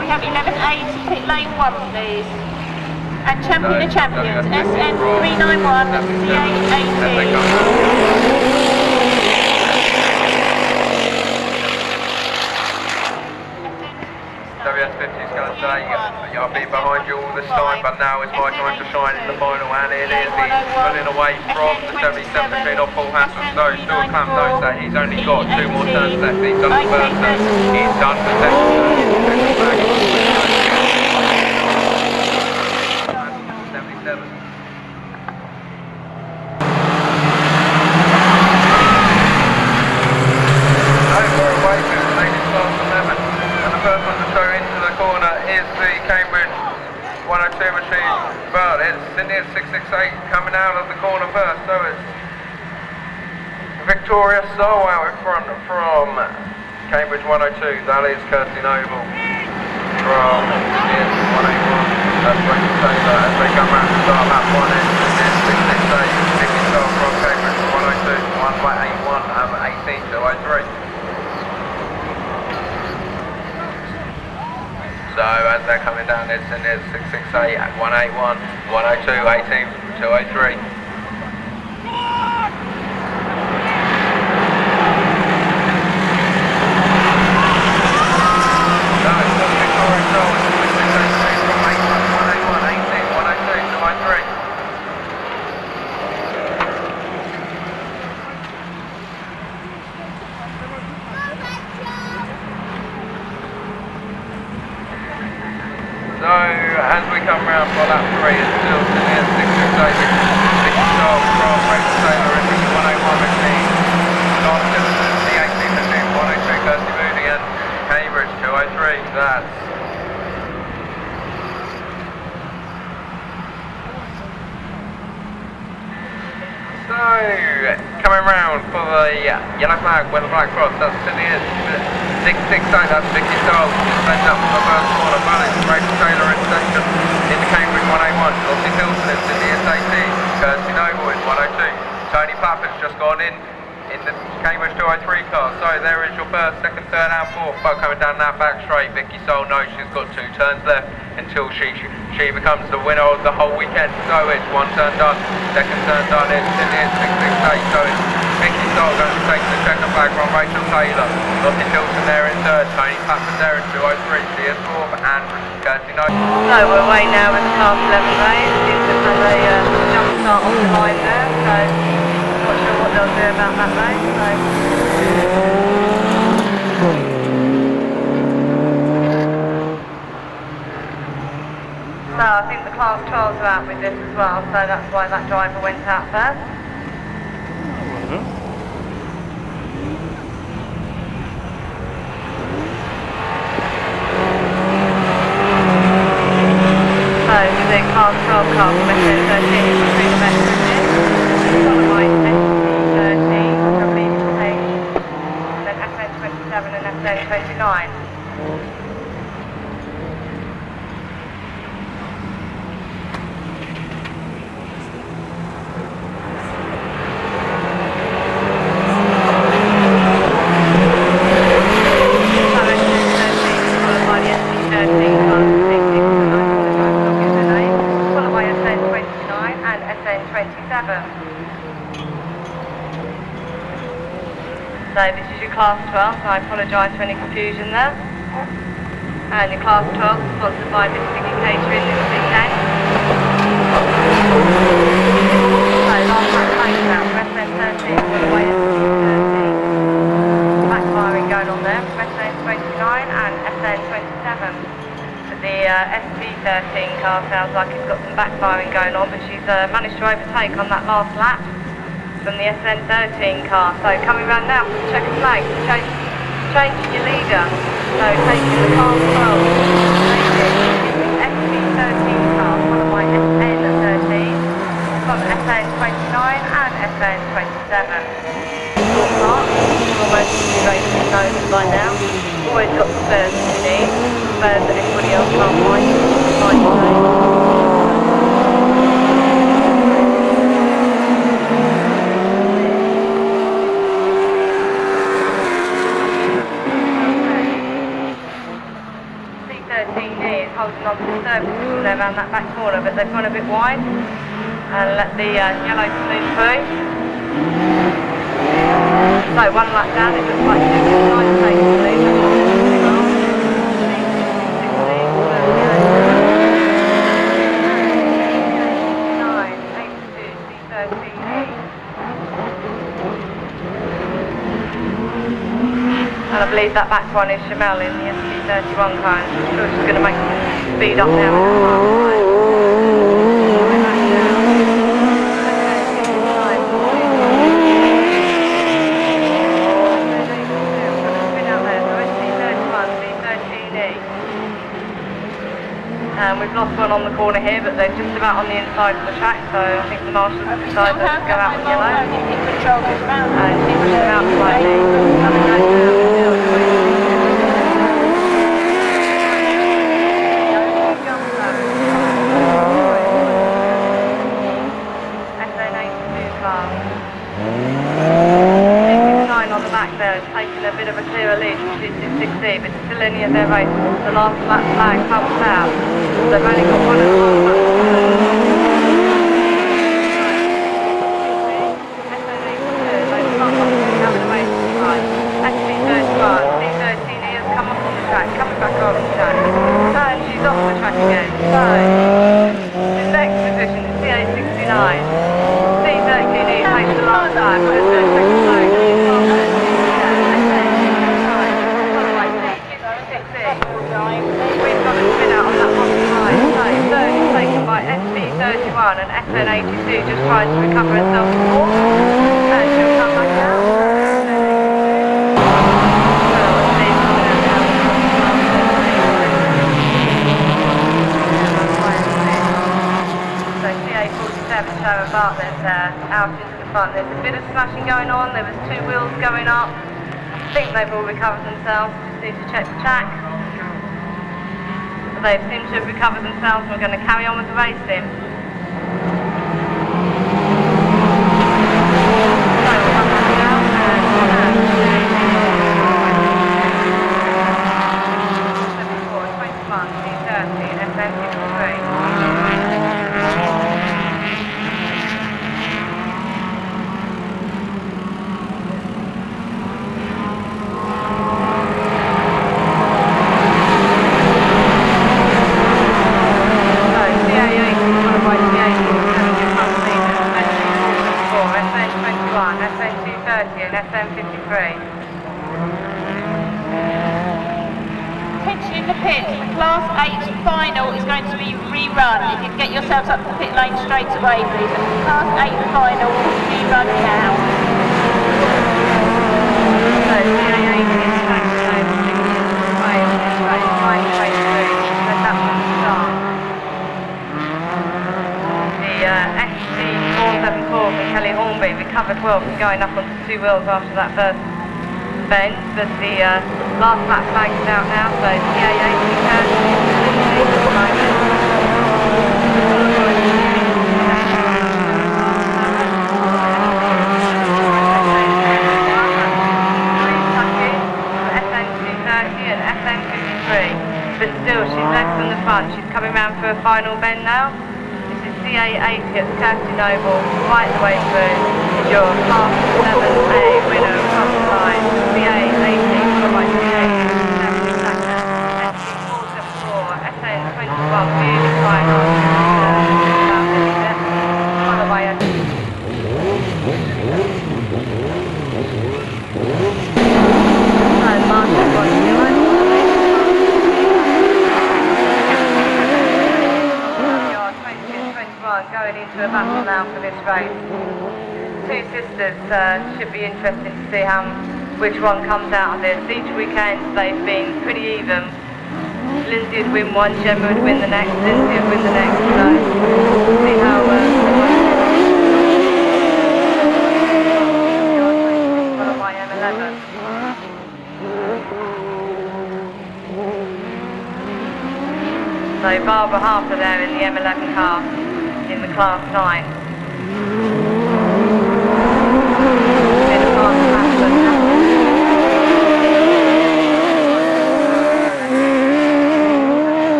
[SPEAKER 2] We have 11A to pit lane 1, please. And champion of champions, SN 391 CA18.
[SPEAKER 3] WS50 is going to say, I've been behind you all this time, but now it's my time to shine in the final, and it is. He's pulling away from the 77 machine off Paul Hassel, so Stuart Clamp knows that he's only got 2 more turns left. He's done the first turn, he's done the second turn. 77. First one to show into the corner is the Cambridge 102 machine, but it's Sydney at 668 coming out of the corner first, so it's Victoria Soul out in front from Cambridge 102, that is Kirsty Noble from Sydney 181, that's Rachel Taylor as they come round to start lap 1 in Sydney 668, Vicky Soul from Cambridge 102, 1 by 81 and 18 to 03. So as they're coming down, it's in there 668 at 181, 102, 18, 203. So it's still Victoria Soul, 668 from 181, 18, 102, 203. So as we come round for lap 3, it's still Sydney at 668, Vicky Soul from Rachel Taylor in the 101 machine, Lars Tillison, the 18 machine, 103, Kirsty Mooney and Cambridge 203, that's so coming round for the yellow flag with the black cross, that's Sydney at 668, that's Vicky Soul, sends up from the first corner, balance, Rachel Taylor in second, in the Cambridge 181, Lottie Hilton in Sydney at 18, Kirsty Noble in 102, Tony Pappin's just gone in in the Cambridge 203 car. So there is your first, second turn out, fourth, but coming down that back straight. Vicky Soul knows she's got 2 turns left until she becomes the winner of the whole weekend. So it's 1 turn done, second turn done, it's 668. So it's Vicky Soul going to take the second flag from Rachel Taylor. Lottie Tilton there in third, Tony Patman there in 203, she is fourth, and Kirsty Knight.
[SPEAKER 1] So we're away now with the class 11 race. Seems to have a jump start off the line there, so not sure what they'll do about that race. So I think the class 12s are out with this as well, so that's why that driver went out first. So the class 12 car from SN13 through the metro here, followed by SN13 from Leaving Page, and then SN27 and SN29. So this is your class 12, so I apologise for any confusion there. And your class 12 is sponsored by this Sticky Catering this weekend. So last lap place now for SN13 all the way SN13. Backfiring going on there for SN29 and SN27. But the SB13 car sounds like it's got some backfiring going on, but she's managed to overtake on that last lap from the SN13 car. So coming round now for the checkered flag, changing your leader. So taking the car 12, the SB13 car, followed by SN13, from SN29 and SN27. Short mark, almost straight to the nose by now. Always got the spares that you need, spares that everybody else can't find today. Holding on to the service position there around that back corner, but they've gone a bit wide and let the yellow move through. So 1 lap down, it looks like it's a nice pace to leave. And I believe that back one is Shamel in the SB31 car, so I'm sure she's going to make some speed up now in the half. And we've lost one on the corner here, but they're just about on the inside of the track, so I think the marshals have decided to go out with yellow. And she pushed them out slightly. On the back there, it's taken a bit of a clearer lead from 660, but still any of their races. The last lap flag comes out. They've only got 1.5 laps. C13 has come up on the track, coming back on the track. And she's off the track again. So, in next position is CA69. C13 takes the last time, but it's their second flag. We've got a spin out on that one side. So, third is taken by SB31 and SN82 just tries to recover herself from fourth. And she'll come back out. So CA47 Sharon Bartlett's out into the front. There's a bit of smashing going on. There was 2 wheels going up. I think they've all recovered themselves. Just need to check the track. They seem to have recovered themselves, and we're going to carry on with the racing. So, SM53.
[SPEAKER 2] Attention in the pit. Class 8 final is going to be rerun. If you can get yourselves up to the pit lane straight away, please. Class 8 final will rerun now.
[SPEAKER 1] So CA8 is taking over 6 away on this race, 5 away through, so that's from the start. The ST474 from Kelly Hornby recovered well from going up onto 2 wheels after that first bend, but the last lap flag is out now, so CA8 returns to the moment. But still, she's led from the front. She's coming round for a final bend now. This is CA8 at the Casting Oval, right the way through. Is your Class 7A winner across the line. CA18 followed by CA2, ST474, SN21, really quite followed by going into a battle now for this race. Two sisters should be interesting to see which one comes out of this. Each weekend they've been pretty even. Lindsay would win one, Gemma would win the next, Lindsay would win the next, so see how followed by M11. So Barbara Harper there in the M11 car, in the Class 9. In the fast lap,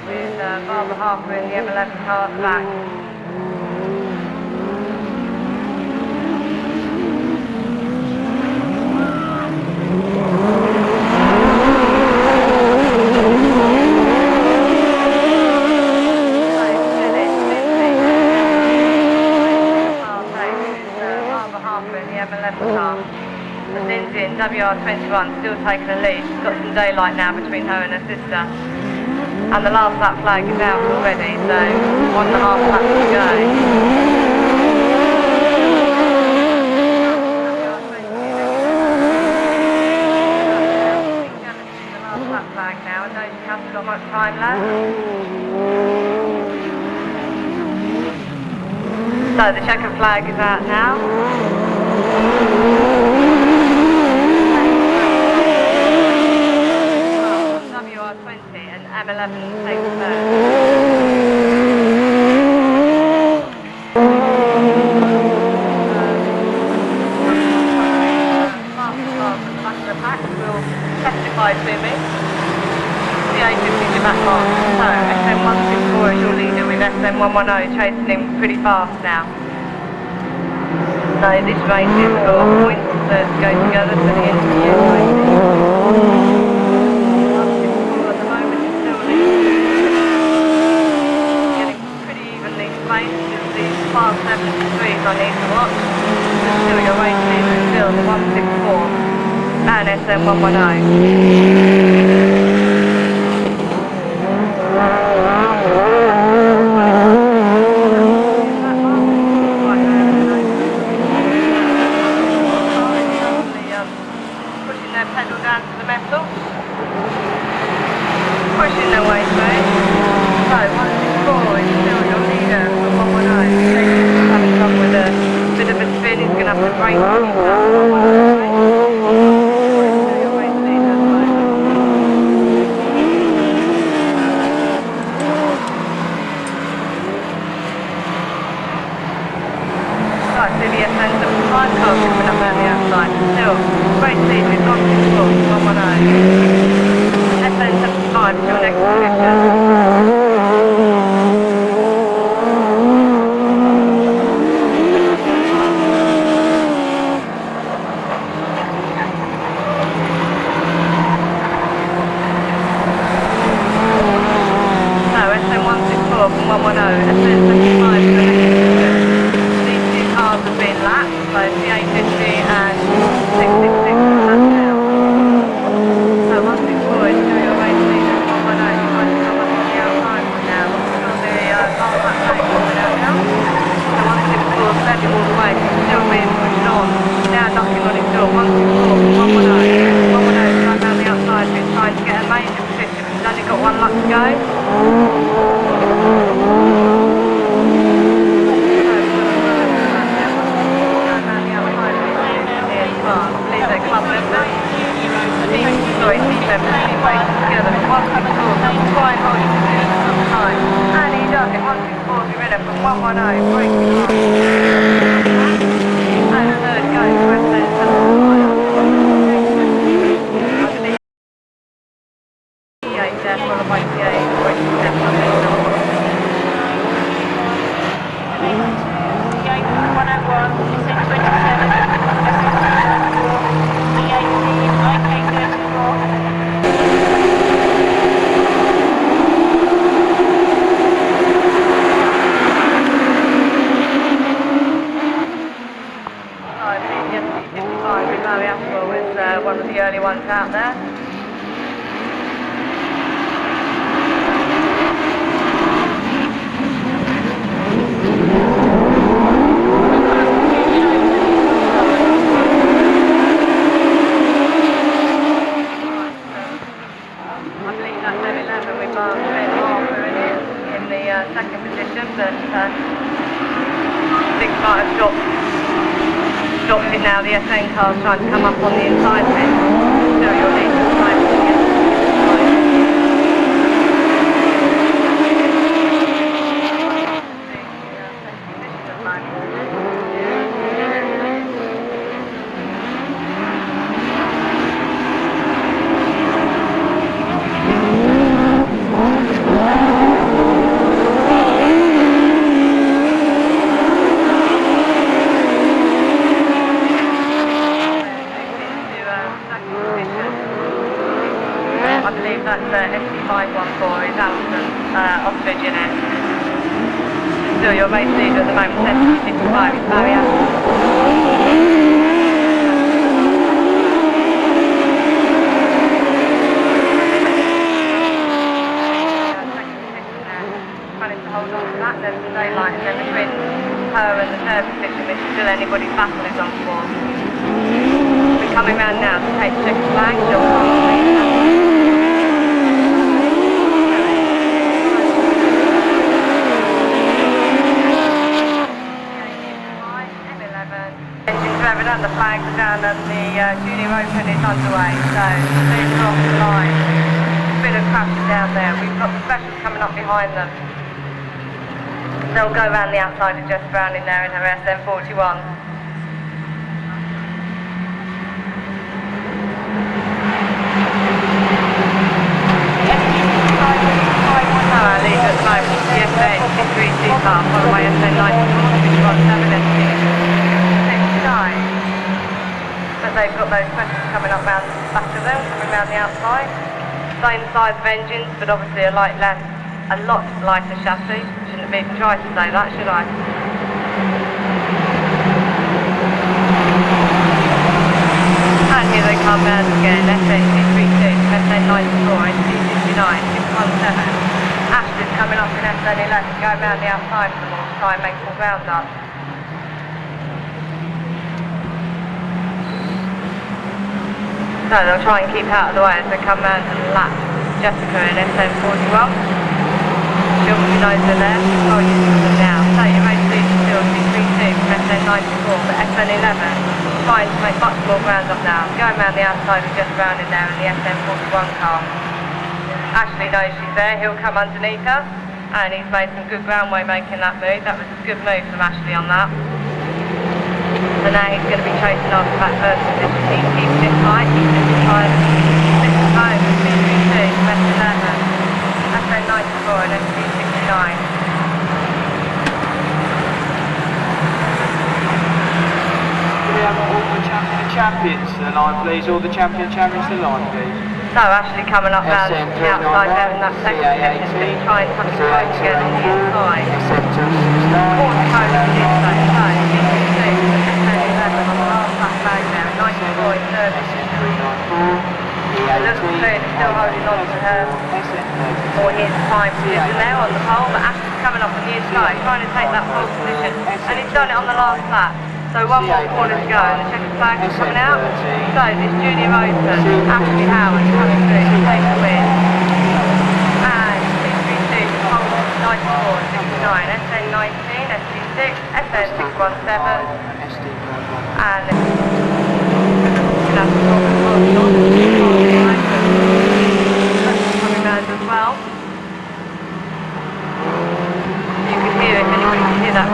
[SPEAKER 1] with Barbara Harper in the M11 car at the back. Lindsay in WR21 still taking the lead. She's got some daylight now between her and her sister. And the last lap flag is out already, so 1.5 laps to go. The last lap flag now, and she hasn't got much time left. So the checkered flag is out now. WR20 and M11 takes first. Back of the pack will testify to me. CA50 is your back mark. So SM164 is your leader with SM110 chasing him pretty fast now. So this race is for points that go together for the end of the year racing. At the moment it's still getting pretty evenly spaced. You'll see Class 73s I need to watch. There's still your race leader is still the 164 and SM110. Pedal down to the metal, pushing their way through. So 164 is still your leader for 110. He's having trouble with a bit of a spin, he's going to have to brake to keep up 110. Still your race leader at the moment. So I see the SM75 car coming up down the outside. Still, race leader is 164, 110. SM75 is your next position. No, SM164 from 110, SM75 is the next position. These two cars have been lapped, so CA50 and go, braking hard. And third go, press left, T8 there, followed by T8, braking left,
[SPEAKER 2] T8 101, descent 27, E18, IK 34.
[SPEAKER 1] was one of the early ones out there. I believe that's M11 with Mark Harper in the second position, but Six might have stopped it now. The SN car's trying to come up on the inside of it. So you'll need to try to get I believe that's SC514 is Alison, Ostrich in it. Still your race leader at the moment, SC55 is Barry Alison. Trying to hold on to that, there's the daylight, and then between her and the third position, which is still anybody's battle is on for. We're coming round now to take the second flag, and the flags are down and the Junior Open is underway, so they're off the line. A bit of crashing down there. We've got the specials coming up behind them. They'll go around the outside of Jess Brown in there in her SM41. Our leader at the moment is the SA632 car, followed by SA94, which was 7 69. But they've got those specials coming up round the back of them, coming round the outside. Same size of engines, but obviously a lot lighter chassis. Shouldn't have even tried to say that, should I? And here they come round again, SA232, SA94, SC69, 617. Ashton's coming up in SN11, going round the outside of them all to try and make some ground up. So they'll try and keep out of the way as they come round and lap Jessica in SM41. She'll knows they're there. Oh, you see them now. So your race leader still 232 from SM94, but SM11 trying to make much more ground up now. Going round the outside with Jess Brown in there in the SM41 car. Ashley knows she's there. He'll come underneath her, and he's made some good groundway making that move. That was a good move from Ashley on that. So now he's going to be chasing after that first position. He's keeping it tight, keeping it tight. This is home with C32, S11, SA94 and SC69.
[SPEAKER 4] Could we have all the champions to the line, please? All the champions to the line, please.
[SPEAKER 1] So Ashley coming up round the outside there in that second position, going to try and touch the code together on the inside. Quarter code on the inside, so C32, SA11 on the last lap flag there, and 94 in third position. It looks clear it's still holding on to her, or his time position there on the pole, but Ashley's coming up on the inside, trying to take that pole position, and he's done it on the last lap. So one more corner to go, and the checkered flag is coming out. So this Junior Open, Ashley Howard coming through to take the win. And C32, pole 94, 69, SN19, SC6, SN617, and coming round as well. You can hear it, anybody can hear that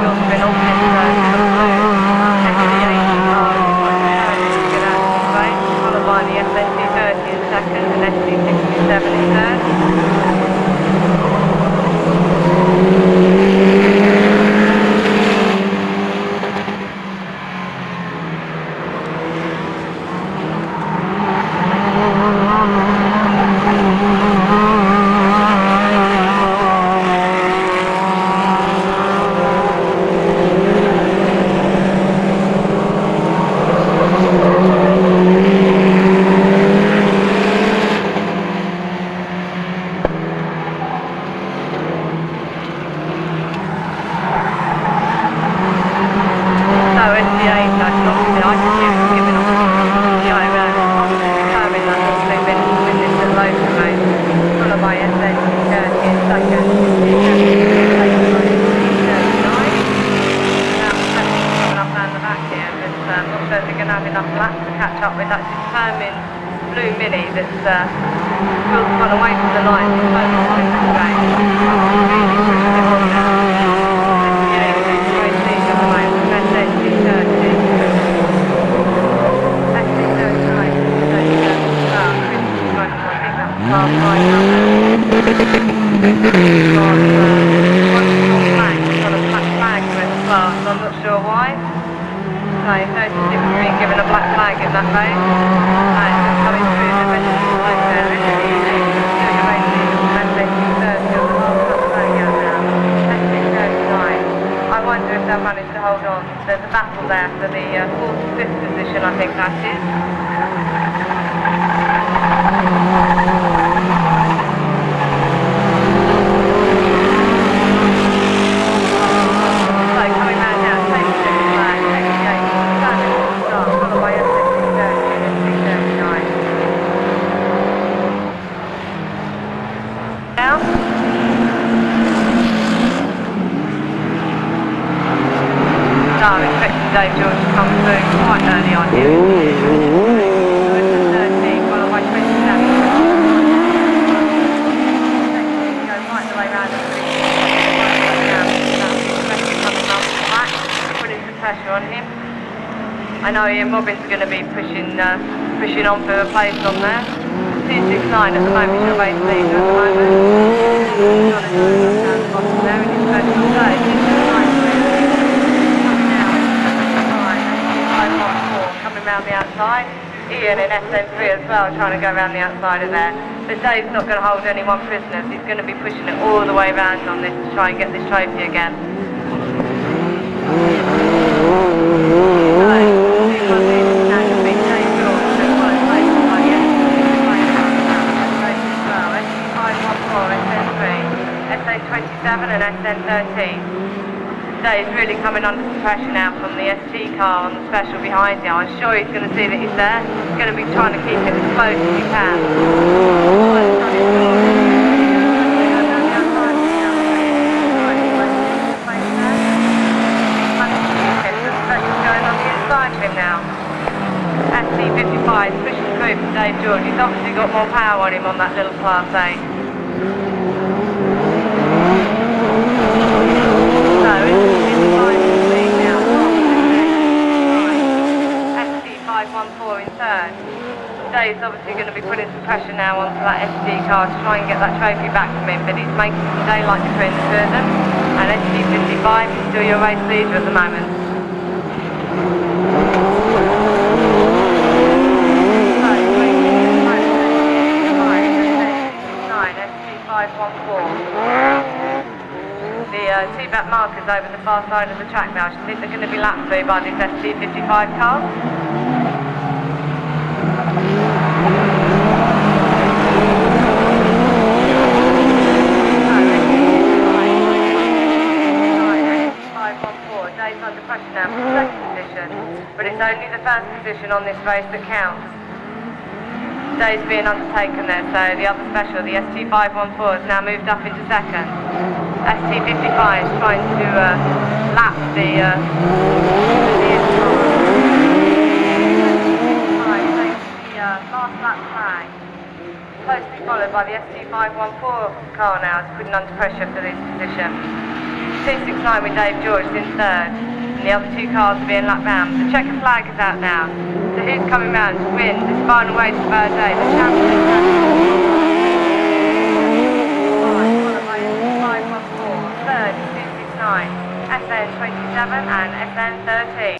[SPEAKER 1] going to have enough laps to catch up with that determined blue Mini that's will run away from the line in both sides of the race. Really pushing it on now. I'm not sure why. So 36 has been given a black flag in that race. And just coming through the rest of the line there. I wonder if they'll manage to hold on. There's a battle there for the 4th and 5th position, I think that is. I'm expecting Dave George to come through quite early on here. 13, followed by 27. Go right the way round and putting some pressure on him. I know Ian Robbins is going to be pushing on for a place on there. 269 at the moment, your race leader at the moment. Down the bottom there in his special place. Coming round the outside, Ian in SN3 as well, trying to go around the outside of there. But Dave's not going to hold anyone prisoners. He's going to be pushing it all the way around on this to try and get this trophy again. SN27 and SN13. Dave's really coming under some pressure now from the ST car on the special behind him. I'm sure he's going to see that he's there. He's going to be trying to keep it as close as he can. The special's going on the inside of him now. ST55 pushing through for Dave George. He's obviously got more power on him on that little Class 8. ST514 in third. Dave's obviously going to be putting some pressure now onto that SD car to try and get that trophy back from him, but he's making some daylight between the two of them. And ST55 is still your race leader at the moment. The T-back markers over the far side of the track now. I think they're going to be lapped through by this ST55 car. Dave's under pressure now for the second position, but it's only the first position on this race that counts. Dave's being undertaken there, so the other special, the ST514, has now moved up into second. ST55 is trying to lap the last lap flag, closely followed by the ST514 car now, is putting under pressure for this position. 269 with Dave George in third, and the other two cars are being lapped round. The checker flag is out now, so who's coming round to win this final race of our day, the champion. Followed by ST514, third is 269, SN27 and SN13.